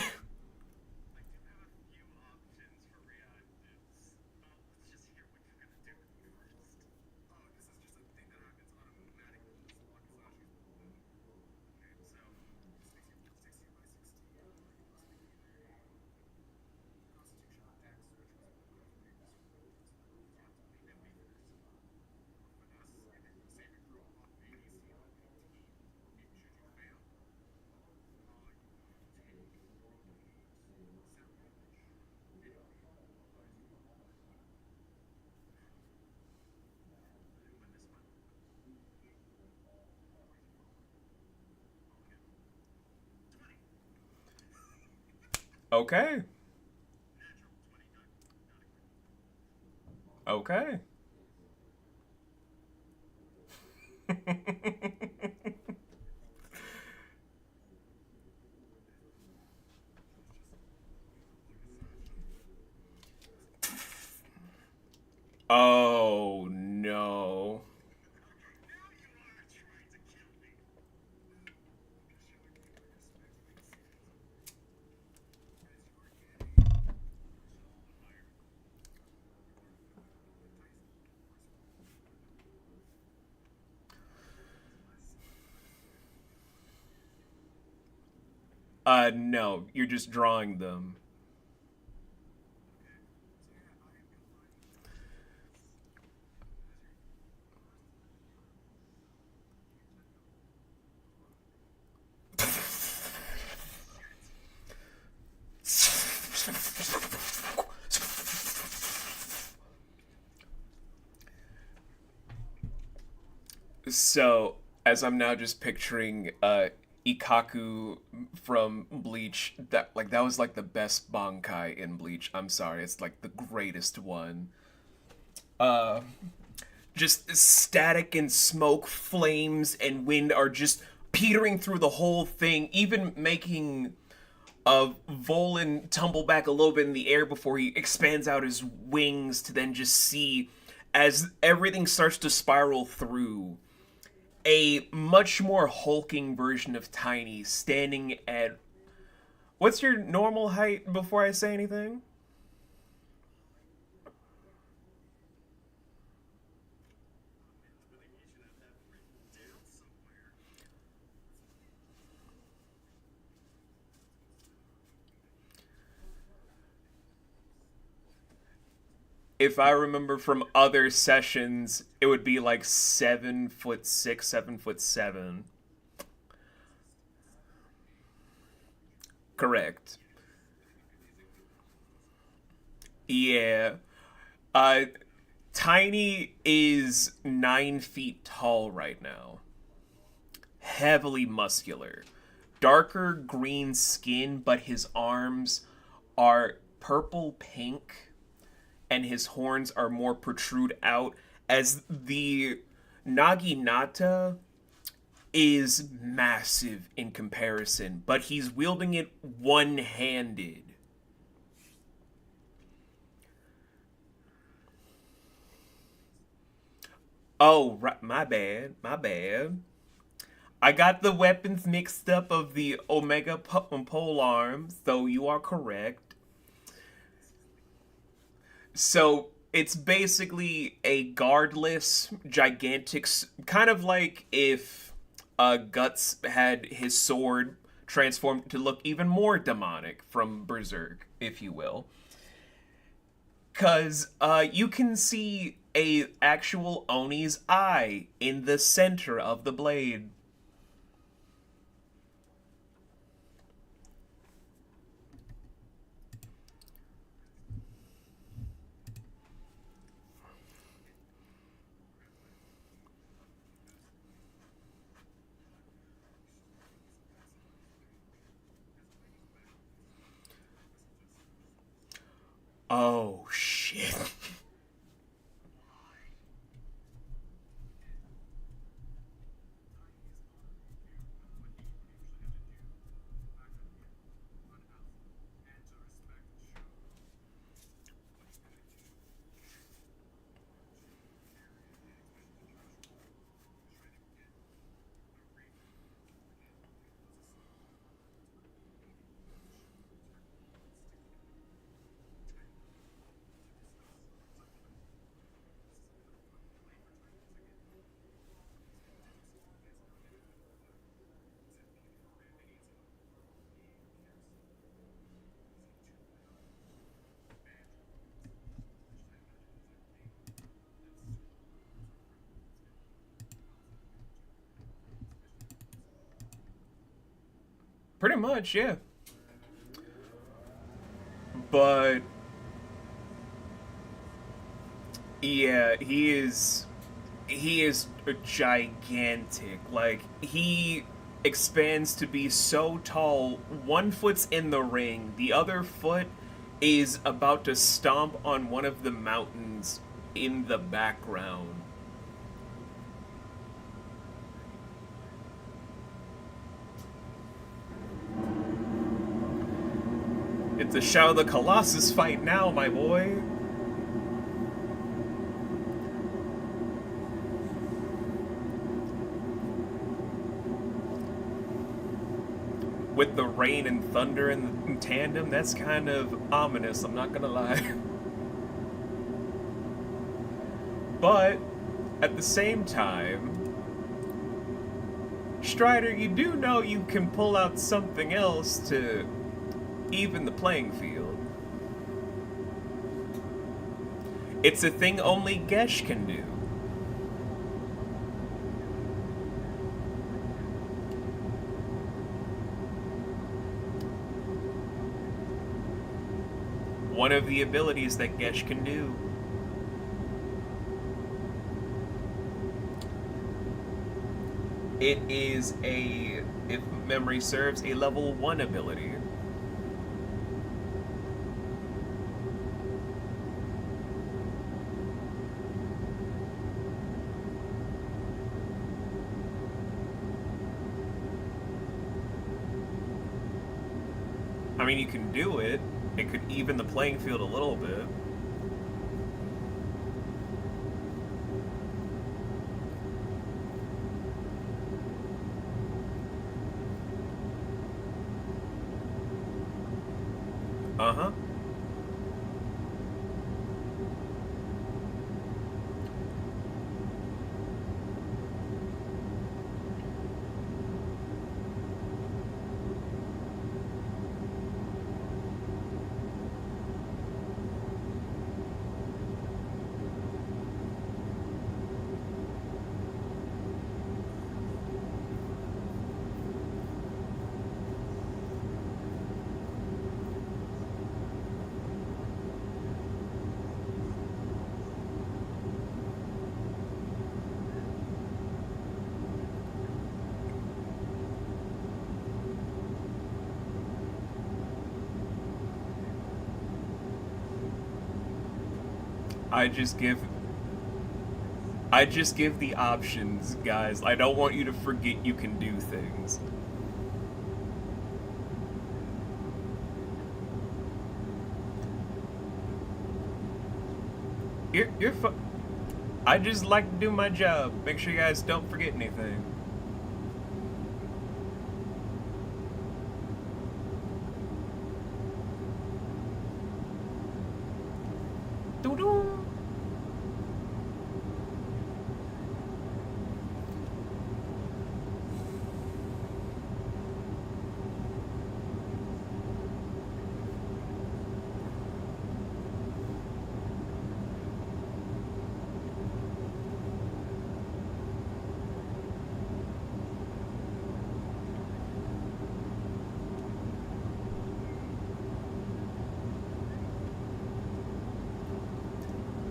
Okay. Okay. Oh no. No, you're just drawing them. So, as I'm now just picturing Ikaku from Bleach, that was like the best Bankai in Bleach. I'm sorry, it's like the greatest one. Uh just static and smoke, flames and wind are just petering through the whole thing, even making Volan tumble back a little bit in the air before he expands out his wings to then just see as everything starts to spiral through a much more hulking version of Tiny standing at what's your normal height before I say anything? If I remember from other sessions, it would be like 7'6", 7'7". Correct. Yeah. Uh, Tiny is 9 feet tall right now. Heavily muscular. Darker green skin, but his arms are purple pink and his horns are more protrude out as the Naginata is massive in comparison, but he's wielding it one-handed. Oh, right, my bad, my bad. I got the weapons mixed up of the Omega pole arm, so you are correct. So it's basically a guardless, gigantic, kind of like if Guts had his sword transformed to look even more demonic from Berserk, if you will. Because you can see a actual Oni's eye in the center of the blade. Oh, shit. Pretty much, yeah. But yeah, he is gigantic. Like he expands to be so tall. One foot's in the ring, the other foot is about to stomp on one of the mountains in the background. It's a Shadow of the Colossus fight now, my boy. With the rain and thunder in tandem, that's kind of ominous, I'm not gonna lie. But, at the same time, Strider, you do know you can pull out something else to even the playing field. It's a thing only Gesh can do. One of the abilities that Gesh can do. It is a, if memory serves, a level 1 ability. I mean, you can do it. It could even the playing field a little bit. Uh-huh. I just give the options, guys. I don't want you to forget you can do things. You're I just like to do my job. Make sure you guys don't forget anything. Doo-doo.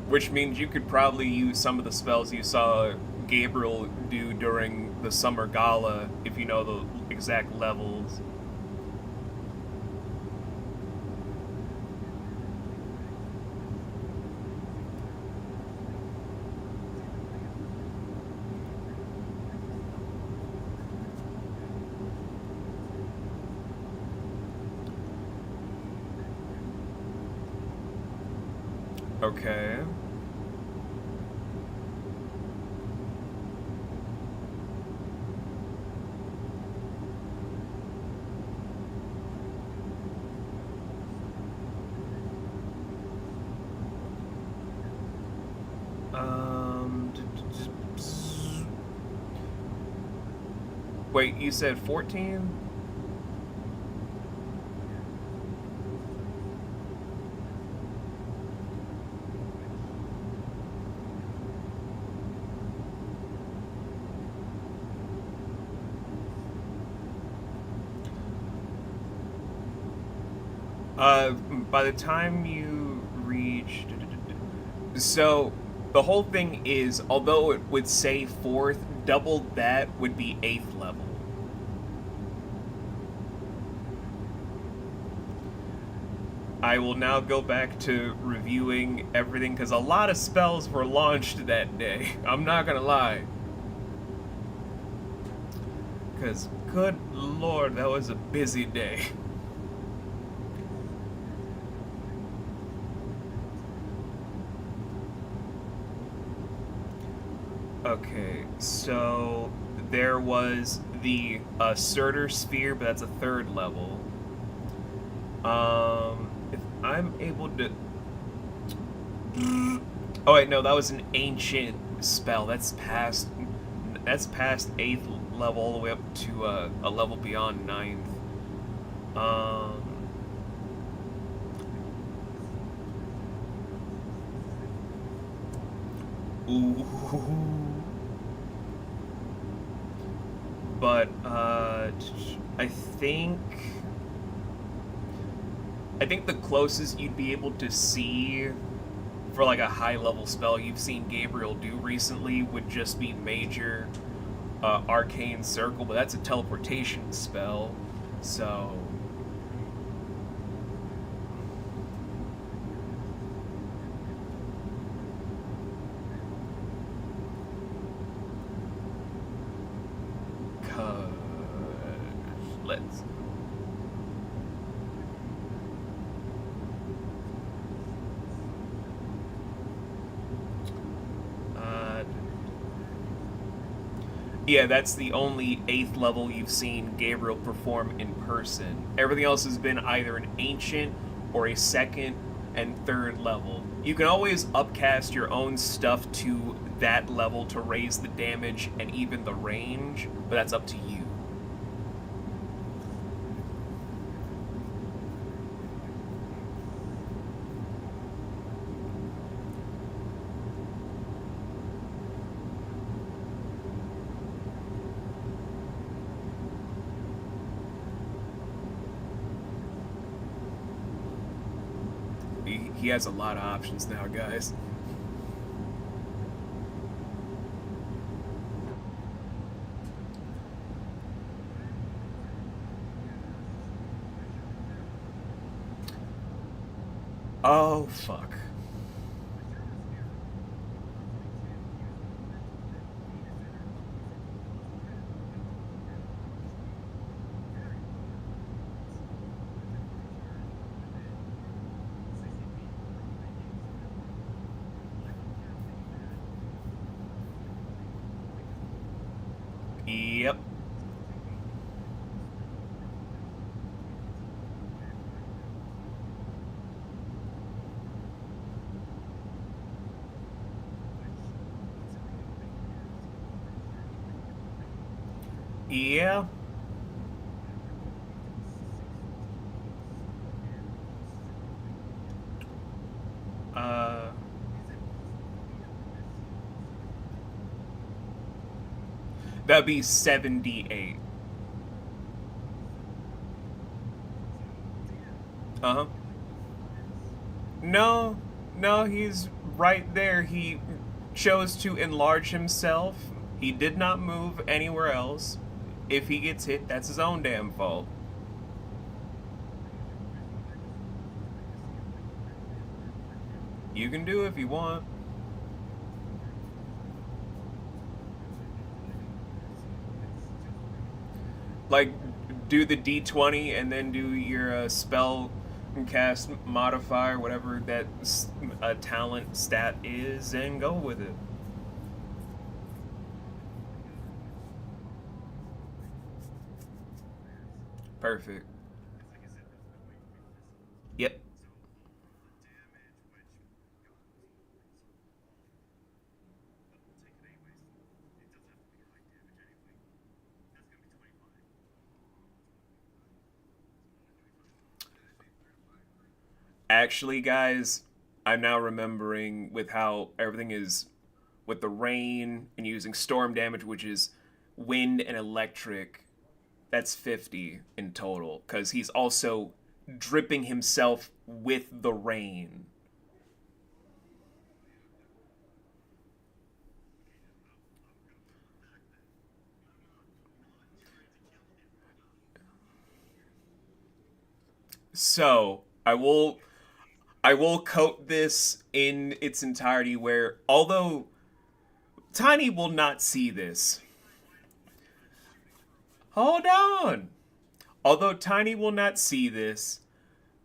Which means you could probably use some of the spells you saw Gabriel do during the Summer Gala if you know the exact levels. Okay. Wait, you said 14? By the time you reach... So, the whole thing is, although it would say 4th, double that would be 8th level. I will now go back to reviewing everything, because a lot of spells were launched that day. I'm not gonna lie. Because, good lord, that was a busy day. Okay, so there was the Surtur Sphere, but that's a 3rd level. If I'm able to... Oh wait, no, that was an ancient spell. That's past 8th level all the way up to a level beyond ninth. Um, ooh. But I think the closest you'd be able to see for like a high level spell you've seen Gabriel do recently would just be Major Arcane Circle, but that's a teleportation spell, so. Let's. Yeah, that's the only 8th level you've seen Gabriel perform in person. Everything else has been either an ancient or a 2nd and 3rd level. You can always upcast your own stuff to that level to raise the damage and even the range, but that's up to you. He has a lot of options now, guys. Oh, fuck. Yep. Yeah. Uh, that'd be 78. Uh huh. No, no, he's right there. He chose to enlarge himself. He did not move anywhere else. If he gets hit, that's his own damn fault. You can do it if you want. Like, do the D20 and then do your spell cast modifier, whatever that talent stat is, and go with it. Perfect. Yep. Actually, guys, I'm now remembering with how everything is with the rain and using storm damage, which is wind and electric. That's 50 in total because he's also dripping himself with the rain. So I will coat this in its entirety where although Tiny will not see this. Hold on. Although Tiny will not see this,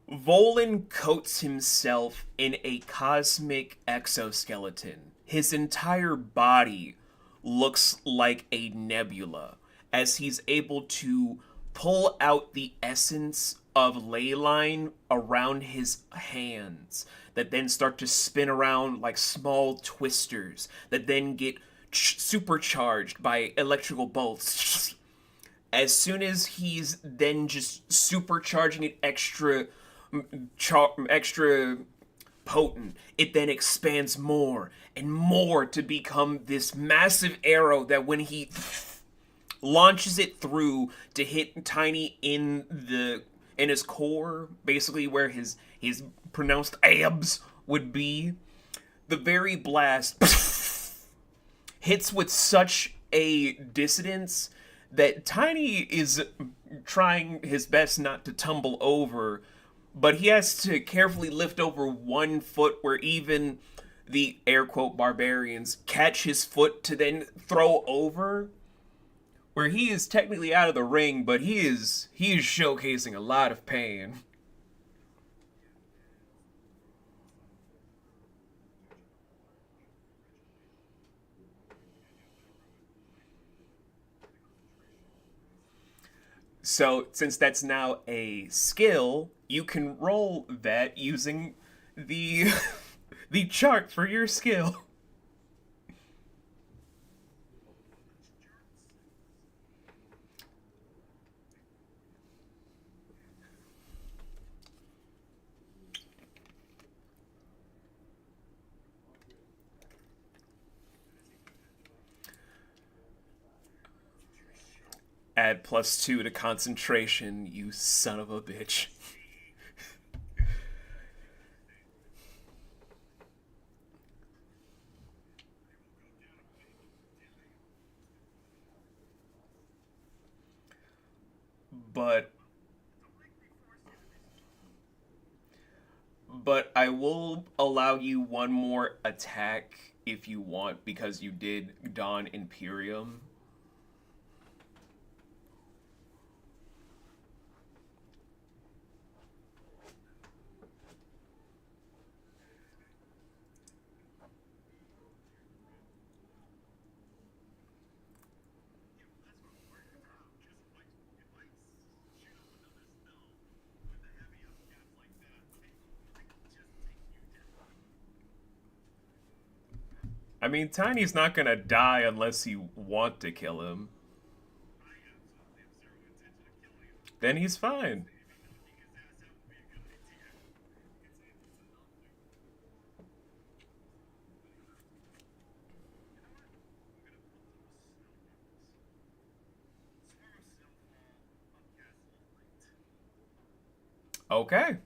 Volan coats himself in a cosmic exoskeleton. His entire body looks like a nebula as he's able to pull out the essence of Leyline around his hands that then start to spin around like small twisters that then get supercharged by electrical bolts. As soon as he's then just supercharging it extra potent, it then expands more and more to become this massive arrow that when he launches it through to hit Tiny in his core, basically where his pronounced abs would be, the very blast hits with such a dissonance that Tiny is trying his best not to tumble over, but he has to carefully lift over one foot where even the air quote barbarians catch his foot to then throw over, where he is technically out of the ring, but he is showcasing a lot of pain. So, since that's now a skill, you can roll that using the the chart for your skill. Add +2 to concentration, you son of a bitch. But I will allow you one more attack if you want because you did Dawn Imperium. I mean, Tiny's not gonna die unless you want to kill him. Then he's fine. Okay.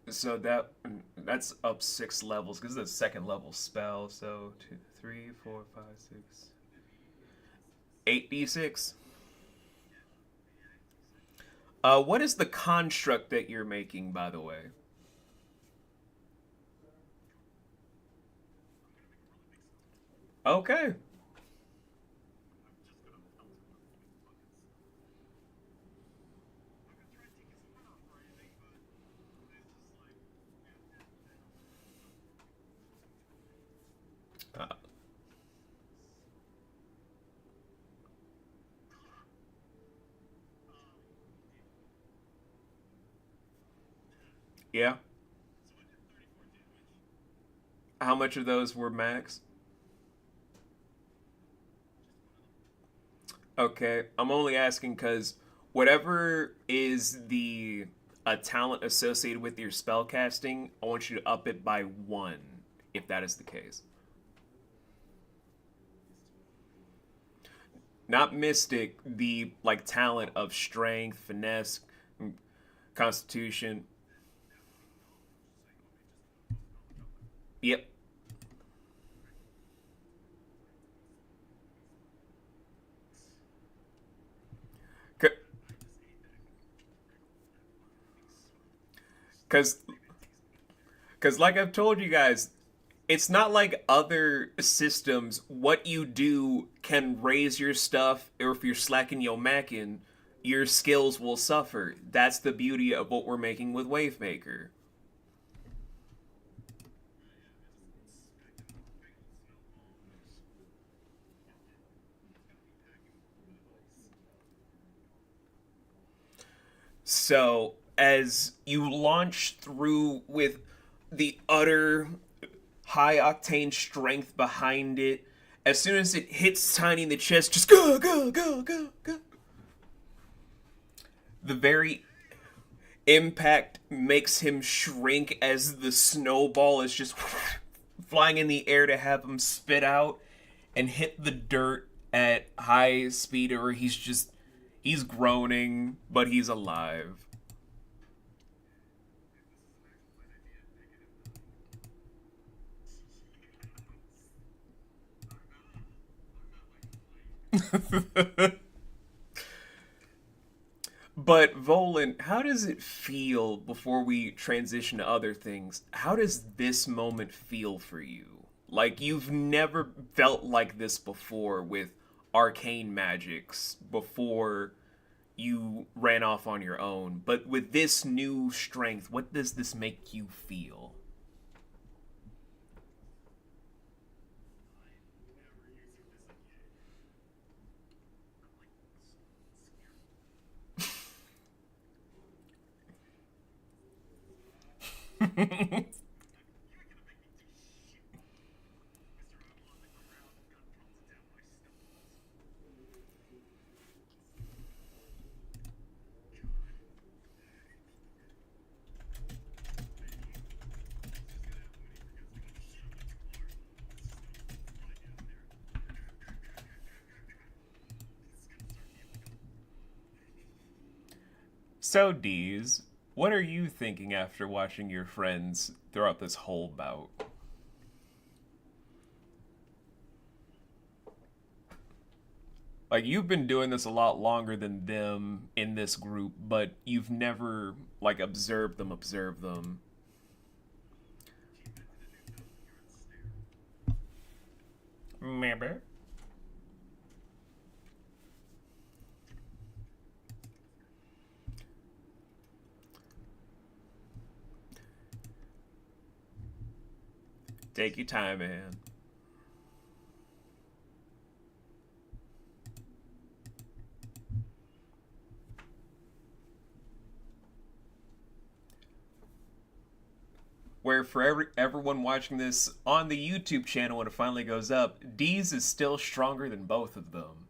So that's up 6 levels because it's a second level spell. So 2, 3, 4, 5, 6, 8d6. What is the construct that you're making, by the way? Okay. Uh, yeah. How much of those were max? Okay, I'm only asking because whatever is the a talent associated with your spell casting, I want you to up it by one, if that is the case. Not mystic, the like talent of strength, finesse, constitution. Yep. Because like I've told you guys, it's not like other systems. What you do can raise your stuff, or if you're slacking your mackin, your skills will suffer. That's the beauty of what we're making with Wavemaker. So, as you launch through with the utter high octane strength behind it, as soon as it hits Tiny in the chest, just go, go, go, go, go. The very impact makes him shrink as the snowball is just flying in the air to have him spit out and hit the dirt at high speed, or he's groaning, but he's alive. But Volan, how does it feel before we transition to other things? How does this moment feel for you? Like you've never felt like this before with arcane magics before you ran off on your own. But with this new strength, what does this make you feel? So, Deez, what are you thinking after watching your friends throughout this whole bout? Like, you've been doing this a lot longer than them in this group, but you've never, like, observed them. Maybe. Take your time, man. Where for everyone watching this on the YouTube channel when it finally goes up, Deez is still stronger than both of them.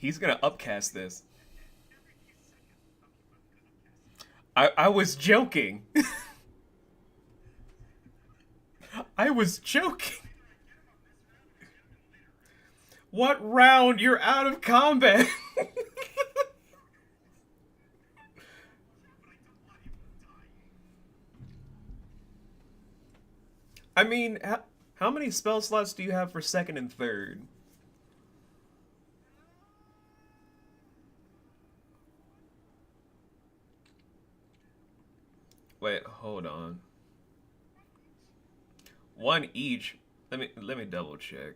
He's gonna upcast this. I was joking. I was joking. What round? You're out of combat. I mean, how many spell slots do you have for second and third? Wait, hold on. One each. Let me double check.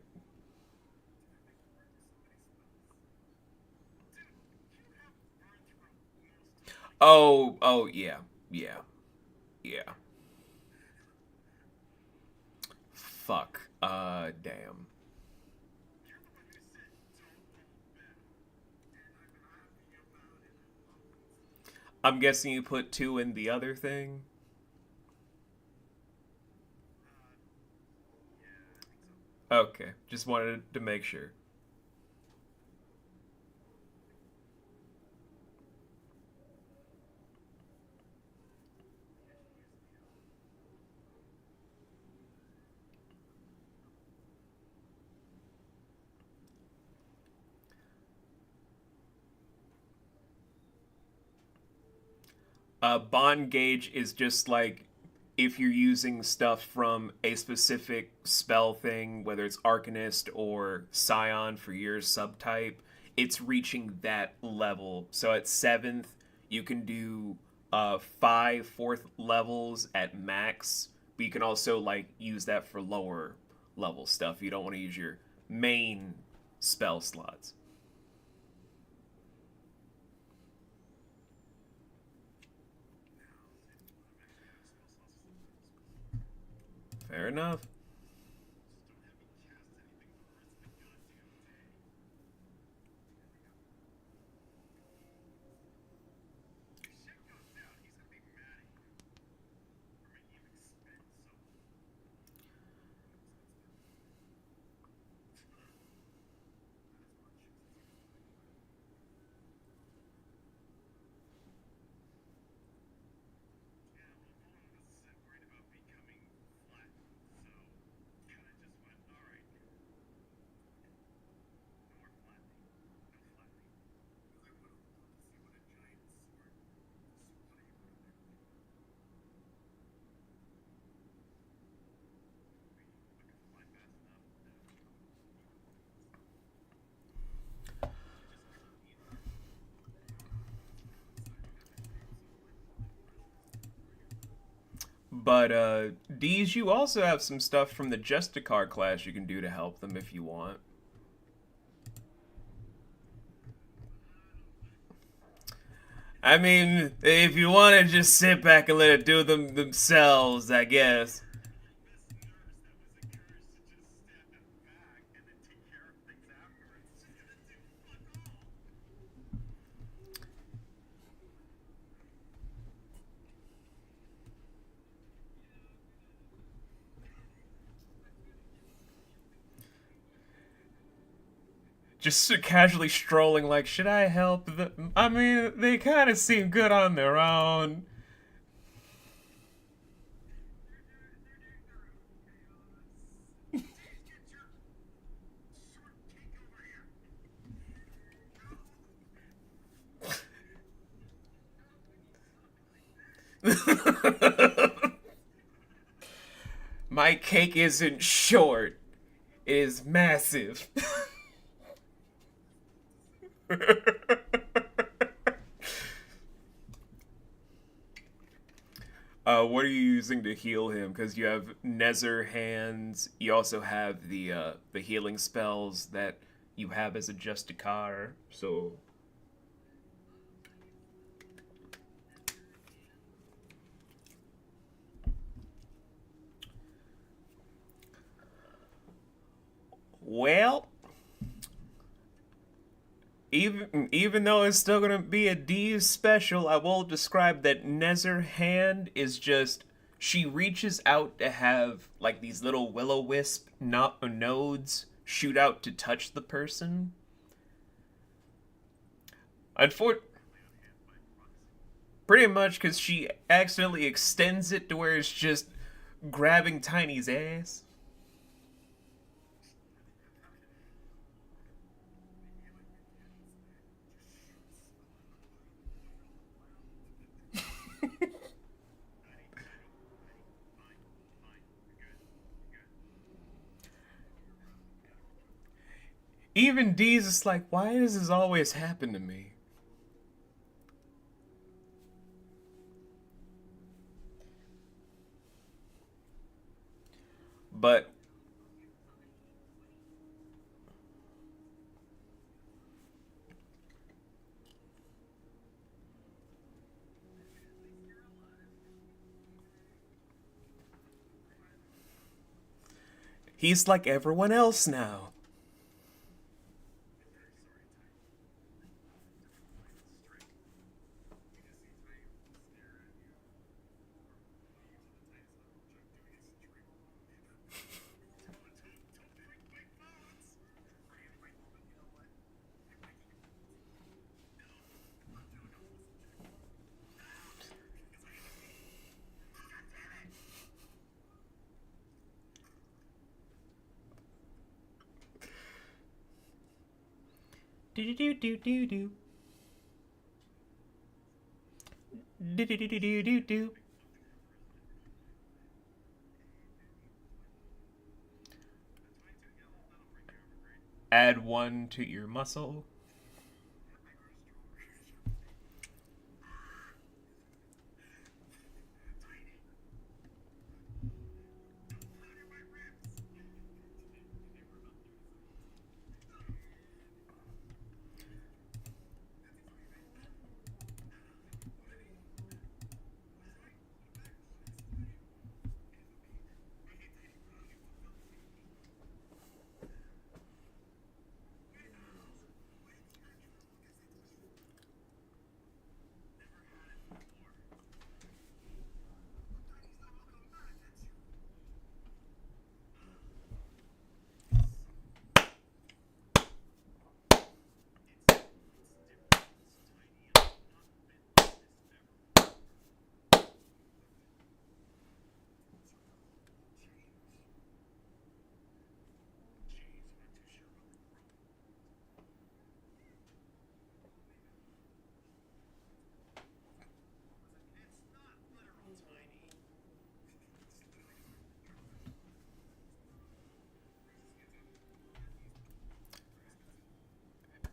Oh yeah. Yeah. Yeah. Fuck. Damn. I'm guessing you put two in the other thing. Okay, just wanted to make sure. Bond gauge is just like if you're using stuff from a specific spell thing, whether it's Arcanist or Scion for your subtype, it's reaching that level. So at seventh, you can do five fourth levels at max, but you can also like use that for lower level stuff. You don't want to use your main spell slots. Fair enough. But D's, you also have some stuff from the Justicar class you can do to help them if you want. I mean, if you want to just sit back and let it do them themselves, I guess. Just casually strolling, like, should I help them? I mean, they kind of seem good on their own. My cake isn't short, it is massive. What are you using to heal him? Because you have Nether hands. You also have the healing spells that you have as a Justicar. So, well, even though it's still gonna be a D special, I will describe that Nether hand is just she reaches out to have like these little will-o-wisp nodes shoot out to touch the person. Unfortunately, pretty much because she accidentally extends it to where it's just grabbing Tiny's ass. Even D's is like, why does this always happen to me? But he's like everyone else now. Do do do do do. Do do do do do do do. Add one to your muscle.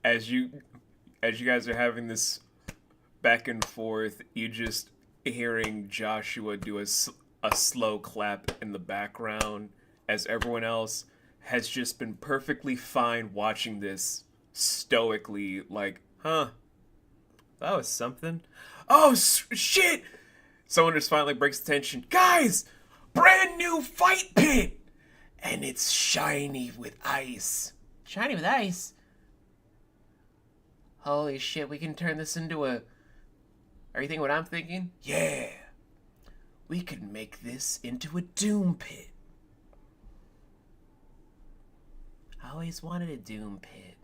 As you as you guys are having this back and forth, you just hearing Joshua do a slow clap in the background as everyone else has just been perfectly fine watching this stoically, like, huh, that was something. Oh, shit! Someone just finally breaks the tension. Guys! Brand new fight pit! And it's shiny with ice. Shiny with ice? Holy shit, we can turn this into a... Are you thinking what I'm thinking? Yeah. We could make this into a doom pit. I always wanted a doom pit.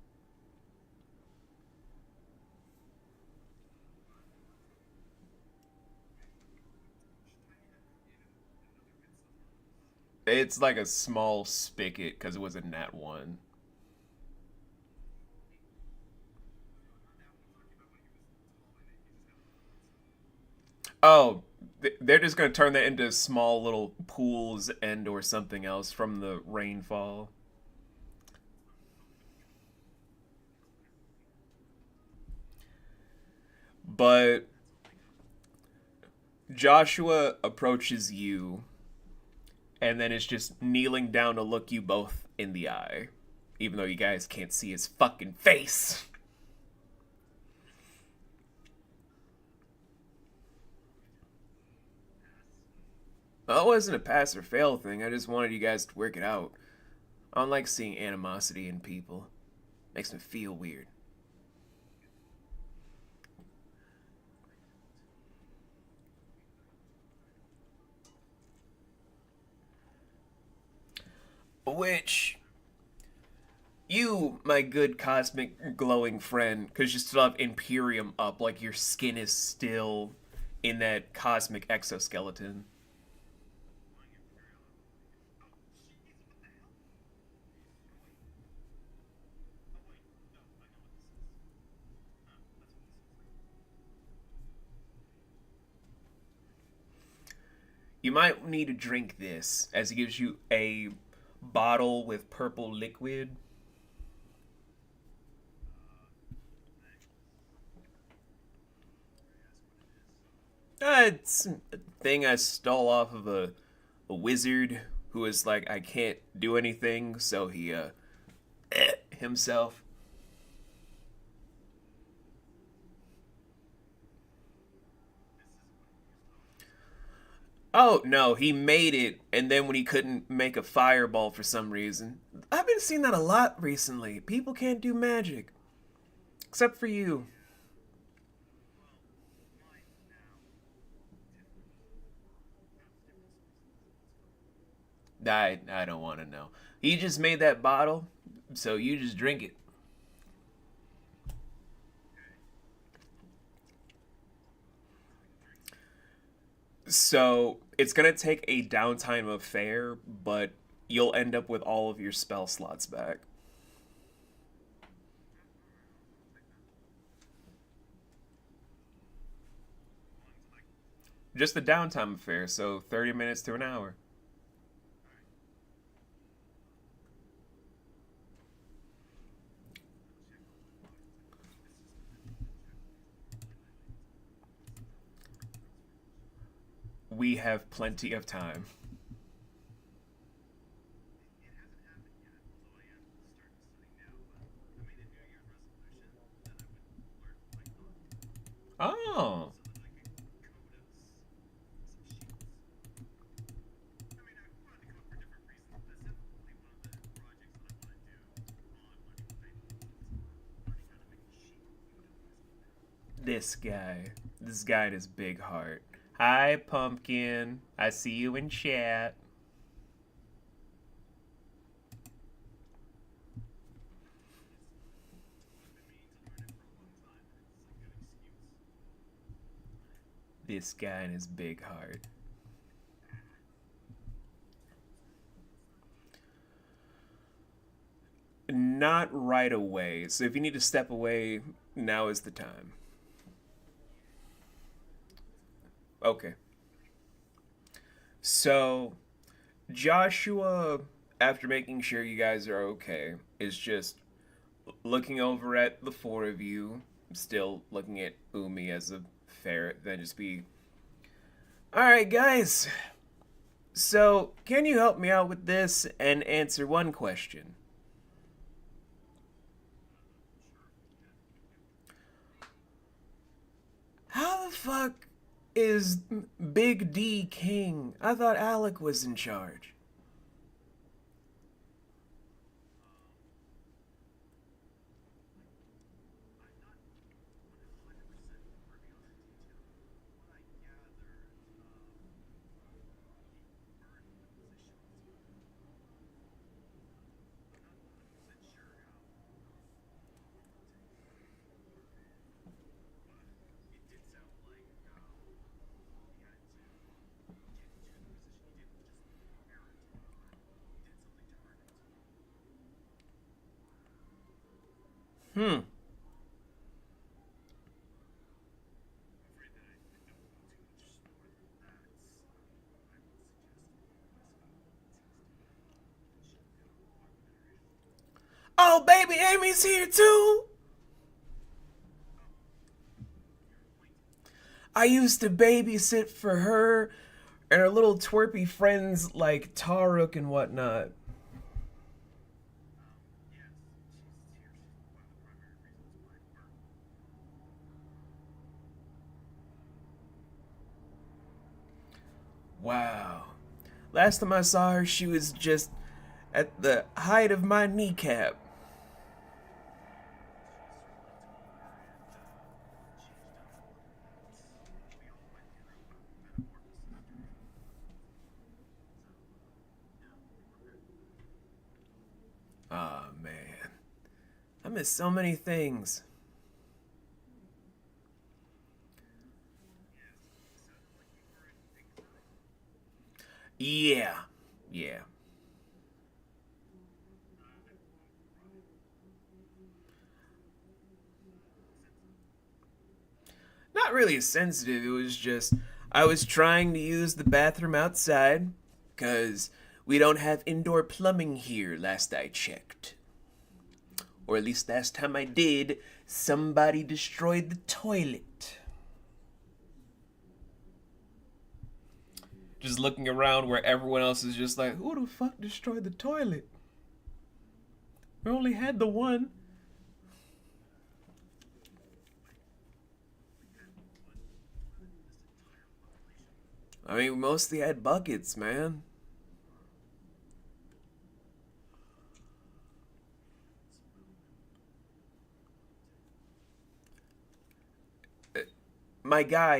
It's like a small spigot because it was a nat 1. Oh, they're just gonna turn that into small little pools and or something else from the rainfall. But Joshua approaches you and then is just kneeling down to look you both in the eye, even though you guys can't see his fucking face. Well, it wasn't a pass or fail thing. I just wanted you guys to work it out. I don't like seeing animosity in people. Makes me feel weird. Which, you, my good cosmic glowing friend, because you still have Imperium up, like your skin is still in that cosmic exoskeleton. You might need to drink this, as it gives you a bottle with purple liquid. It's a thing I stole off of a wizard who was like, I can't do anything, so he, himself. Oh, no, he made it, and then when he couldn't make a fireball for some reason. I've been seeing that a lot recently. People can't do magic. Except for you. I don't want to know. He just made that bottle, so you just drink it. So it's gonna take a downtime of fair, but you'll end up with all of your spell slots back. Just the downtime affair, so 30 minutes to an hour. We have plenty of time. Oh. This guy. This guy and his big heart. Hi, Pumpkin. I see you in chat. This guy and his big heart. Not right away. So if you need to step away, now is the time. Okay. So Joshua, after making sure you guys are okay, is just looking over at the four of you, still looking at Umi as a ferret, then just be, alright, guys. So, can you help me out with this and answer one question? How the fuck is Big D king? I thought Alec was in charge. Hmm. Oh, baby Amy's here too! I used to babysit for her and her little twerpy friends like Taruk and whatnot. Wow. Last time I saw her, she was just at the height of my kneecap. Ah, oh, man. I miss so many things. Yeah. Yeah. Not really sensitive, it was just I was trying to use the bathroom outside, because we don't have indoor plumbing here, last I checked. Or at least last time I did, somebody destroyed the toilet. Just looking around where everyone else is just like, who the fuck destroyed the toilet? We only had the one. I mean, we mostly had buckets, man. My guy,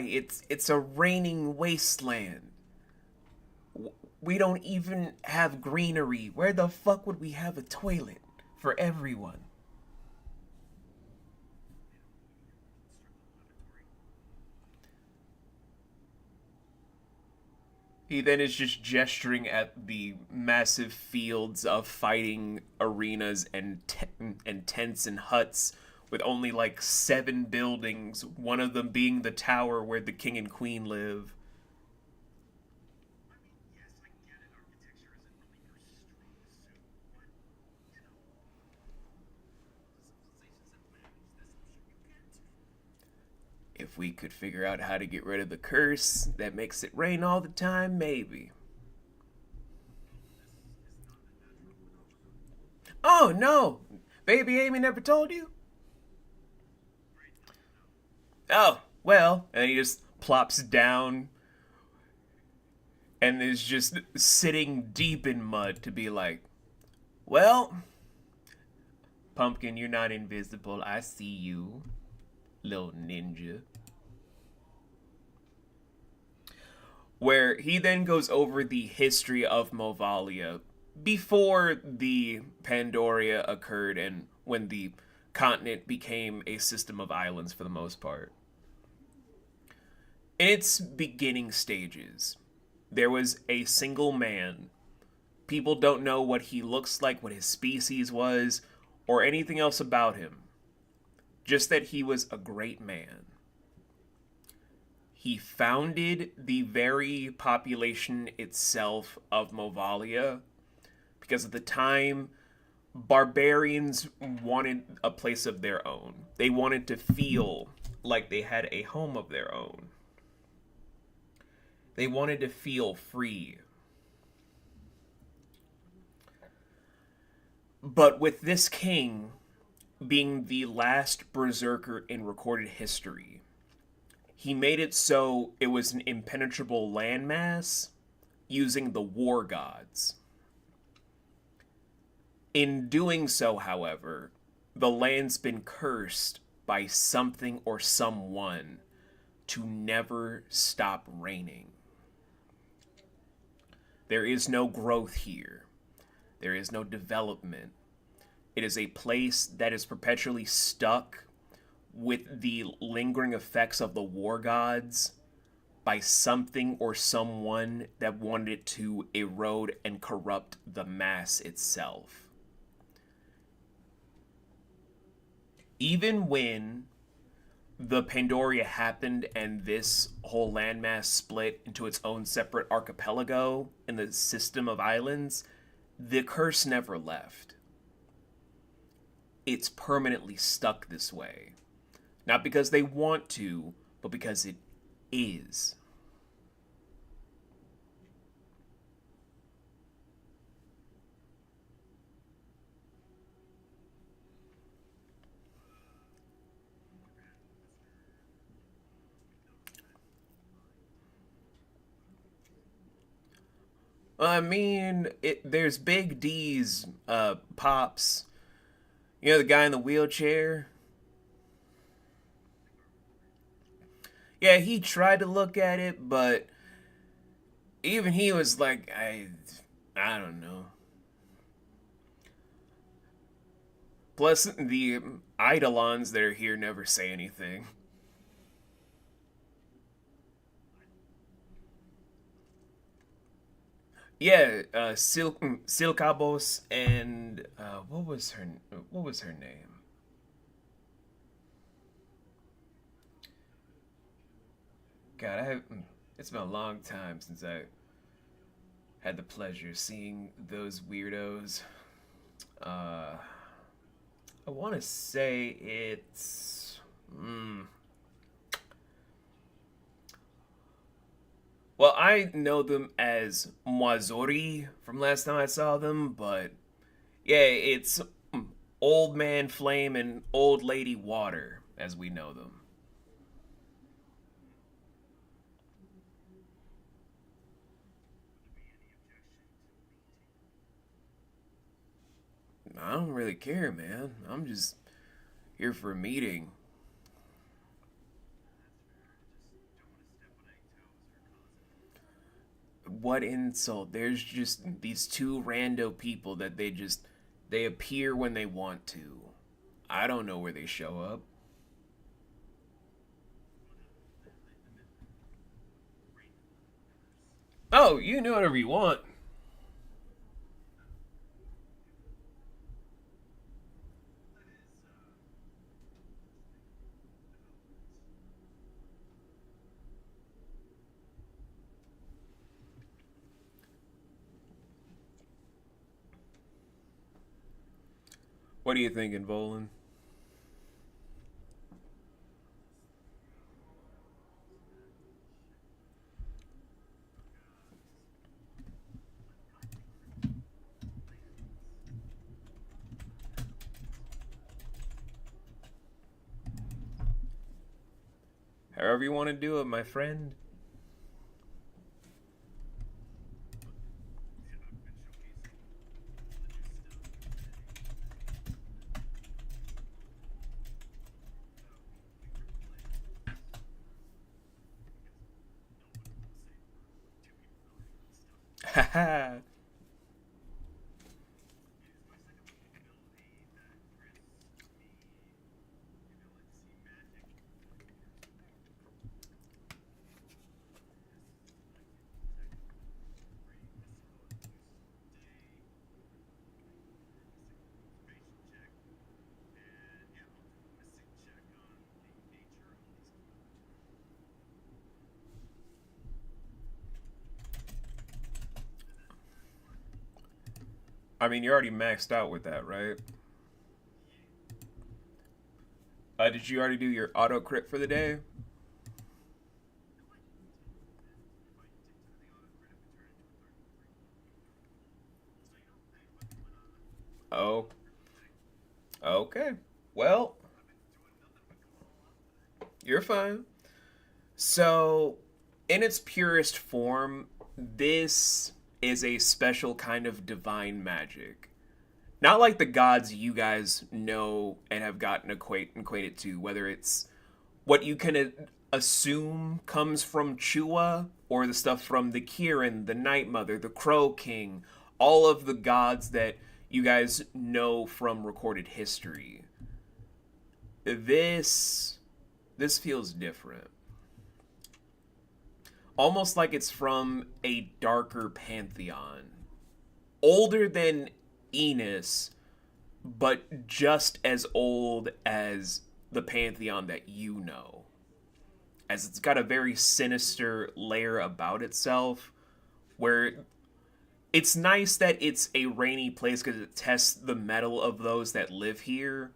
it's a raining wasteland. We don't even have greenery. Where the fuck would we have a toilet for everyone? He then is just gesturing at the massive fields of fighting arenas and tents and huts with only like 7 buildings, one of them being the tower where the king and queen live. If we could figure out how to get rid of the curse that makes it rain all the time, maybe. Oh no! Baby Amy never told you? Oh, well. And he just plops down and is just sitting deep in mud to be like, well, Pumpkin, you're not invisible. I see you, little ninja. Where he then goes over the history of Movalia before the Pandoria occurred and when the continent became a system of islands for the most part. In its beginning stages, there was a single man. People don't know what he looks like, what his species was, or anything else about him. Just that he was a great man. He founded the very population itself of Movalia because at the time, barbarians wanted a place of their own. They wanted to feel like they had a home of their own. They wanted to feel free. But with this king being the last berserker in recorded history, he made it so it was an impenetrable landmass using the war gods. In doing so, however, the land's been cursed by something or someone to never stop raining. There is no growth here. There is no development. It is a place that is perpetually stuck with the lingering effects of the war gods by something or someone that wanted it to erode and corrupt the mass itself. Even when the Pandoria happened and this whole landmass split into its own separate archipelago in the system of islands, the curse never left. It's permanently stuck this way. Not because they want to, but because it is. I mean, there's Big D's pops. You know, the guy in the wheelchair? Yeah, he tried to look at it, but even he was like, I don't know. Plus, the Eidolons that are here never say anything. Yeah, Silcabos and what was her name? God, it's been a long time since I had the pleasure of seeing those weirdos. Uh, I want to say it's. Well, I know them as Moazori from last time I saw them, but yeah, it's Old Man Flame and Old Lady Water as we know them. I don't really care, man. I'm just here for a meeting. What insult? There's just these two rando people that they appear when they want to. I don't know where they show up. Oh, you can do whatever you want. What are you thinking, Volan? However you want to do it, my friend. Haha. I mean, you're already maxed out with that, right? Did you already do your auto crit for the day? Oh, okay. Well, you're fine. So, in its purest form, this is a special kind of divine magic. Not like the gods you guys know and have gotten acquainted to, whether it's what you can assume comes from Chua or the stuff from the Kirin, the Night Mother, the Crow King, all of the gods that you guys know from recorded history. This this feels different. Almost like it's from a darker pantheon. Older than Enos, but just as old as the pantheon that you know. As it's got a very sinister layer about itself, where it's nice that it's a rainy place because it tests the mettle of those that live here.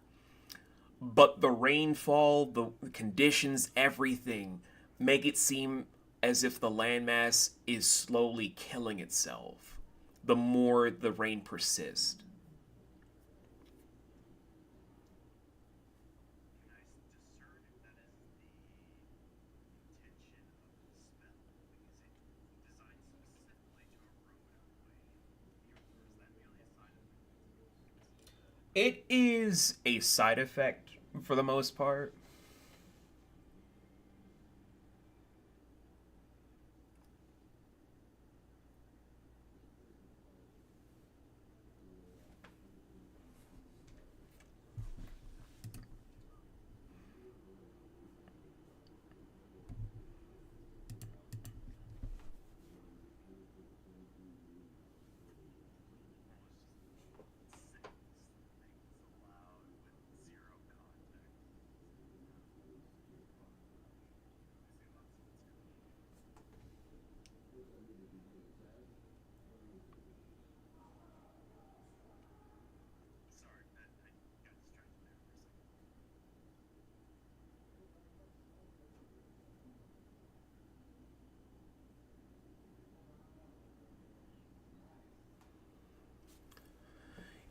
But the rainfall, the conditions, everything make it seem as if the landmass is slowly killing itself the more the rain persists. It is a side effect for the most part.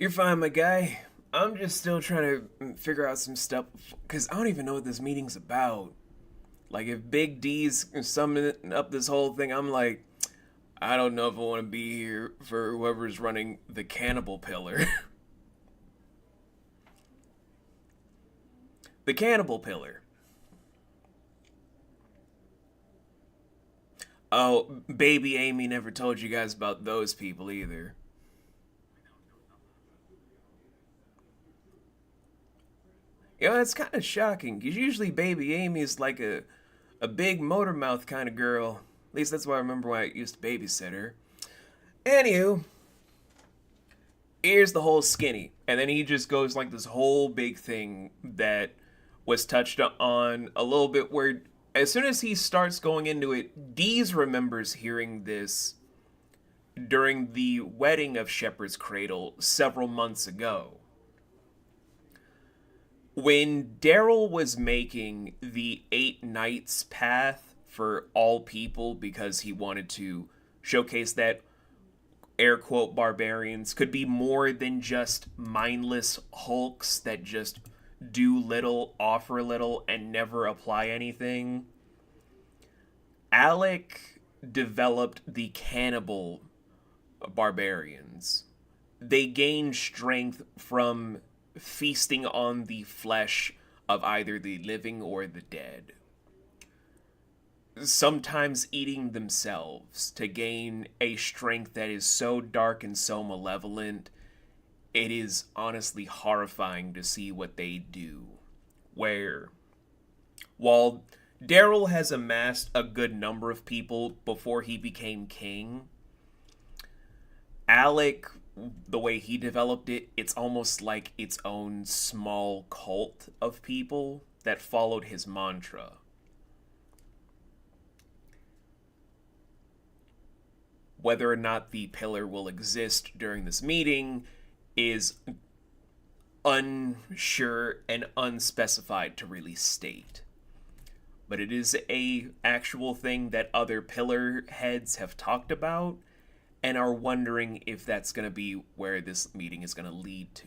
You're fine, my guy. I'm just still trying to figure out some stuff because I don't even know what this meeting's about. Like, if Big D's summing up this whole thing, I'm like, I don't know if I want to be here for whoever's running the cannibal pillar. The cannibal pillar. Oh, baby Amy never told you guys about those people either. You know, it's kind of shocking because usually baby Amy is like a big motor mouth kind of girl. At least that's why I remember when I used to babysit her. Anywho, here's the whole skinny. And then he just goes like this whole big thing that was touched on a little bit where as soon as he starts going into it, Dees remembers hearing this during the wedding of Shepherd's Cradle several months ago. When Daryl was making the Eight Nights path for all people because he wanted to showcase that air quote barbarians could be more than just mindless hulks that just do little, offer little, and never apply anything. Alec developed the cannibal barbarians. They gain strength from feasting on the flesh of either the living or the dead. Sometimes eating themselves to gain a strength that is so dark and so malevolent, it is honestly horrifying to see what they do. Where, while Daryl has amassed a good number of people before he became king, Alec, the way he developed it, it's almost like its own small cult of people that followed his mantra. Whether or not the pillar will exist during this meeting is unsure and unspecified to really state. But it is a actual thing that other pillar heads have talked about and are wondering if that's going to be where this meeting is going to lead to.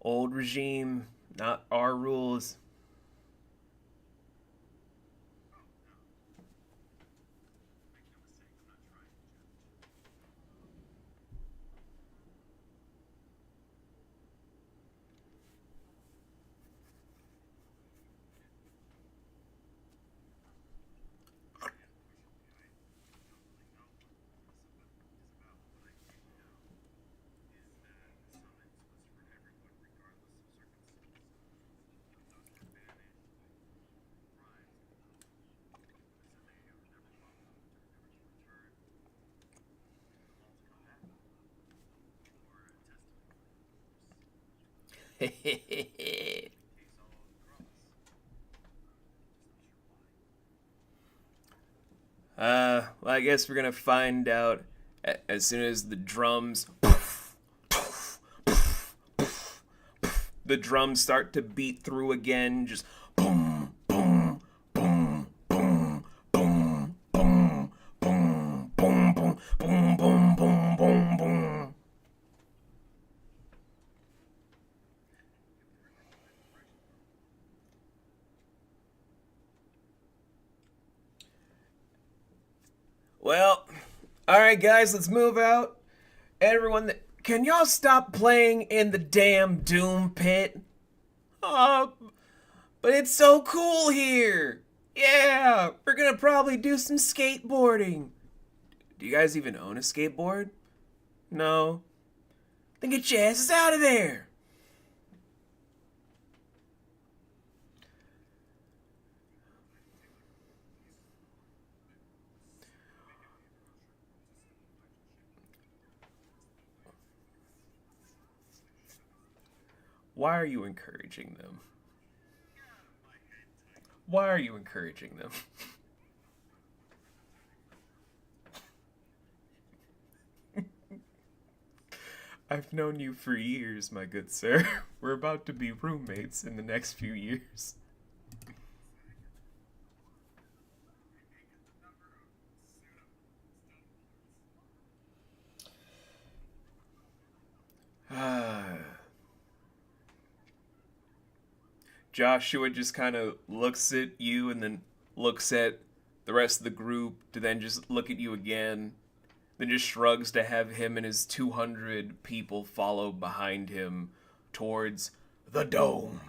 Old regime, not our rules. Well, I guess we're gonna find out as soon as the drums. The drums start to beat through again, just boom, boom, boom, boom, boom, boom, boom, boom, boom, boom, boom, boom, boom, boom. Well, all right, guys, let's move out. Everyone, can y'all stop playing in the damn Doom Pit? Uh, but it's so cool here. Yeah, we're gonna probably do some skateboarding. Do you guys even own a skateboard? No? Then get your asses out of there. Why are you encouraging them? Why are you encouraging them? I've known you for years, my good sir. We're about to be roommates in the next few years. Joshua just kind of looks at you and then looks at the rest of the group to then just look at you again. Then just shrugs to have him and his 200 people follow behind him towards the dome.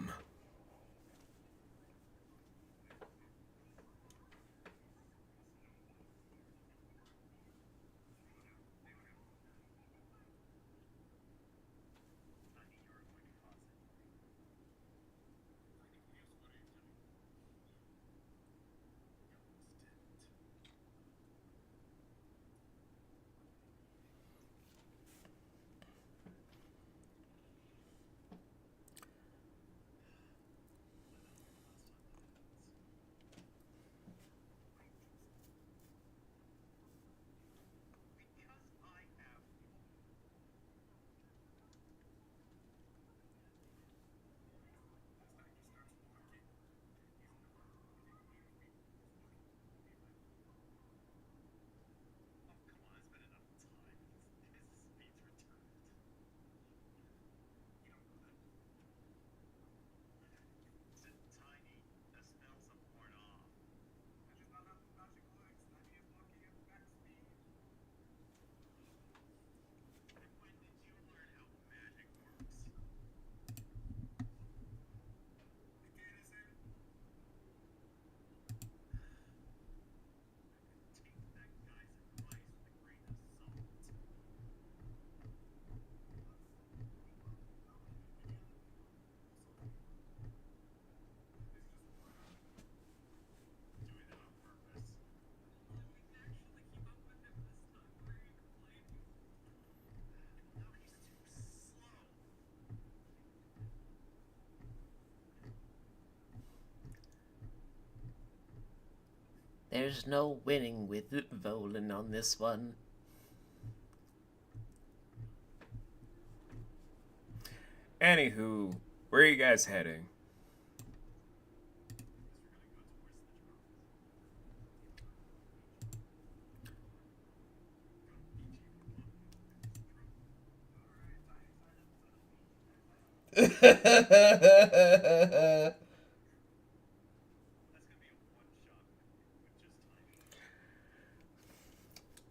There's no winning with Volan on this one. Anywho, where are you guys heading?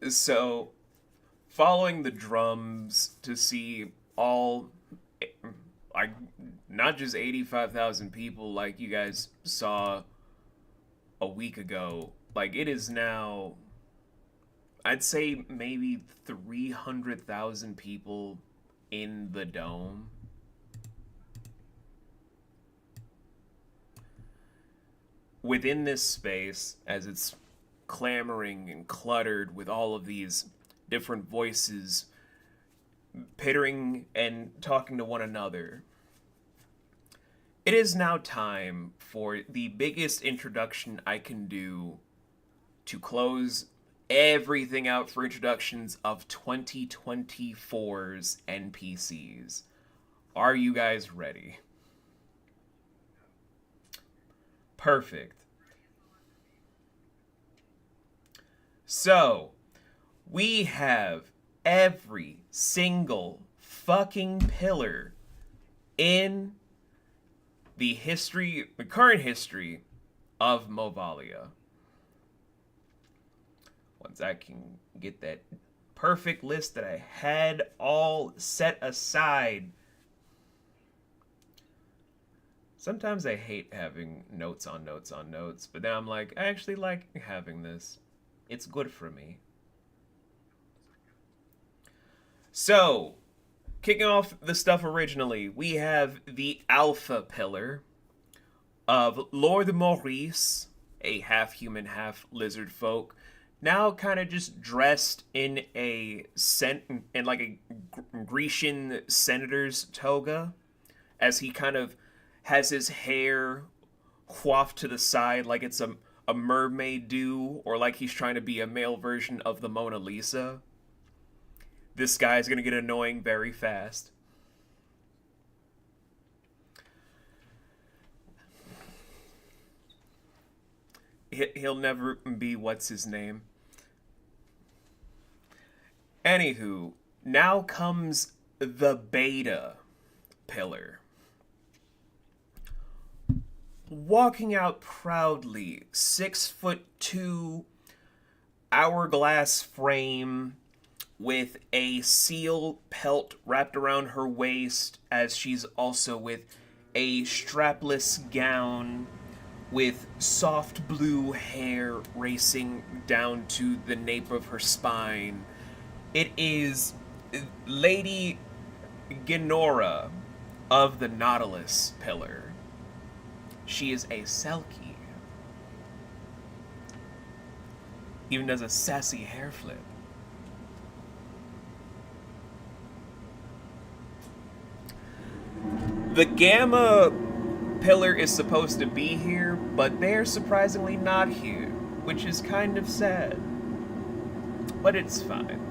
So, following the drums to see all, like, not just 85,000 people like you guys saw a week ago, like, it is now, I'd say maybe 300,000 people in the dome. Within this space, as it's clamoring and cluttered with all of these different voices pittering and talking to one another, it is now time for the biggest introduction I can do to close everything out for introductions of 2024's NPCs. Are you guys ready? Perfect. So, we have every single fucking pillar in the current history of Movalia. Once I can get that perfect list that I had all set aside. Sometimes I hate having notes on notes on notes, but then I'm like, I actually like having this. It's good for me. So, kicking off the stuff originally, we have the Alpha Pillar of Lord Maurice, a half-human, half-lizard folk, now kind of just dressed in a Grecian senator's toga, as he kind of has his hair coiffed to the side like it's a mermaid do, or like he's trying to be a male version of the Mona Lisa. This guy's gonna get annoying very fast. He'll never be what's his name. Anywho, now comes the Beta Pillar. Walking out proudly, 6'2", hourglass frame with a seal pelt wrapped around her waist, as she's also with a strapless gown with soft blue hair racing down to the nape of her spine. It is Lady Genora of the Nautilus Pillar. She is a Selkie. Even does a sassy hair flip. The Gamma Pillar is supposed to be here, but they're surprisingly not here, which is kind of sad. But it's fine.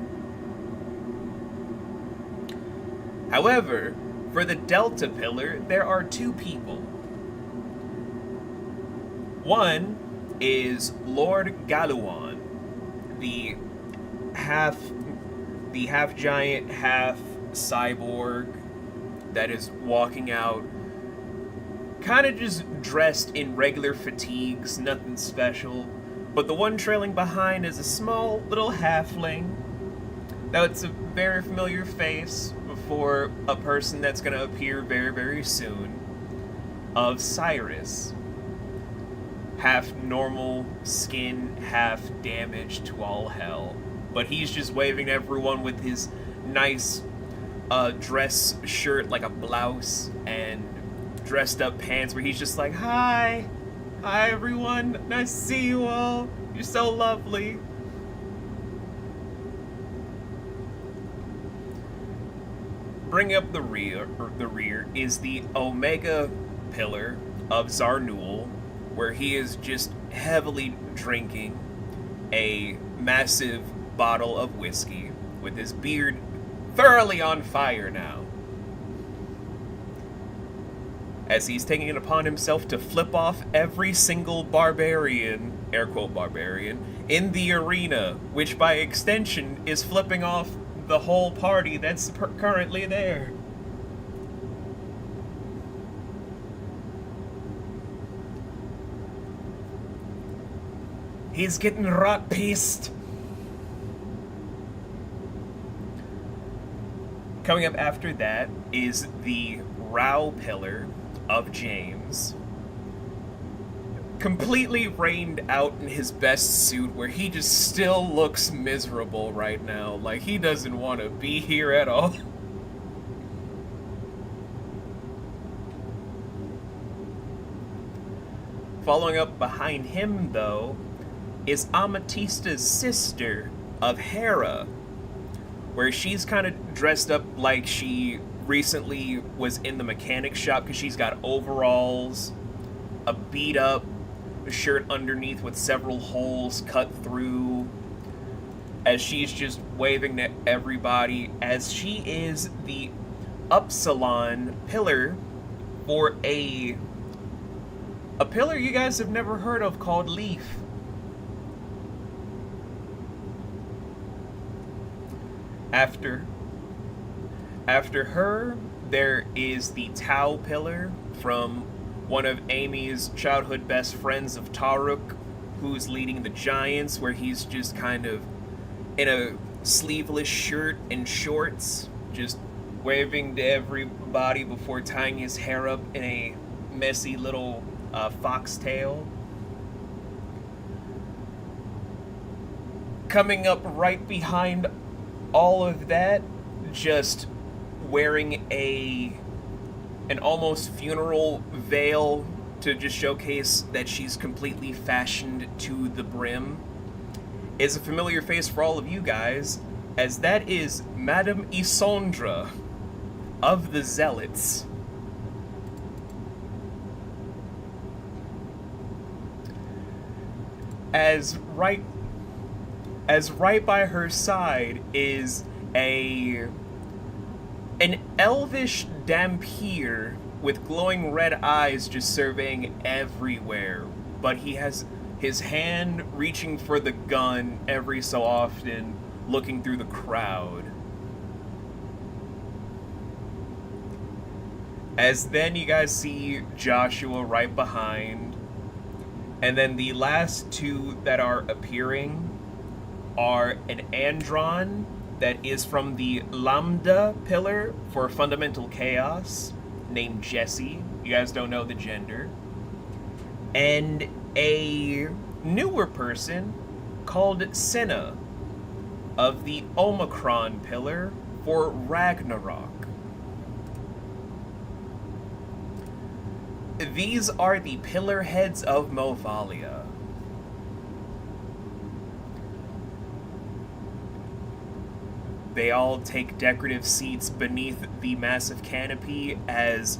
However, for the Delta Pillar, there are two people. One is Lord Galuan, the half giant, half cyborg that is walking out, kind of just dressed in regular fatigues, nothing special. But the one trailing behind is a small little halfling. Now, it's a very familiar face for a person that's going to appear very, very soon, of Cyrus. Half normal skin, half damaged to all hell. But he's just waving to everyone with his nice dress shirt, like a blouse, and dressed up pants, where he's just like, Hi everyone, nice to see you all, you're so lovely. Bring up the rear is the Omega Pillar of Zarnul, where he is just heavily drinking a massive bottle of whiskey, with his beard thoroughly on fire now, as he's taking it upon himself to flip off every single barbarian, air quote barbarian, in the arena, which by extension is flipping off the whole party that's currently there. He's getting rot pissed. Coming up after that is the Row Pillar of James, completely rained out in his best suit, where he just still looks miserable right now, like he doesn't want to be here at all. Following up behind him, though, is Amatista's sister of Hera, where she's kind of dressed up like she recently was in the mechanic shop, because she's got overalls, a beat up shirt underneath with several holes cut through, as she's just waving to everybody, as she is the Upsilon pillar for a pillar you guys have never heard of called Leaf. After her, there is the Tau pillar from one of Amy's childhood best friends of Taruk, who's leading the Giants, where he's just kind of in a sleeveless shirt and shorts, just waving to everybody before tying his hair up in a messy little foxtail. Coming up right behind all of that, just wearing an almost funeral veil to just showcase that she's completely fashioned to the brim, is a familiar face for all of you guys, as that is Madame Isondra of the Zealots. As right by her side is an elvish Dampier with glowing red eyes just surveying everywhere, but he has his hand reaching for the gun every so often, looking through the crowd. As then you guys see Joshua right behind, and then the last two that are appearing are an Andron that is from the Lambda pillar for fundamental chaos, named Jesse. You guys don't know the gender. And a newer person called Senna of the Omicron pillar for Ragnarok. These are the pillar heads of Movalia. They all take decorative seats beneath the massive canopy as,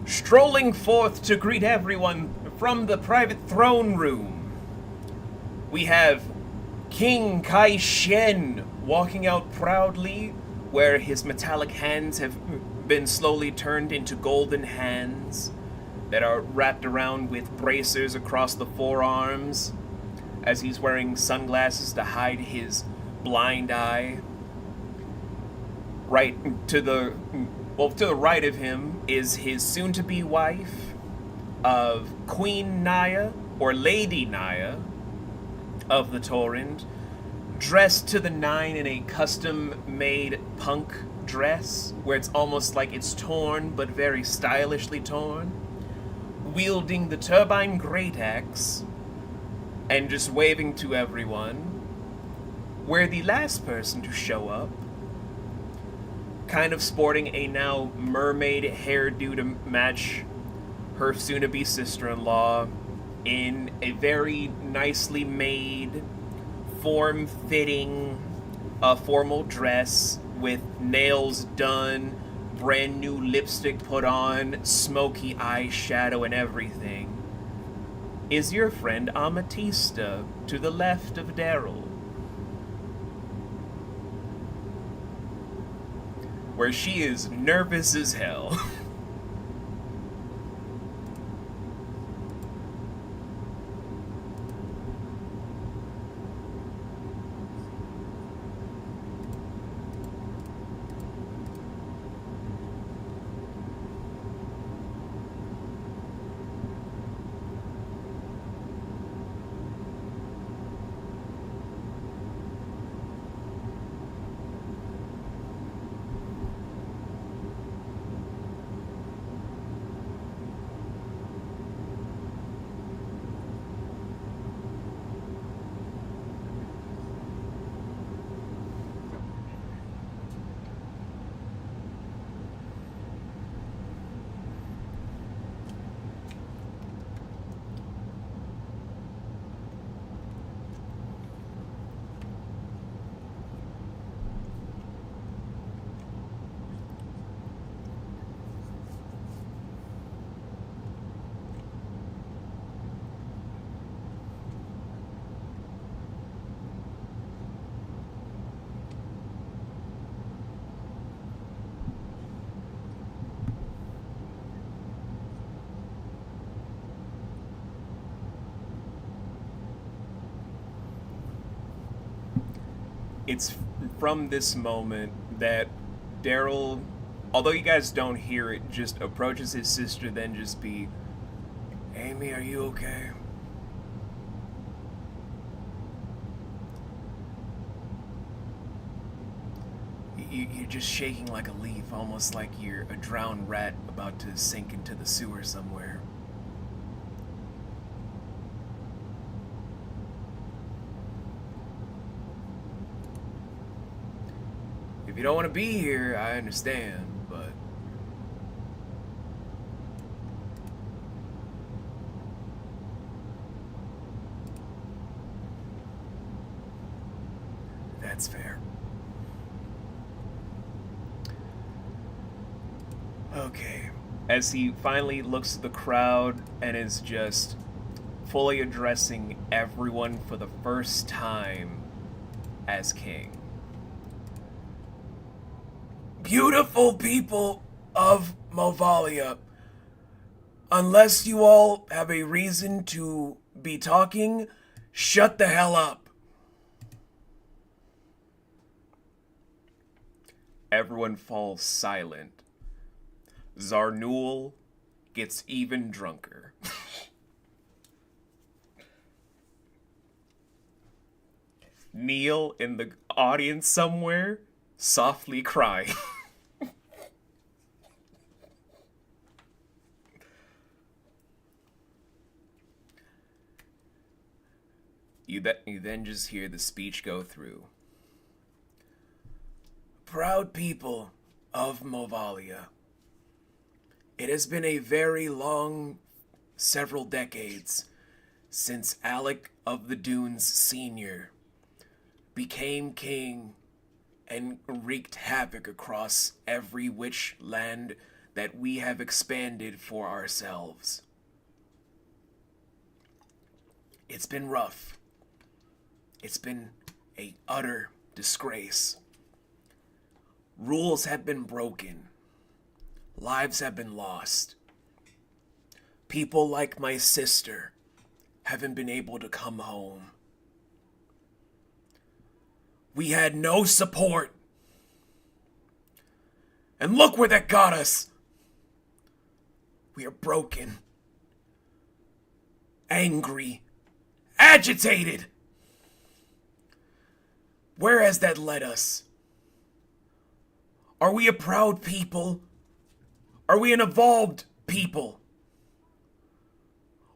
strolling forth to greet everyone from the private throne room, we have King Kai Shen walking out proudly, where his metallic hands have been slowly turned into golden hands that are wrapped around with bracers across the forearms, as he's wearing sunglasses to hide his blind eye. To the right of him is his soon-to-be wife of Queen Naya, or Lady Naya, of the Torrent, dressed to the nine in a custom-made punk dress, where it's almost like it's torn, but very stylishly torn, wielding the turbine great axe, and just waving to everyone, where the last person to show up, kind of sporting a now mermaid hairdo to match her soon-to-be sister-in-law, in a very nicely made, form-fitting, formal dress with nails done, brand new lipstick put on, smoky eyeshadow and everything, is your friend Amatista to the left of Daryl, where she is nervous as hell. It's from this moment that Daryl, although you guys don't hear it, just approaches his sister, then just be, Amy, are you okay? You're just shaking like a leaf, almost like you're a drowned rat about to sink into the sewer somewhere. If you don't want to be here, I understand, but... that's fair. Okay. As he finally looks at the crowd and is just fully addressing everyone for the first time as king. Beautiful people of Movalia, unless you all have a reason to be talking, shut the hell up. Everyone falls silent. Zarnul gets even drunker. Neil in the audience somewhere softly crying. You then just hear the speech go through. Proud people of Movalia, it has been a very long several decades since Alec of the Dunes Sr. became king and wreaked havoc across every witch land that we have expanded for ourselves. It's been rough. It's been an utter disgrace. Rules have been broken. Lives have been lost. People like my sister haven't been able to come home. We had no support. And look where that got us. We are broken, angry, agitated. Where has that led us? Are we a proud people? Are we an evolved people?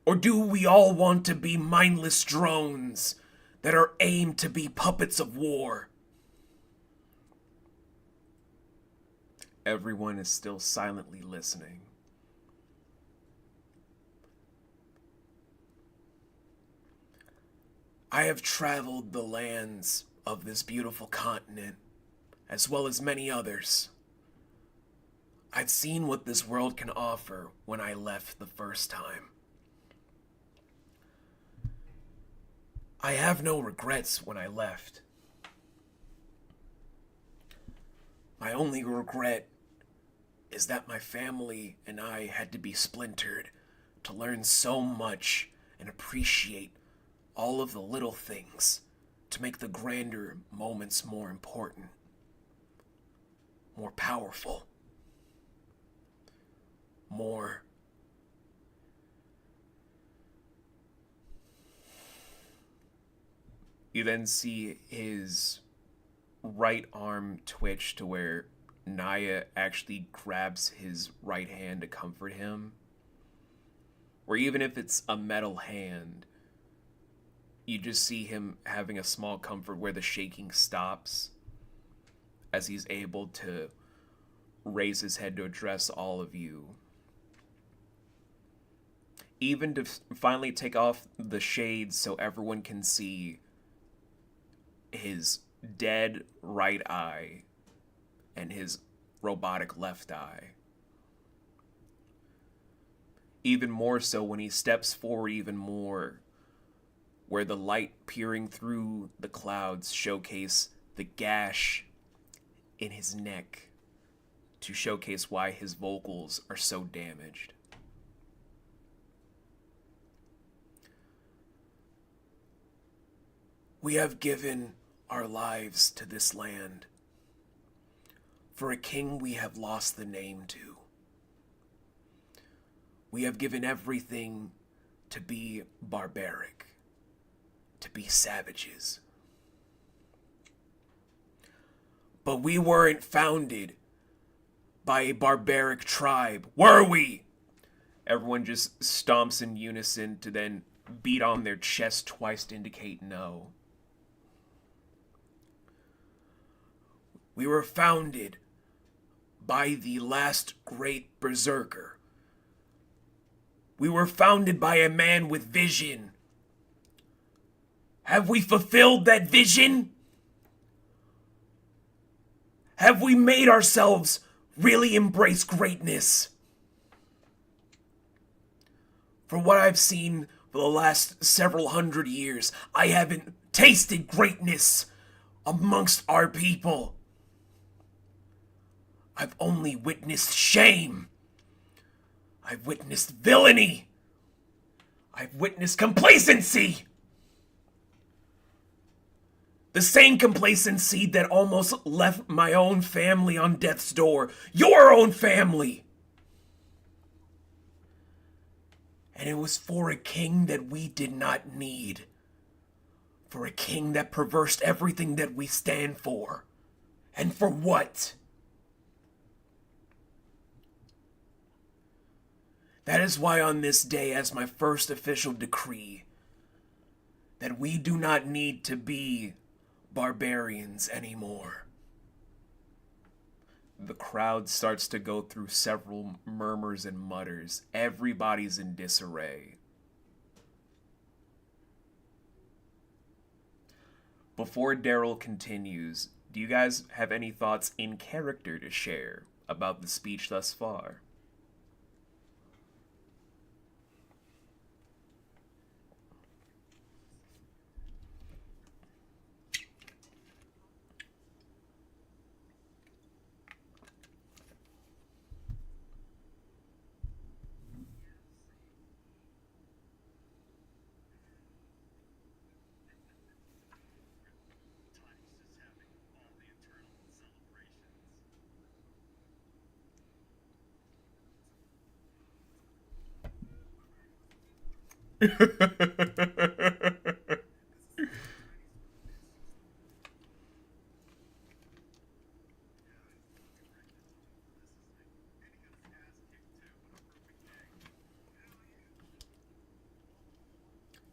Or do we all want to be mindless drones that are aimed to be puppets of war? Everyone is still silently listening. I have traveled the lands of this beautiful continent, as well as many others. I've seen what this world can offer when I left the first time. I have no regrets when I left. My only regret is that my family and I had to be splintered to learn so much and appreciate all of the little things to make the grander moments more important, more powerful, more. You then see his right arm twitch to where Naya actually grabs his right hand to comfort him. Or even if it's a metal hand, you just see him having a small comfort where the shaking stops as he's able to raise his head to address all of you. Even to finally take off the shades so everyone can see his dead right eye and his robotic left eye. Even more so when he steps forward even more, where the light peering through the clouds showcase the gash in his neck to showcase why his vocals are so damaged. We have given our lives to this land. For a king we have lost the name to. We have given everything to be barbaric, to be savages. But we weren't founded by a barbaric tribe, were we? Everyone just stomps in unison to then beat on their chest twice to indicate no. We were founded by the last great berserker. We were founded by a man with vision. Have we fulfilled that vision? Have we made ourselves really embrace greatness? From what I've seen for the last several hundred years, I haven't tasted greatness amongst our people. I've only witnessed shame. I've witnessed villainy. I've witnessed complacency. The same complacency that almost left my own family on death's door. Your own family. And it was for a king that we did not need. For a king that perversed everything that we stand for. And for what? That is why on this day, as my first official decree, that we do not need to be barbarians anymore. The crowd starts to go through several murmurs and mutters. Everybody's in disarray. Before Daryl continues, do you guys have any thoughts in character to share about the speech thus far?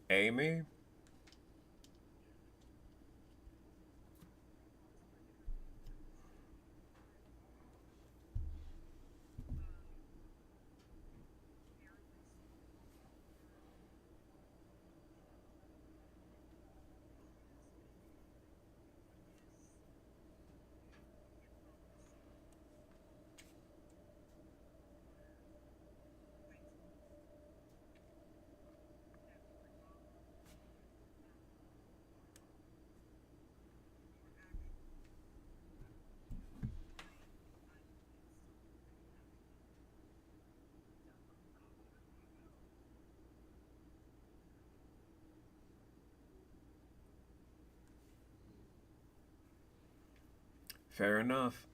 Amy? Fair enough.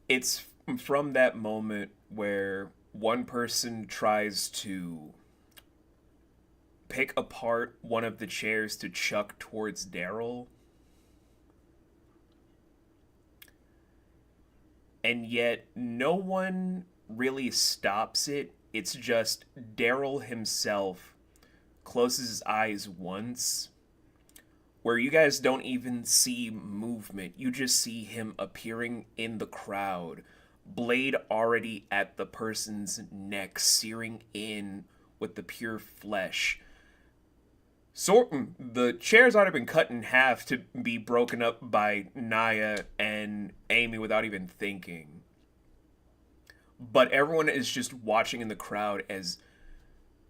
It's from that moment where one person tries to pick apart one of the chairs to chuck towards Daryl, and yet no one really stops it. It's just Daryl himself closes his eyes once, where you guys don't even see movement. You just see him appearing in the crowd, blade already at the person's neck, searing in with the pure flesh. The chair's already been cut in half to be broken up by Naya and Amy without even thinking. But everyone is just watching in the crowd as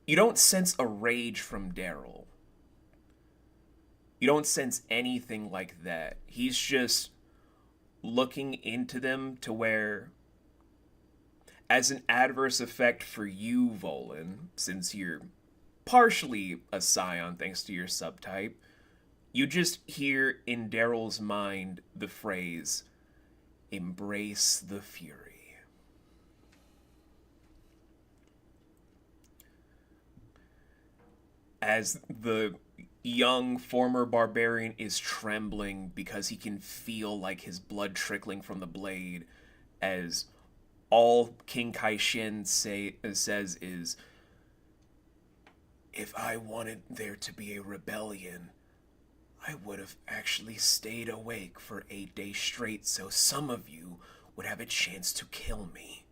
you don't sense a rage from Daryl. You don't sense anything like that. He's just looking into them to where, as an adverse effect for you, Volan, since you're partially a scion thanks to your subtype, you just hear in Daryl's mind the phrase, "Embrace the fury." As the young former barbarian is trembling because he can feel like his blood trickling from the blade, as all King Kai-Shin says is, "If I wanted there to be a rebellion, I would have actually stayed awake for 8 days straight so some of you would have a chance to kill me.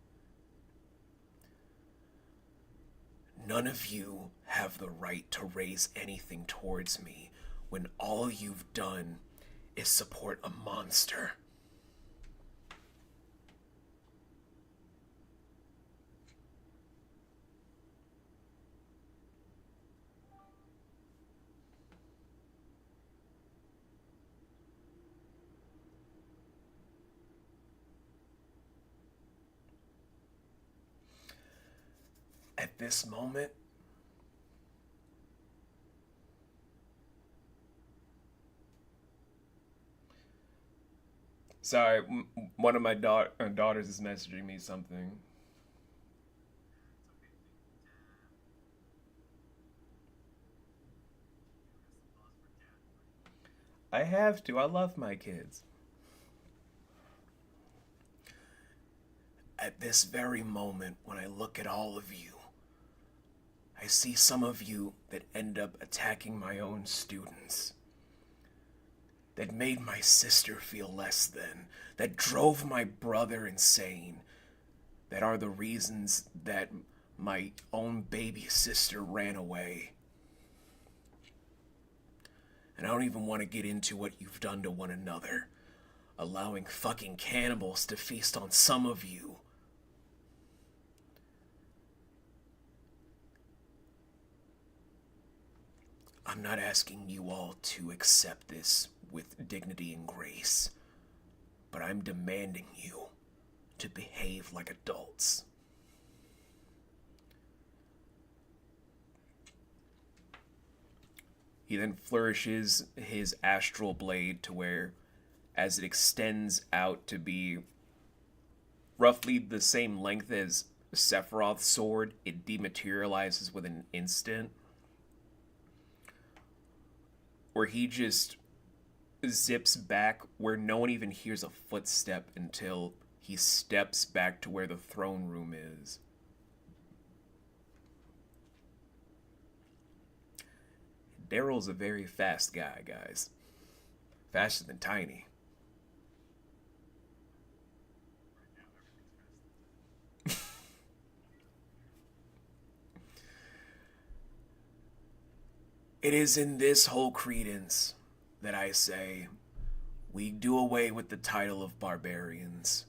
None of you have the right to raise anything towards me when all you've done is support a monster." At this moment, sorry, one of my daughters is messaging me something. I have to. I love my kids. At this very moment, when I look at all of you, I see some of you that end up attacking my own students, that made my sister feel less than, that drove my brother insane, that are the reasons that my own baby sister ran away. And I don't even want to get into what you've done to one another, allowing fucking cannibals to feast on some of you. I'm not asking you all to accept this with dignity and grace, but I'm demanding you to behave like adults. He then flourishes his astral blade to where, as it extends out to be roughly the same length as Sephiroth's sword, it dematerializes within an instant, where he just zips back where no one even hears a footstep until he steps back to where the throne room is. Daryl's a very fast guy, guys. Faster than Tiny. It is in this whole credence that I say we do away with the title of barbarians,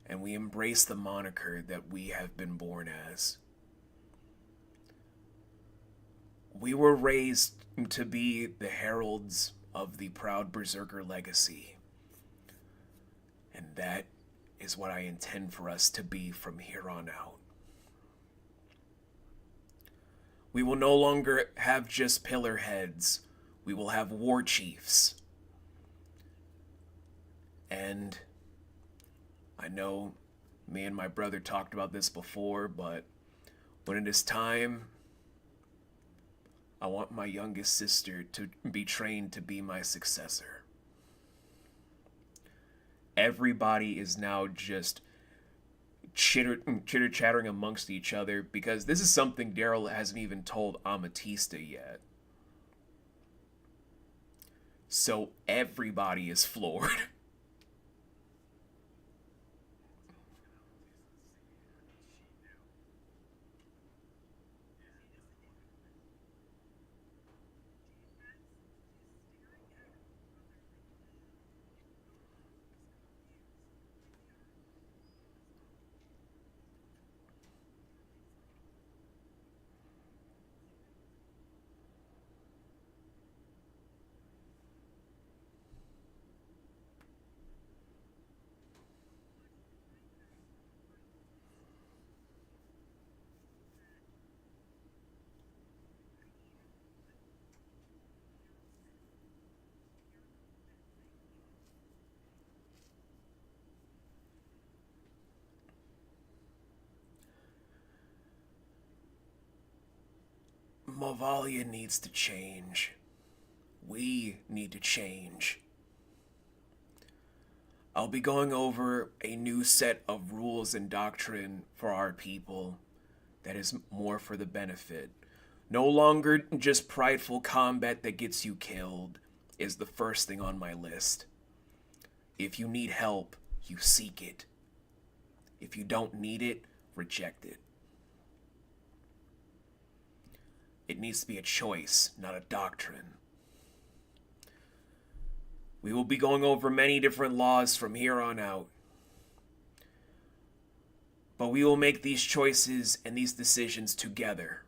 and we embrace the moniker that we have been born as. We were raised to be the heralds of the proud Berserker legacy, and that is what I intend for us to be from here on out. We will no longer have just pillar heads. We will have war chiefs. And I know me and my brother talked about this before, but when it is time, I want my youngest sister to be trained to be my successor. Everybody is now just chitter chattering amongst each other because this is something Daryl hasn't even told Amatista yet. So everybody is floored. Mavalia needs to change. We need to change. I'll be going over a new set of rules and doctrine for our people that is more for the benefit. No longer just prideful combat that gets you killed is the first thing on my list. If you need help, you seek it. If you don't need it, reject it. It needs to be a choice, not a doctrine. We will be going over many different laws from here on out. But we will make these choices and these decisions together.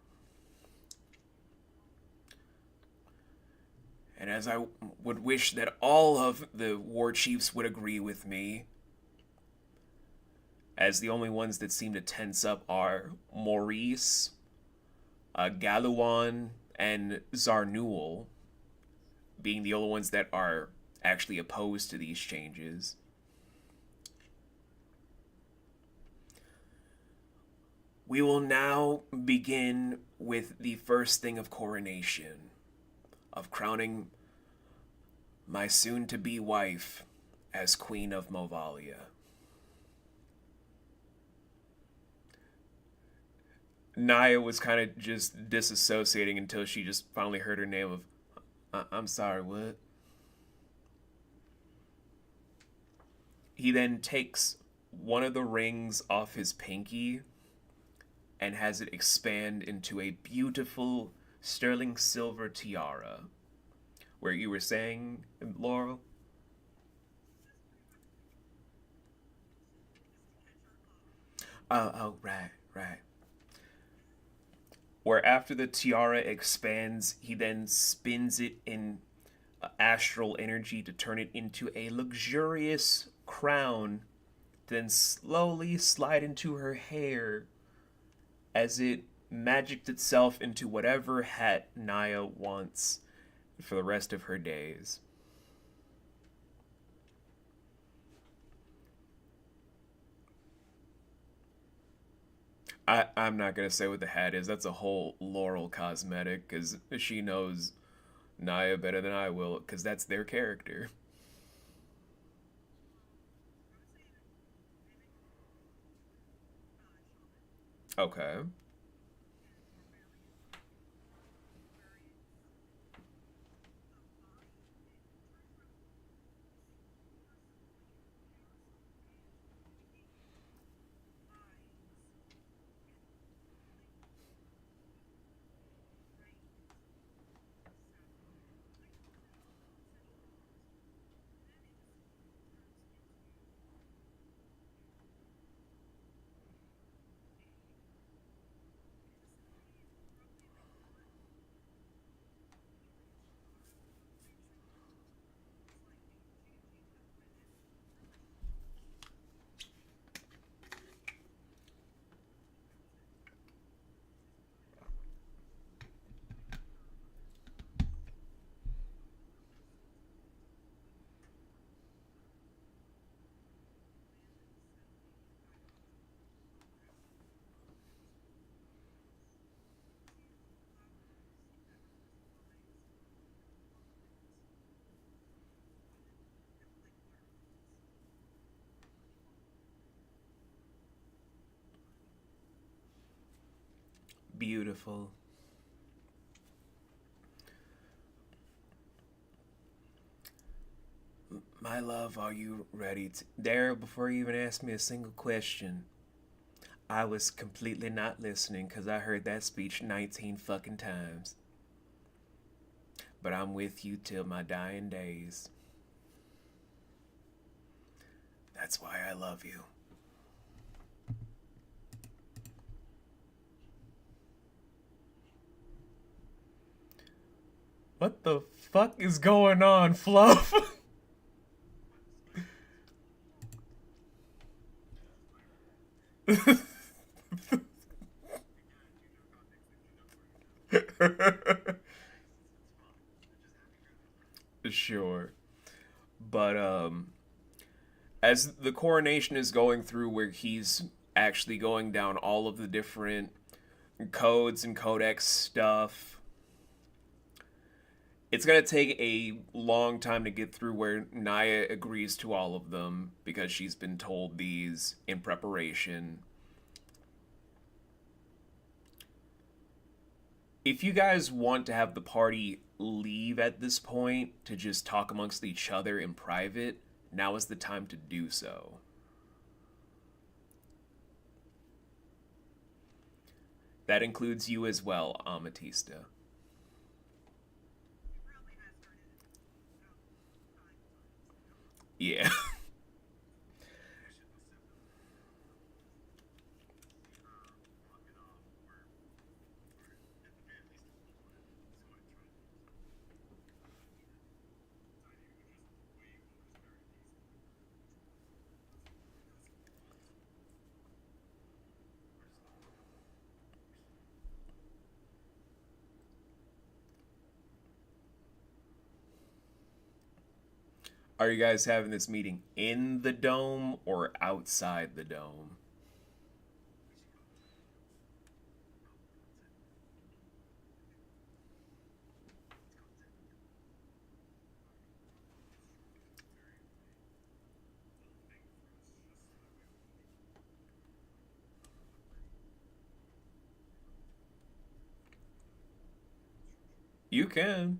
And as I would wish that all of the war chiefs would agree with me, as the only ones that seem to tense up are Maurice, Galuan, and Zarnul, being the only ones that are actually opposed to these changes. We will now begin with the first thing of coronation, of crowning my soon-to-be wife as Queen of Movalia. Naya was kind of just disassociating until she just finally heard her name of, I'm sorry, what? He then takes one of the rings off his pinky and has it expand into a beautiful sterling silver tiara. Where you were saying, Laurel? Oh, right. Where after the tiara expands, he then spins it in astral energy to turn it into a luxurious crown, then slowly slide into her hair as it magicked itself into whatever hat Naya wants for the rest of her days. I'm not gonna say what the hat is. That's a whole Laurel cosmetic, because she knows Naya better than I will, because that's their character. Okay. Beautiful. My love, are you ready to... Daryl, before you even ask me a single question, I was completely not listening because I heard that speech 19 fucking times. But I'm with you till my dying days. That's why I love you. What the fuck is going on, Fluff? Sure. But as the coronation is going through where he's actually going down all of the different codes and codex stuff, it's going to take a long time to get through where Naya agrees to all of them because she's been told these in preparation. If you guys want to have the party leave at this point to just talk amongst each other in private, now is the time to do so. That includes you as well, Amatista. Yeah. Are you guys having this meeting in the dome or outside the dome? You can.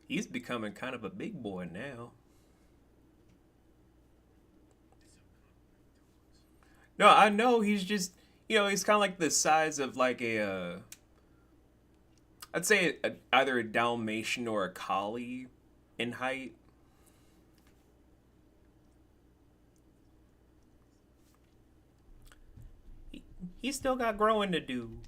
He's becoming kind of a big boy now. No, I know he's just, he's kind of like the size of like I'd say either a Dalmatian or a Collie in height. He's still got growing to do.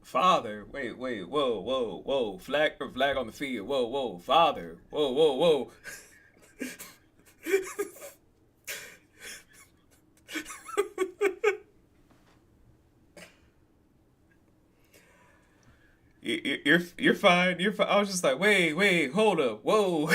Father, wait, whoa, flag on the field, whoa, father, whoa. You're fine, you're fine. I was just like, wait, hold up, whoa.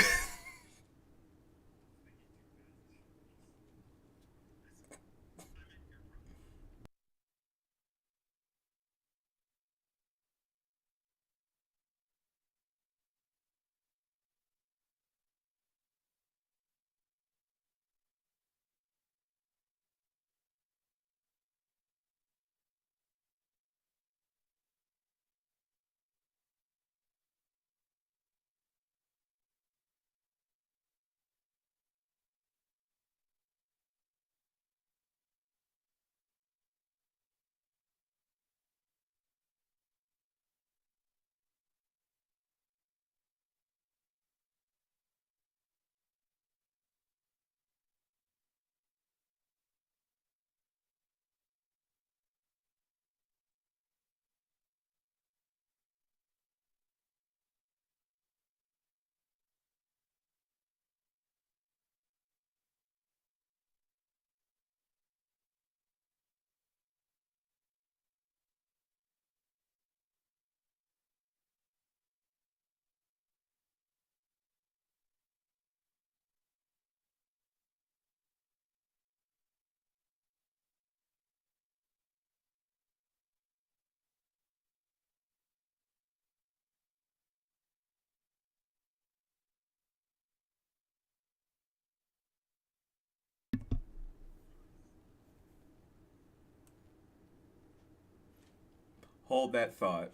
Hold that thought.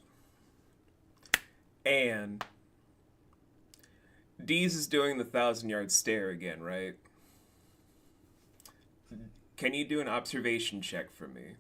And Deez is doing the 1,000 yard stare again, right? Can you do an observation check for me?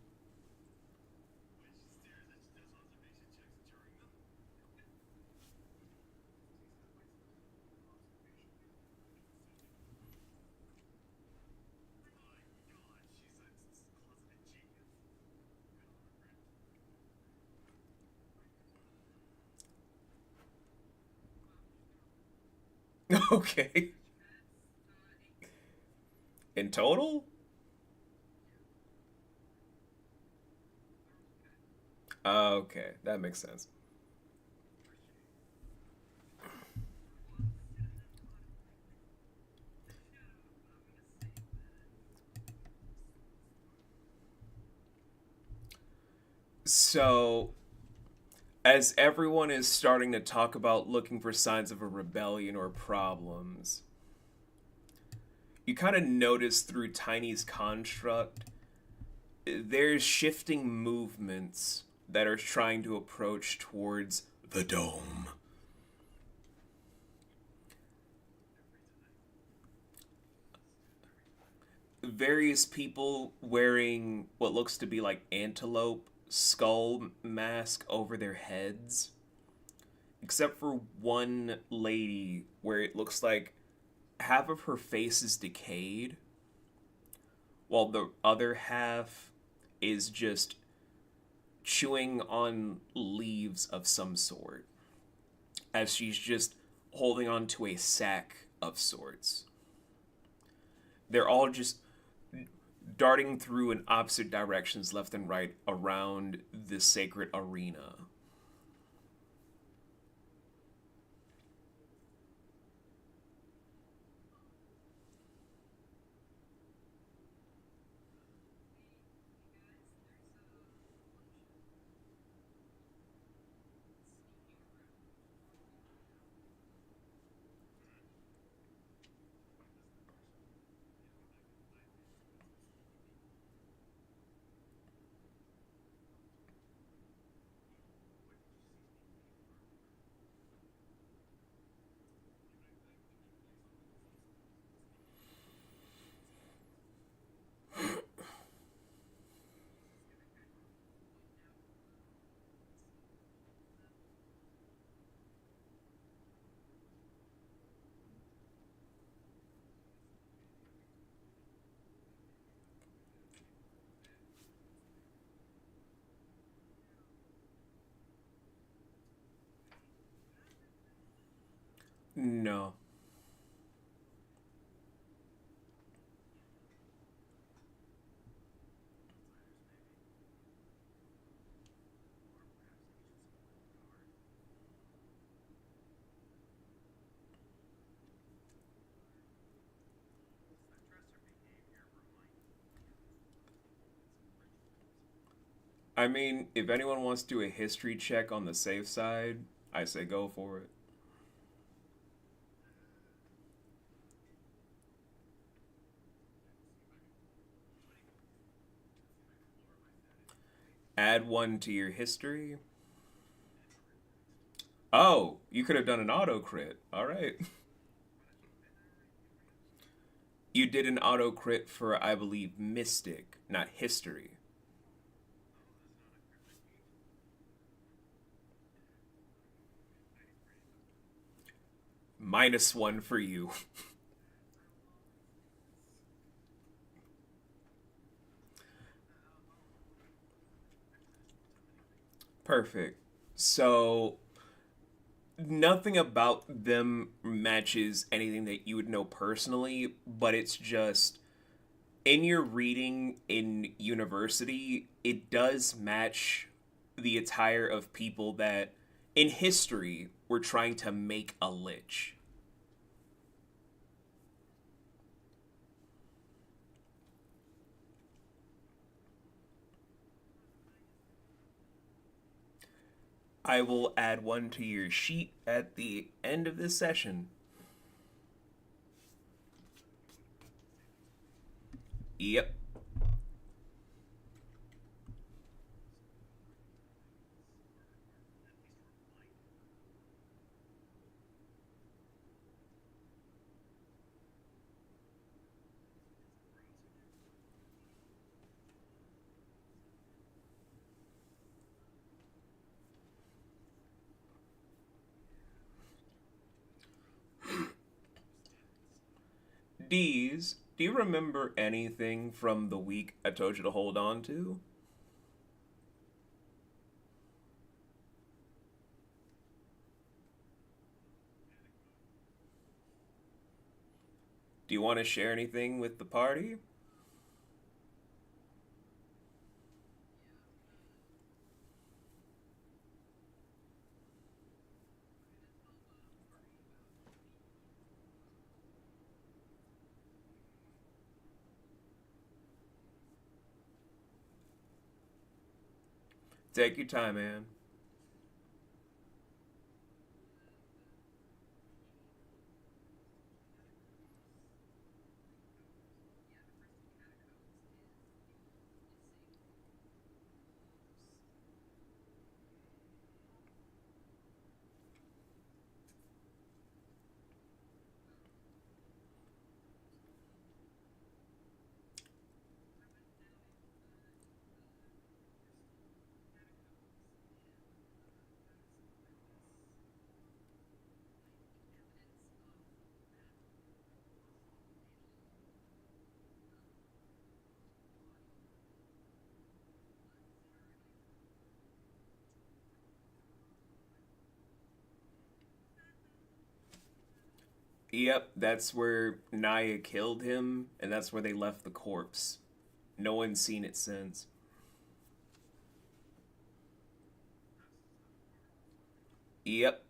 Okay. In total? Okay, that makes sense. So, as everyone is starting to talk about looking for signs of a rebellion or problems, you kind of notice through Tiny's construct there's shifting movements that are trying to approach towards the dome. Various people wearing what looks to be like antelope skull mask over their heads, except for one lady where it looks like half of her face is decayed while the other half is just chewing on leaves of some sort as she's just holding on to a sack of sorts. They're all just darting through in opposite directions left and right around the sacred arena. No. I mean, if anyone wants to do a history check on the safe side, I say go for it. Add one to your history. Oh, you could have done an auto crit. All right. You did an auto crit for, I believe, Mystic, not History. -1 for you. Perfect. So, nothing about them matches anything that you would know personally, but it's just in your reading in university, it does match the attire of people that in history were trying to make a lich. I will add one to your sheet at the end of this session. Yep. Bees, do you remember anything from the week I told you to hold on to? Do you want to share anything with the party? Take your time, man. Yep, that's where Naya killed him, and that's where they left the corpse. No one's seen it since. Yep.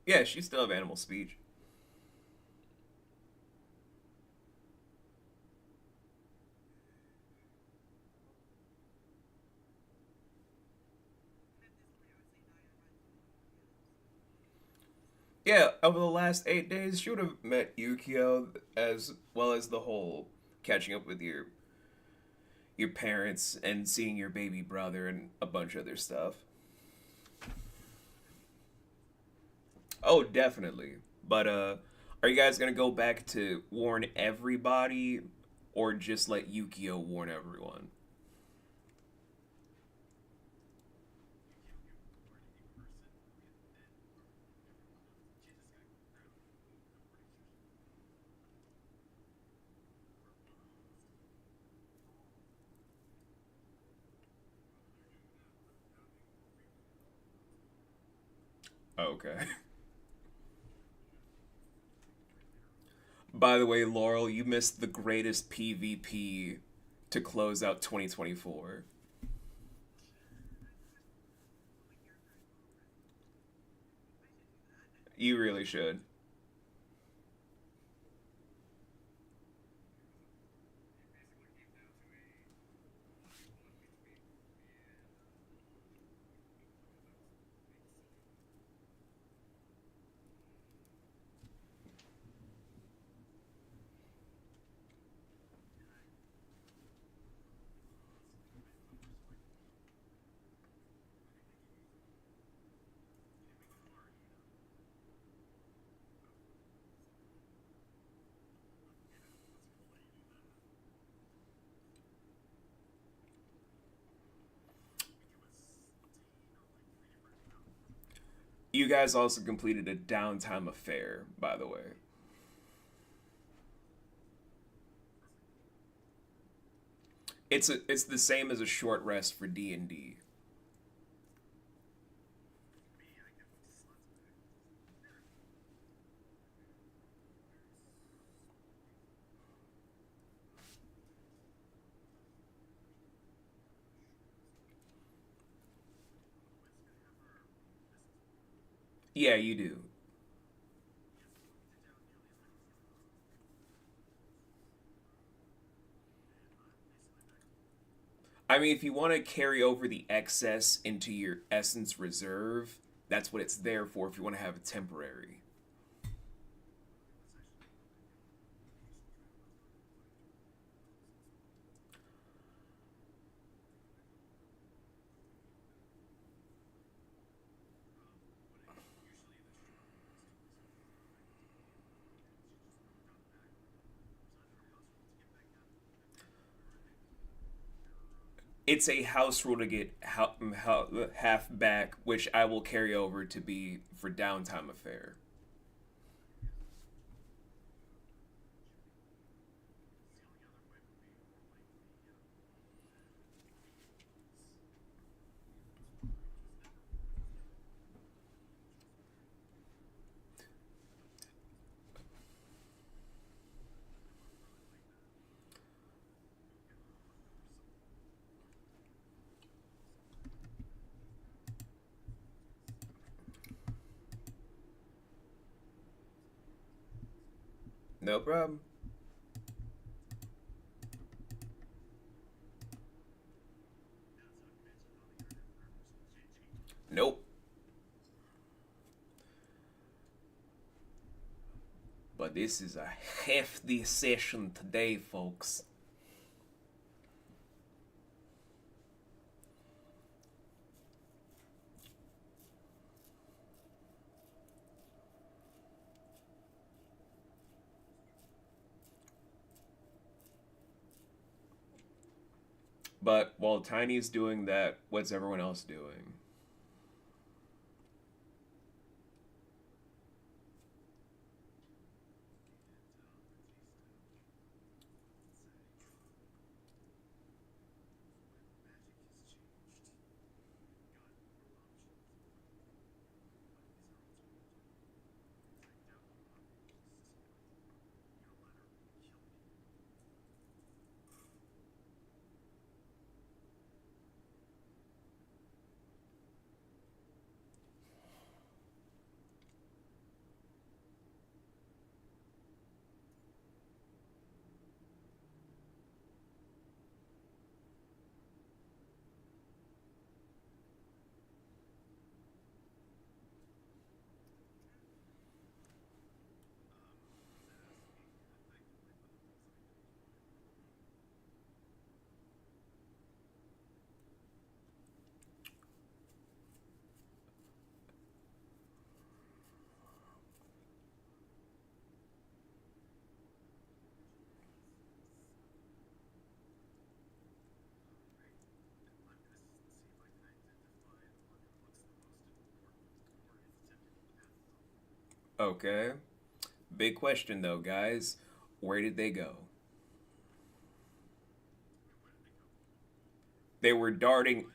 Yeah, she still have animal speech. Yeah, over the last 8 days, she would have met Yukio as well as the whole catching up with your parents and seeing your baby brother and a bunch of other stuff. Oh, definitely. But are you guys gonna go back to warn everybody, or just let Yukio warn everyone? Okay. By the way, Laurel, you missed the greatest PvP to close out 2024. You really should. You guys also completed a downtime affair, by the way. It's the same as a short rest for D&D. Yeah, you do. I mean, if you want to carry over the excess into your essence reserve, that's what it's there for if you want to have it temporary. It's a house rule to get half back, which I will carry over to be for downtime affair. No problem. Nope. But this is a hefty session today, folks. But while Tiny's doing that, what's everyone else doing? Okay. Big question though, guys. Where did they go? They were darting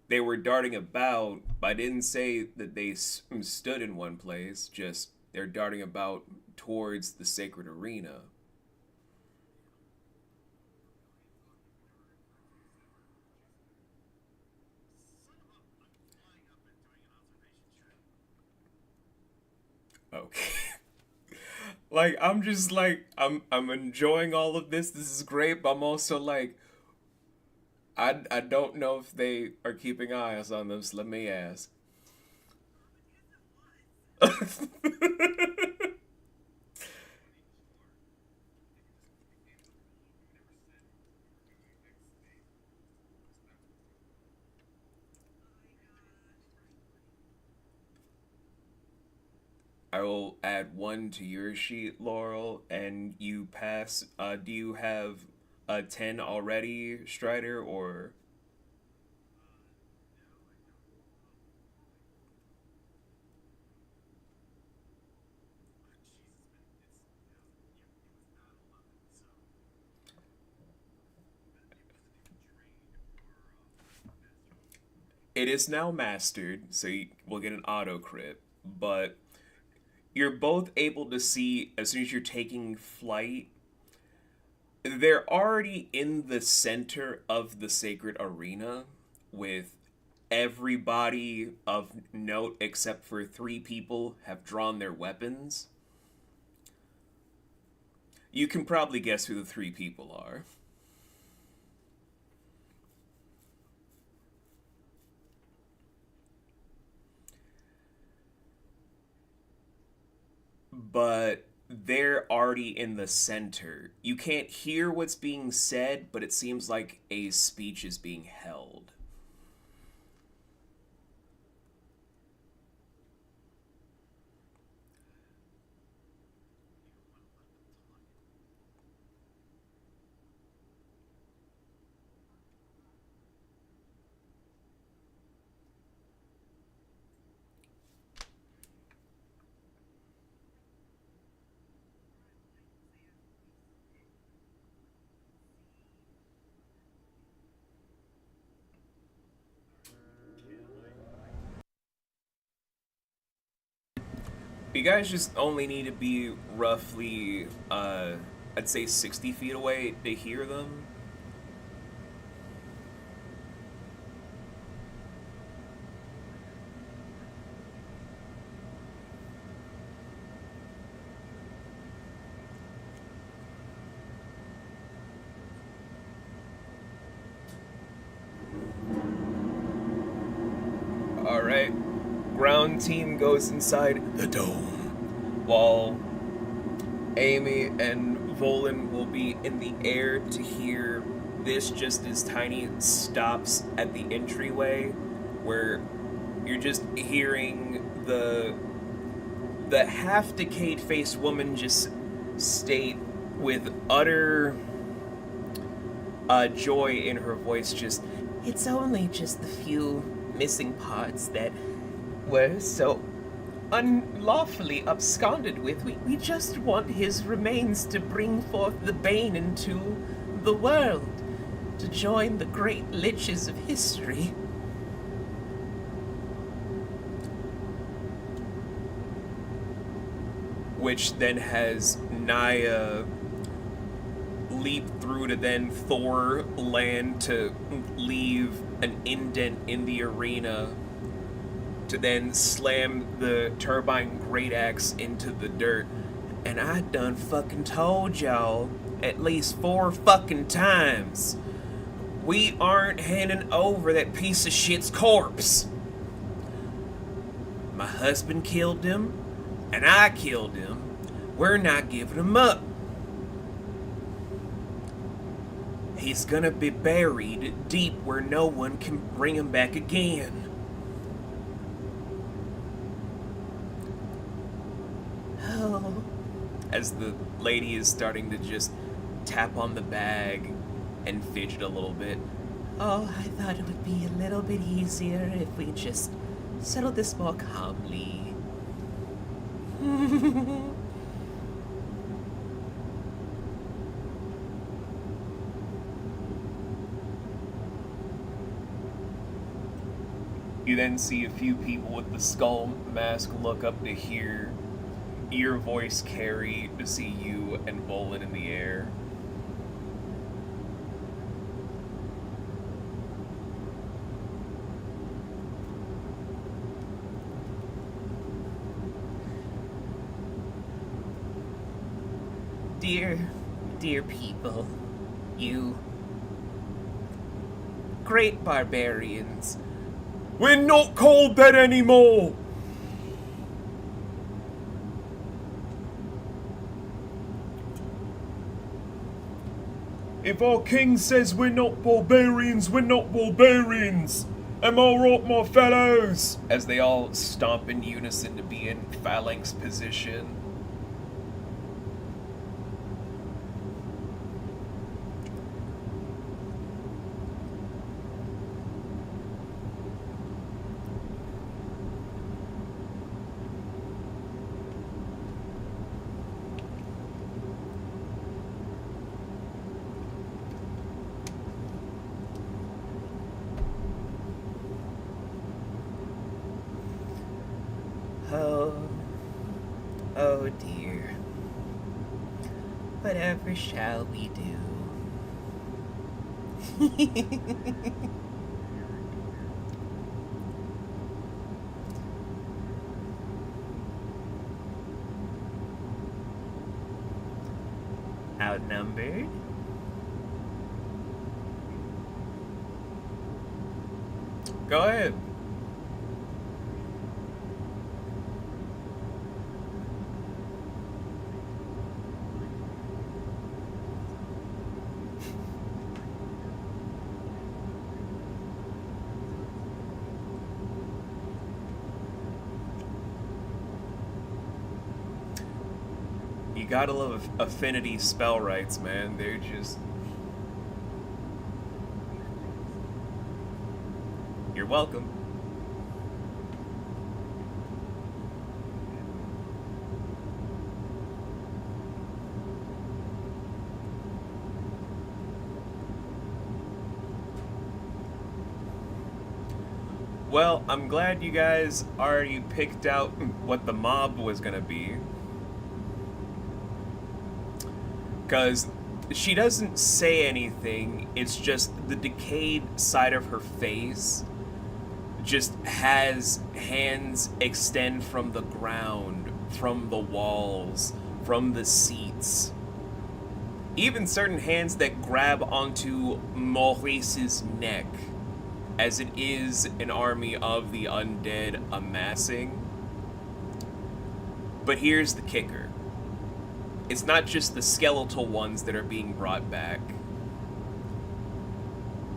they were darting about. I didn't say that they stood in one place, just they're darting about towards the sacred arena. Okay. Like I'm just like I'm enjoying all of this. This is great, but I'm also like I don't know if they are keeping eyes on them, so let me ask. I will add one to your sheet, Laurel, and you pass. Do you have a 10 already, Strider, or it is now mastered, so you will get an auto crit, but you're both able to see as soon as you're taking flight, they're already in the center of the sacred arena with everybody of note except for 3 people have drawn their weapons. You can probably guess who the 3 people are. But they're already in the center. You can't hear what's being said, but it seems like a speech is being held. You guys just only need to be roughly, I'd say 60 feet away to hear them. Alright. Ground team goes inside the dome, while Amy and Volan will be in the air to hear this just as Tiny stops at the entryway, where you're just hearing the half-decayed faced woman just state with utter joy in her voice, just, "It's only just the few missing parts that were so unlawfully absconded with. We just want his remains to bring forth the Bane into the world, to join the great liches of history." Which then has Naya leap through to then Thor land to leave an indent in the arena, to then slam the turbine great axe into the dirt. "And I done fucking told y'all at least 4 fucking times, we aren't handing over that piece of shit's corpse. My husband killed him, and I killed him. We're not giving him up. He's gonna be buried deep where no one can bring him back again." Oh. As the lady is starting to just tap on the bag and fidget a little bit. "Oh, I thought it would be a little bit easier if we just settled this more calmly." You then see a few people with the skull mask look up to hear your voice carry to see you and Volan in the air. Dear people, you great barbarians. We're not called that anymore! If our king says we're not barbarians, we're not barbarians! Am I right, my fellows? As they all stomp in unison to be in phalanx position. Oh dear. Whatever shall we do? outnumbered. Go ahead. You gotta love affinity spell rights, man. They're just... You're welcome. Well, I'm glad you guys already picked out what the mob was gonna be. Because she doesn't say anything, it's just the decayed side of her face just has hands extend from the ground, from the walls, from the seats. Even certain hands that grab onto Maurice's neck, as it is an army of the undead amassing. But here's the kicker. It's not just the skeletal ones that are being brought back.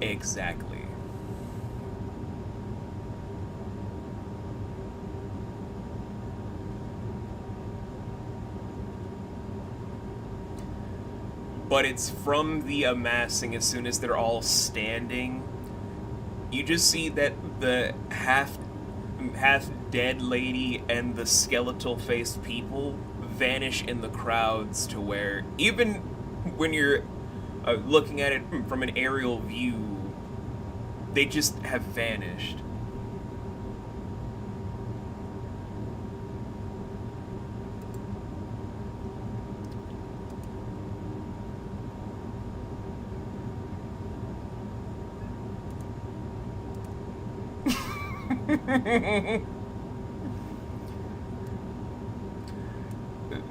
Exactly. But it's from the amassing. As soon as they're all standing, you just see that the half dead lady and the skeletal faced people vanish in the crowds, to where even when you're looking at it from an aerial view, they just have vanished.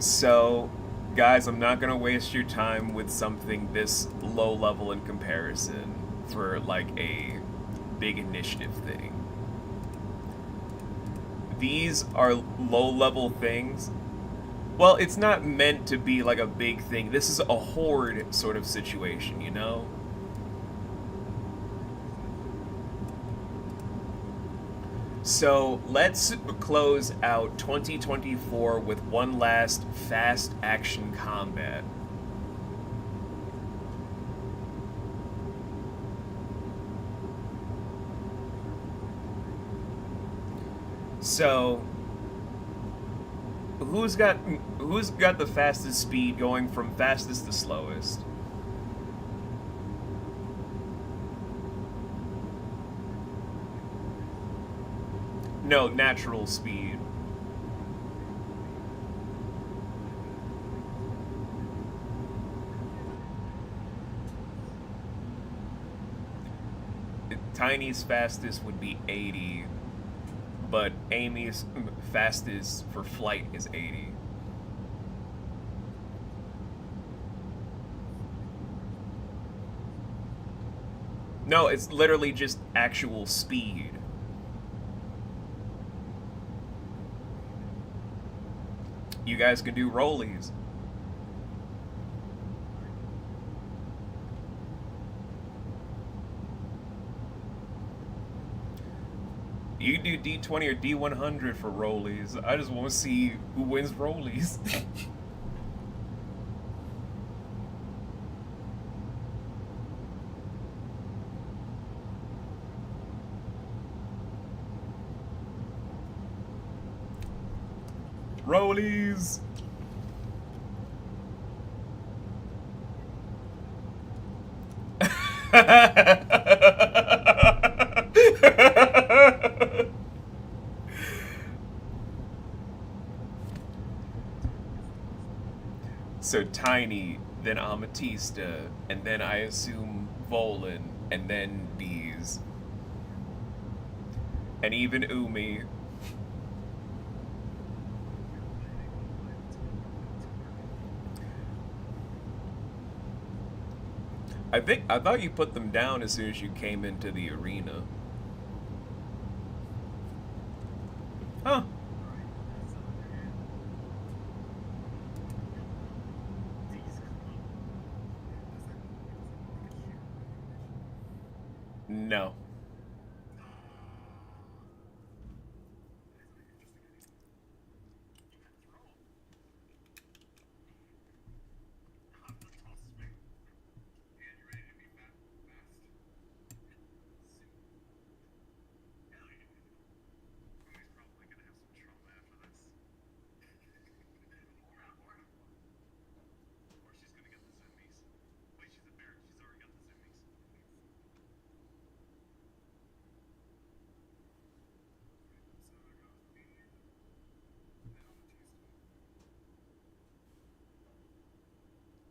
So, guys, I'm not gonna waste your time with something this low level in comparison for like a big initiative thing. These are low level things. Well, it's not meant to be like a big thing. This is a horde sort of situation, you know? So let's close out 2024 with one last fast action combat. So who's got the fastest speed, going from fastest to slowest? No, natural speed. Tiny's fastest would be 80, but Amy's fastest for flight is 80. No, it's literally just actual speed. You guys can do rollies. You can do D20 or D100 for rollies. I just want to see who wins rollies. Rollies! So Tiny, then Amatista, and then I assume Volan, and then Bees. And even Umi. I thought you put them down as soon as you came into the arena. Huh. No.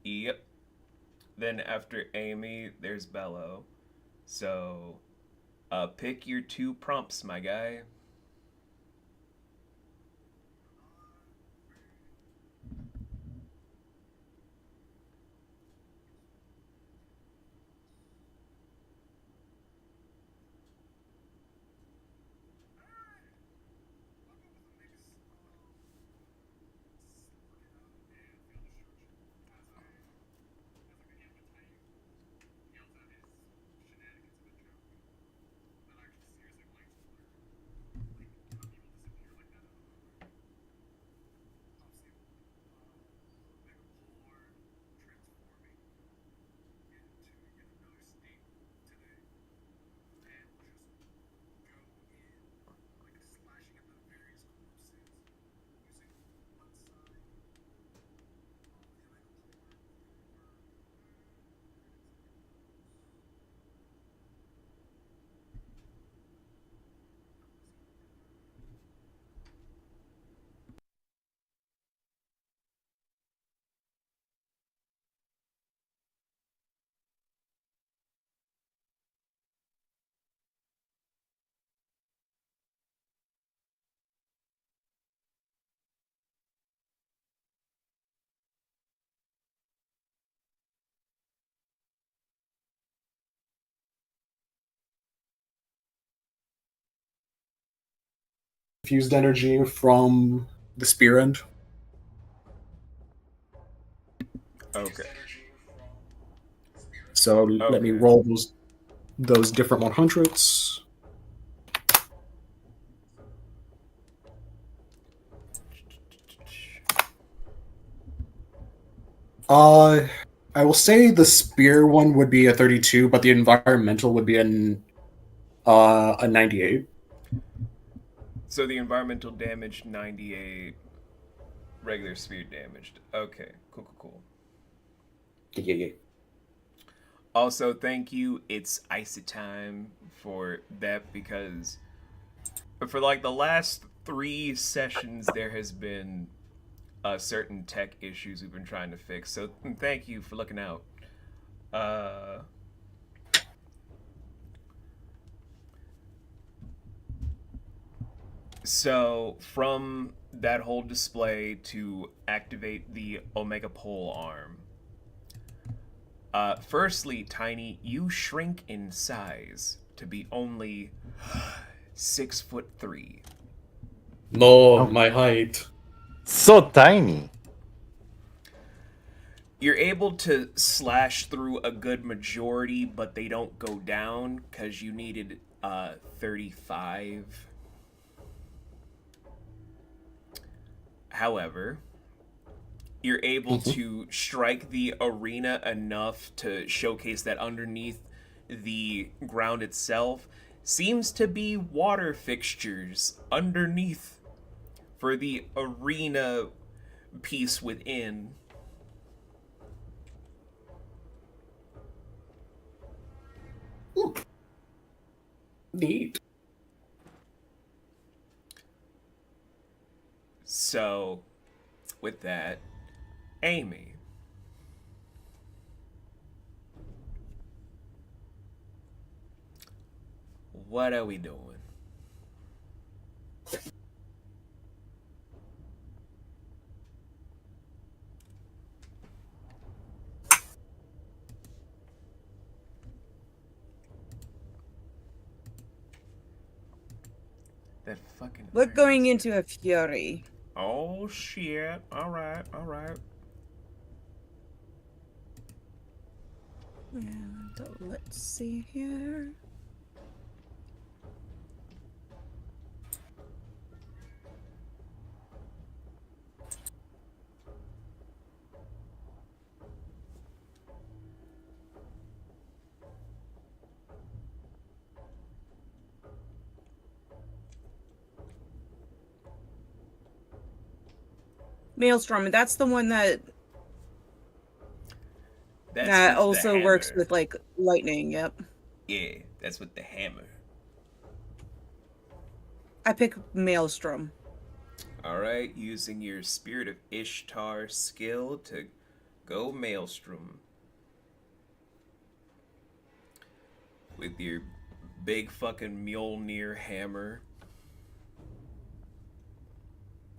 Yep. Then after Amy, there's Bello. So, pick your two prompts, my guy. Fused energy from the spear end. Okay. So let me Okay. roll those different 100s. Uh, I will say the spear one would be a 32, but the environmental would be a 98. So the environmental damage 98, regular spear damaged. Okay, cool, cool, cool. Yeah, yeah. Also, thank you. It's icy time for that because for like the last 3 sessions, there has been certain tech issues we've been trying to fix. So thank you for looking out. Uh, so from that whole display to activate the Omega Pole arm. Firstly, Tiny, you shrink in size to be only 6'3". No, Oh, my height. so tiny. You're able to slash through a good majority, but they don't go down because you needed 35. However, you're able Mhm. to strike the arena enough to showcase that underneath the ground itself seems to be water fixtures underneath for the arena piece within. Neat. So, with that, Amy, what are we doing? That fucking. We're iron going stuff. into a fury. Oh shit! All right, all right. And let's see here. Maelstrom, that's the one that That's with the also works hammer. with like lightning. Yep. Yeah, that's with the hammer. I pick Maelstrom. All right, using your Spirit of Ishtar skill to go Maelstrom with your big fucking Mjolnir hammer.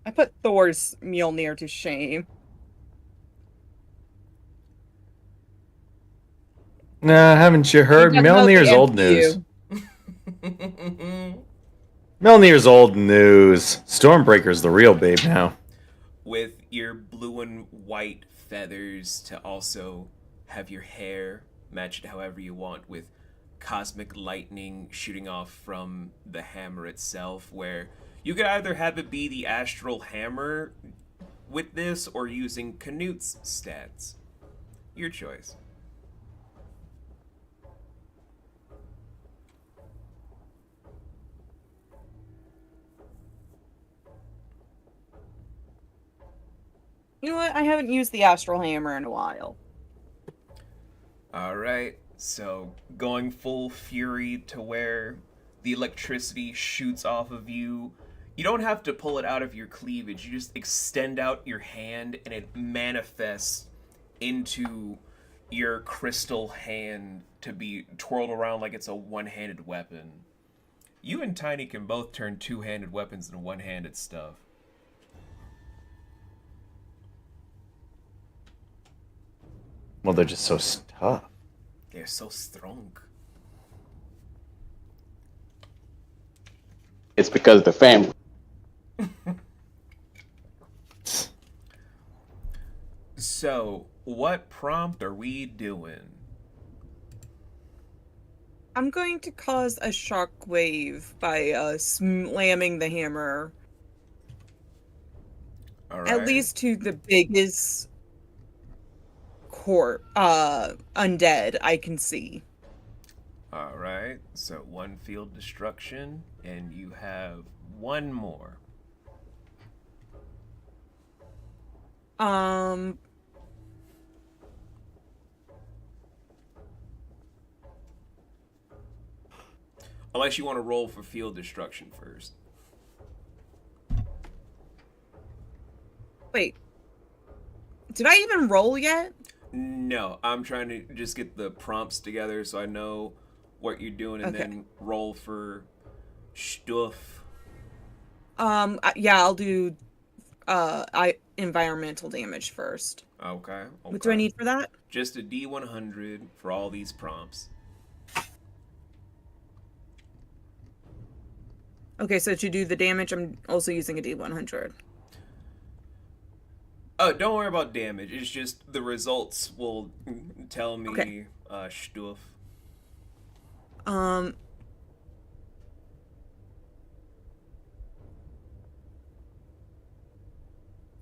I put Thor's Mjolnir to shame. Nah, haven't you heard? He doesn't know the Mjolnir's old news. MCU. Mjolnir's old news. Stormbreaker's the real babe now. With your blue and white feathers to also have your hair matched however you want, with cosmic lightning shooting off from the hammer itself, where you could either have it be the astral hammer with this or using Canute's stats. Your choice. You know what? I haven't used the Astral Hammer in a while. Alright, so going full fury to where the electricity shoots off of you. You don't have to pull it out of your cleavage, you just extend out your hand and it manifests into your crystal hand to be twirled around like it's a one-handed weapon. You and Tiny can both turn two-handed weapons into one-handed stuff. Well, they're just so tough. They're so strong. It's because the family. So, what prompt are we doing? I'm going to cause a shockwave by slamming the hammer. All right. At least to the biggest undead I can see. All right. So one field destruction, and you have one more. Unless you want to roll for field destruction first. Wait. Did I even roll yet? No, I'm trying to just get the prompts together so I know what you're doing and Okay. then roll for stuff. Yeah, I'll do environmental damage first. Okay. What do I need for that? Just a D100 for all these prompts. Okay, so to do the damage, I'm also using a D100. Oh, don't worry about damage. It's just the results will tell me Okay. stuff.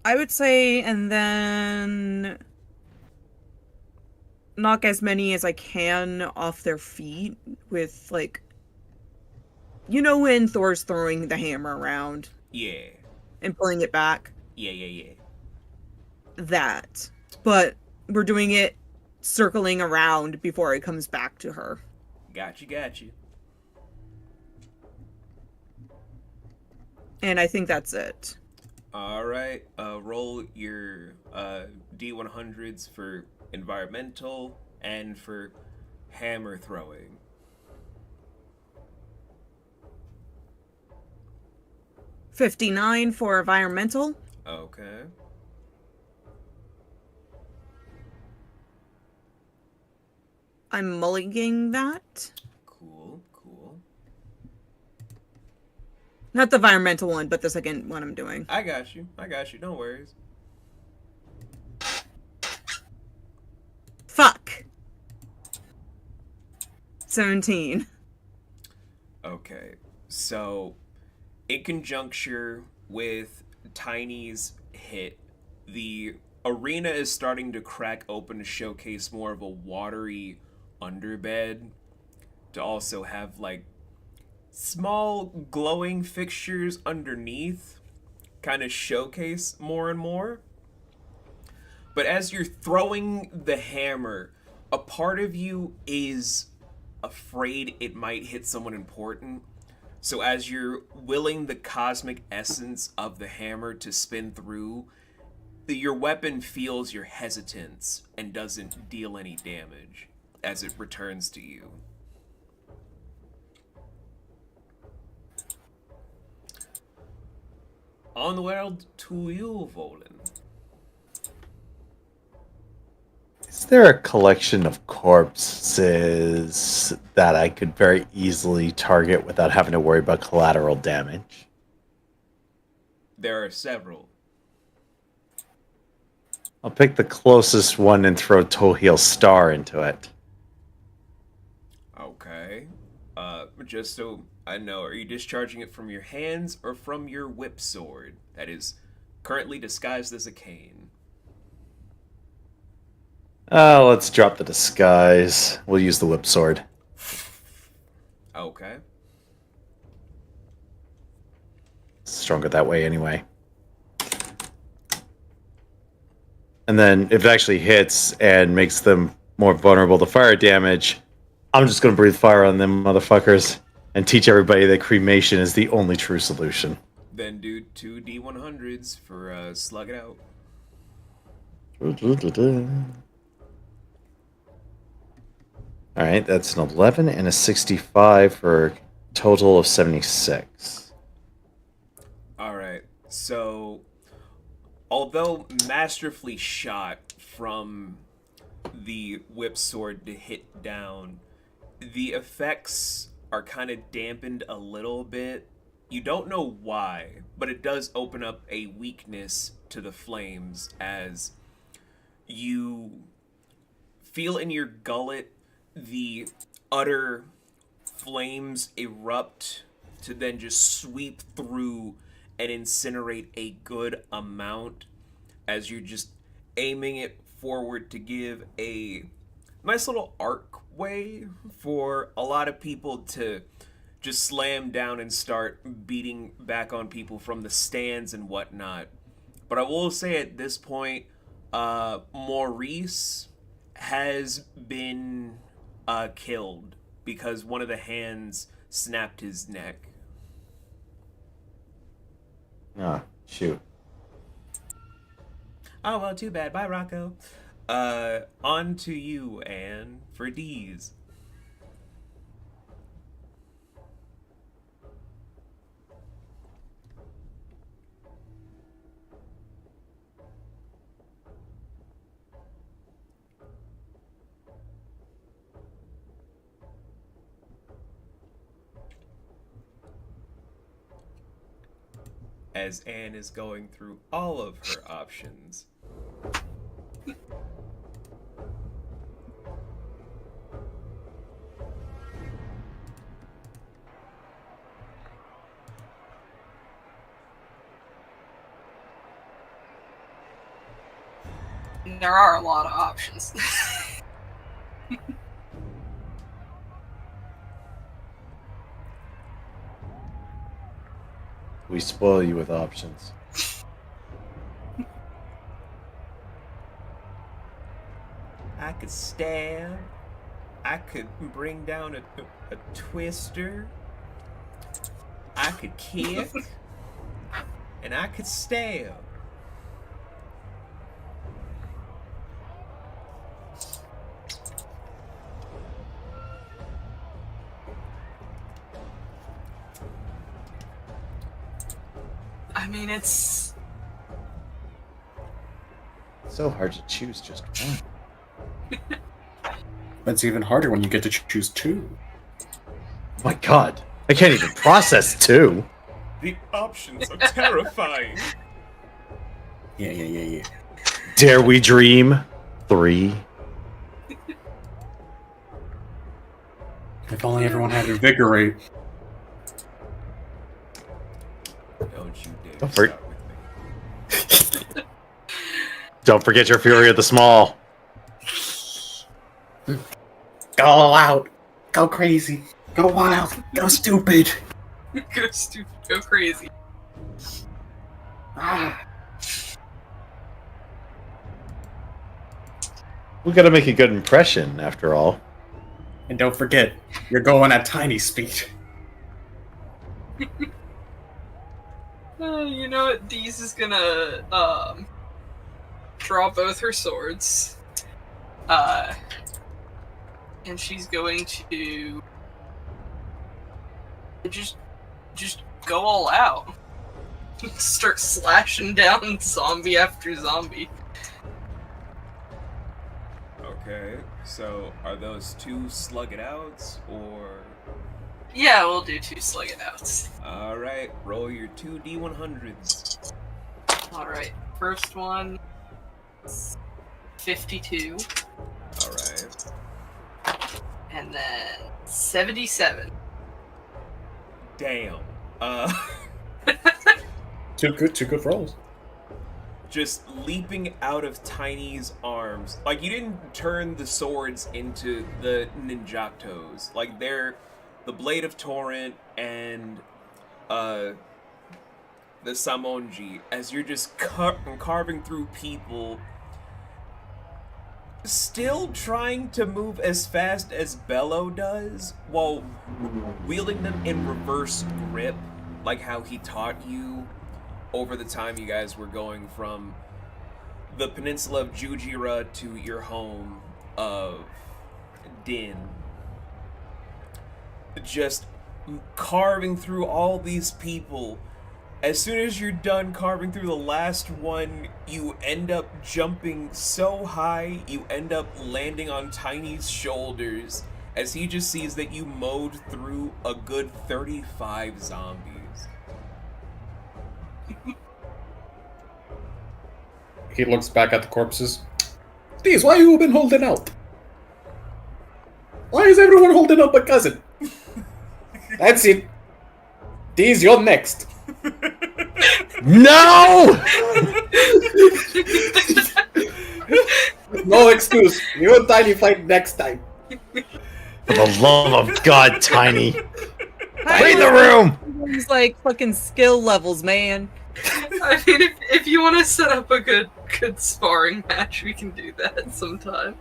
I would say, and then knock as many as I can off their feet with, like, you know when Thor's throwing the hammer around Yeah. and pulling it back? Yeah. That. But we're doing it circling around before it comes back to her. Got you. And I think that's it. All right. Roll your D100s for environmental and for hammer throwing. $59 for environmental. Okay. I'm mulliganing that. Cool. Not the environmental one, but the second one I'm doing. I got you. No worries. Fuck. 17. Okay, so in conjuncture with Tiny's hit, the arena is starting to crack open to showcase more of a watery underbed, to also have like small glowing fixtures underneath, kind of showcase more and more. But as you're throwing the hammer, a part of you is afraid it might hit someone important. So as you're willing the cosmic essence of the hammer to spin through, your weapon feels your hesitance and doesn't deal any damage as it returns to you. Onward to you, Volan. Is there a collection of corpses that I could very easily target without having to worry about collateral damage? There are several. I'll pick the closest one and throw Toheel Star into it. Okay. Just so I know, are you discharging it from your hands or from your whip sword that is currently disguised as a cane? Let's drop the disguise. We'll use the whip sword. Okay. Stronger that way anyway. And then if it actually hits and makes them more vulnerable to fire damage, I'm just going to breathe fire on them motherfuckers and teach everybody that cremation is the only true solution. Then do 2 D100s for slug it out. Alright, that's an 11 and a 65 for a total of 76. Alright, so although masterfully shot from the whip sword to hit down, the effects are kind of dampened a little bit. You don't know why, but it does open up a weakness to the flames as you feel in your gullet the utter flames erupt to then just sweep through and incinerate a good amount as you're just aiming it forward to give a nice little arc way for a lot of people to just slam down and start beating back on people from the stands and whatnot. But I will say at this point, Maurice has been killed because one of the hands snapped his neck. Ah, shoot. Oh, well, too bad. Bye, Rocco. On to you, Anne, for D's. As Anne is going through all of her options. There are a lot of options. We spoil you with options. I could stab. I could bring down a twister. I could kick. And I could stab. I mean, it's So hard to choose just one. It's even harder when you get to choose two. Oh my god. I can't even process two. The options are terrifying. Yeah. Dare we dream? 3. If only everyone had invigorate. Don't you dare Don't for- start with me. Don't forget your fury of the small. Go all out. Go crazy. Go wild. Go stupid. Go stupid, go crazy. Ah. We gotta make a good impression, after all. And don't forget, you're going at tiny speed. You know what? Deez is gonna draw both her swords. And she's going to just go all out. Start slashing down zombie after zombie. Okay, so are those 2 slug it outs or? Yeah, we'll do 2 slug it outs. All right, roll your 2 D100s. Alright, first one 52. All right. And then 77. Damn. Two good rolls. Just leaping out of Tiny's arms. Like, you didn't turn the swords into the ninjatos. Like, they're the Blade of Torrent and the Samonji, as you're just carving through people, still trying to move as fast as Bello does, while wielding them in reverse grip, like how he taught you over the time you guys were going from the peninsula of Jujira to your home of Din. Just carving through all these people. As soon as you're done carving through the last one, you end up jumping so high, you end up landing on Tiny's shoulders as he just sees that you mowed through a good 35 zombies. He looks back at the corpses. Deez, why you been holding out? Why is everyone holding up my cousin? That's it. Deez, you're next. No! No excuse. You and Tiny fight next time. For the love of God, Tiny. Hi, Read the room! It's like fucking skill levels, man. I mean, if you want to set up a good sparring match, we can do that sometime.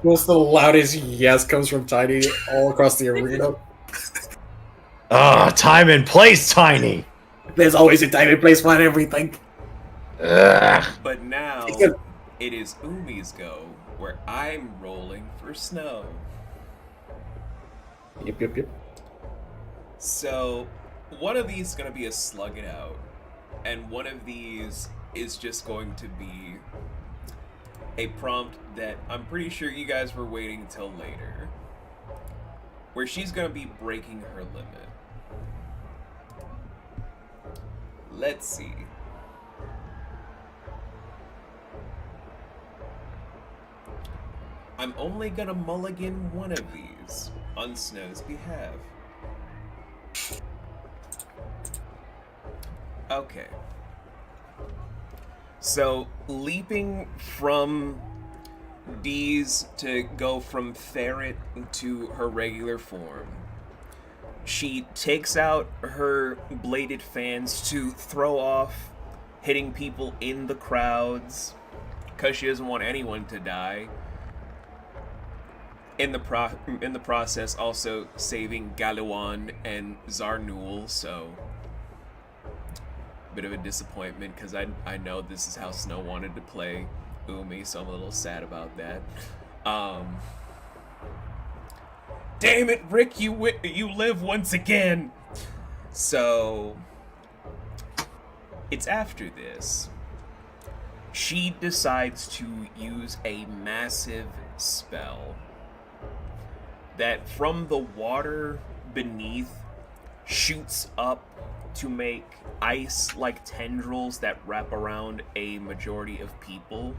Just the loudest yes comes from Tiny all across the arena. Time and place, Tiny. There's always a time and place for everything. Ugh. But now, it is Umi's go, where I'm rolling for snow. Yep. So, one of these is going to be a slug it out, and one of these is just going to be a prompt that I'm pretty sure you guys were waiting until later, where she's going to be breaking her limit. Let's see. I'm only gonna mulligan one of these on Snow's behalf. Okay. So, leaping from Deez to go from ferret to her regular form, she takes out her bladed fans to throw off hitting people in the crowds, because she doesn't want anyone to die. In the process, also saving Galawan and Zarnul, so bit of a disappointment, because I know this is how Snow wanted to play Umi, so I'm a little sad about that. Damn it, Rick, you live once again! So, it's after this. She decides to use a massive spell that from the water beneath shoots up to make ice-like tendrils that wrap around a majority of people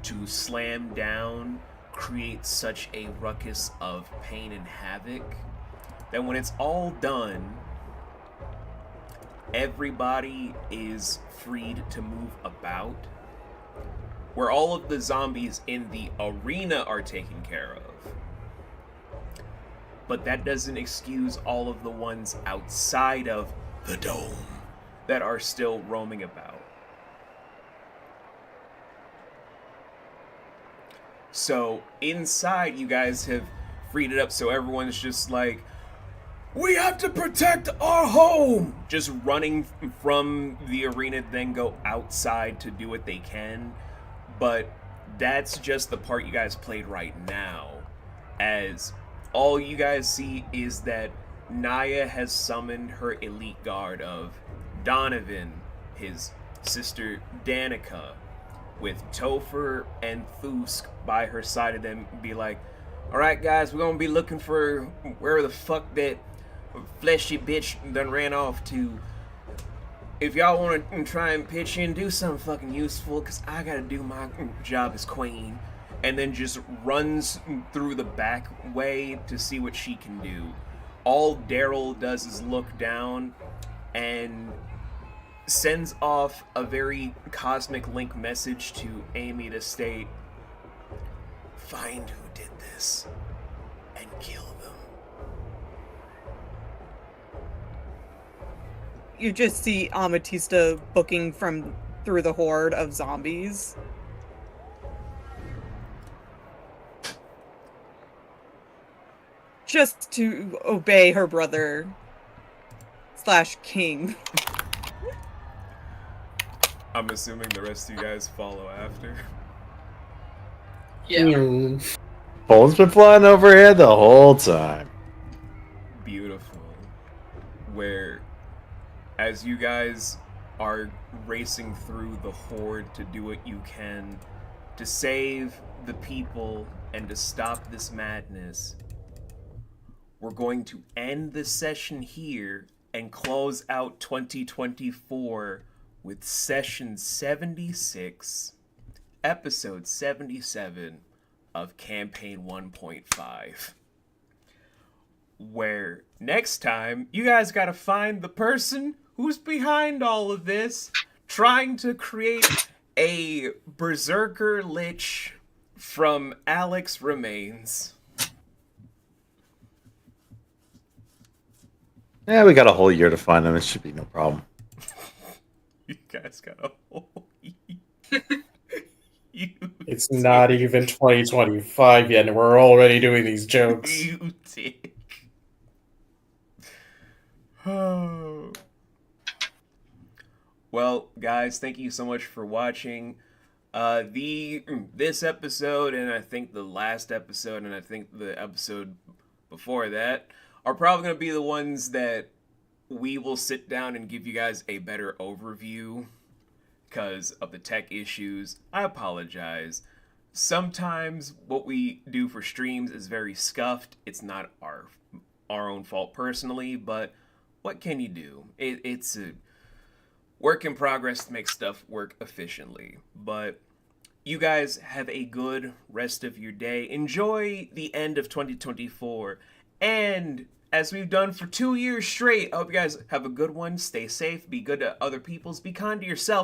to slam down, create such a ruckus of pain and havoc that when it's all done, everybody is freed to move about, where all of the zombies in the arena are taken care of. But that doesn't excuse all of the ones outside of the dome that are still roaming about. So inside, you guys have freed it up so everyone's just like, we have to protect our home! Just running from the arena, then go outside to do what they can. But that's just the part you guys played right now, as all you guys see is that Naya has summoned her elite guard of Donovan, his sister Danica, with Topher and Thusk by her side of them, be like, alright guys, we're gonna be looking for where the fuck that fleshy bitch done ran off to. If y'all wanna try and pitch in, do something fucking useful, cause I gotta do my job as queen. And then just runs through the back way to see what she can do. All Daryl does is look down and sends off a very cosmic link message to Amy to state, find who did this and kill them. You just see Amatista booking from through the horde of zombies. Just to obey her brother / king. I'm assuming the rest of you guys follow after. Yeah. Bones been flying overhead the whole time. Beautiful. Where, as you guys are racing through the horde to do what you can to save the people and to stop this madness, we're going to end the session here and close out 2024 with session 76, episode 77 of campaign 1.5. Where next time, you guys gotta find the person who's behind all of this, trying to create a berserker lich from Alex Remains. Yeah, we got a whole year to find them. It should be no problem. You guys got a whole It's not even 2025 yet, and we're already doing these jokes. You dick. Oh. Well, guys, thank you so much for watching. This episode, and I think the last episode, and I think the episode before that, are probably going to be the ones that we will sit down and give you guys a better overview because of the tech issues. I apologize. Sometimes what we do for streams is very scuffed. It's not our own fault personally, but what can you do? It's a work in progress to make stuff work efficiently. But you guys have a good rest of your day. Enjoy the end of 2024. And as we've done for 2 years straight, I hope you guys have a good one. Stay safe. Be good to other people. Be kind to yourself.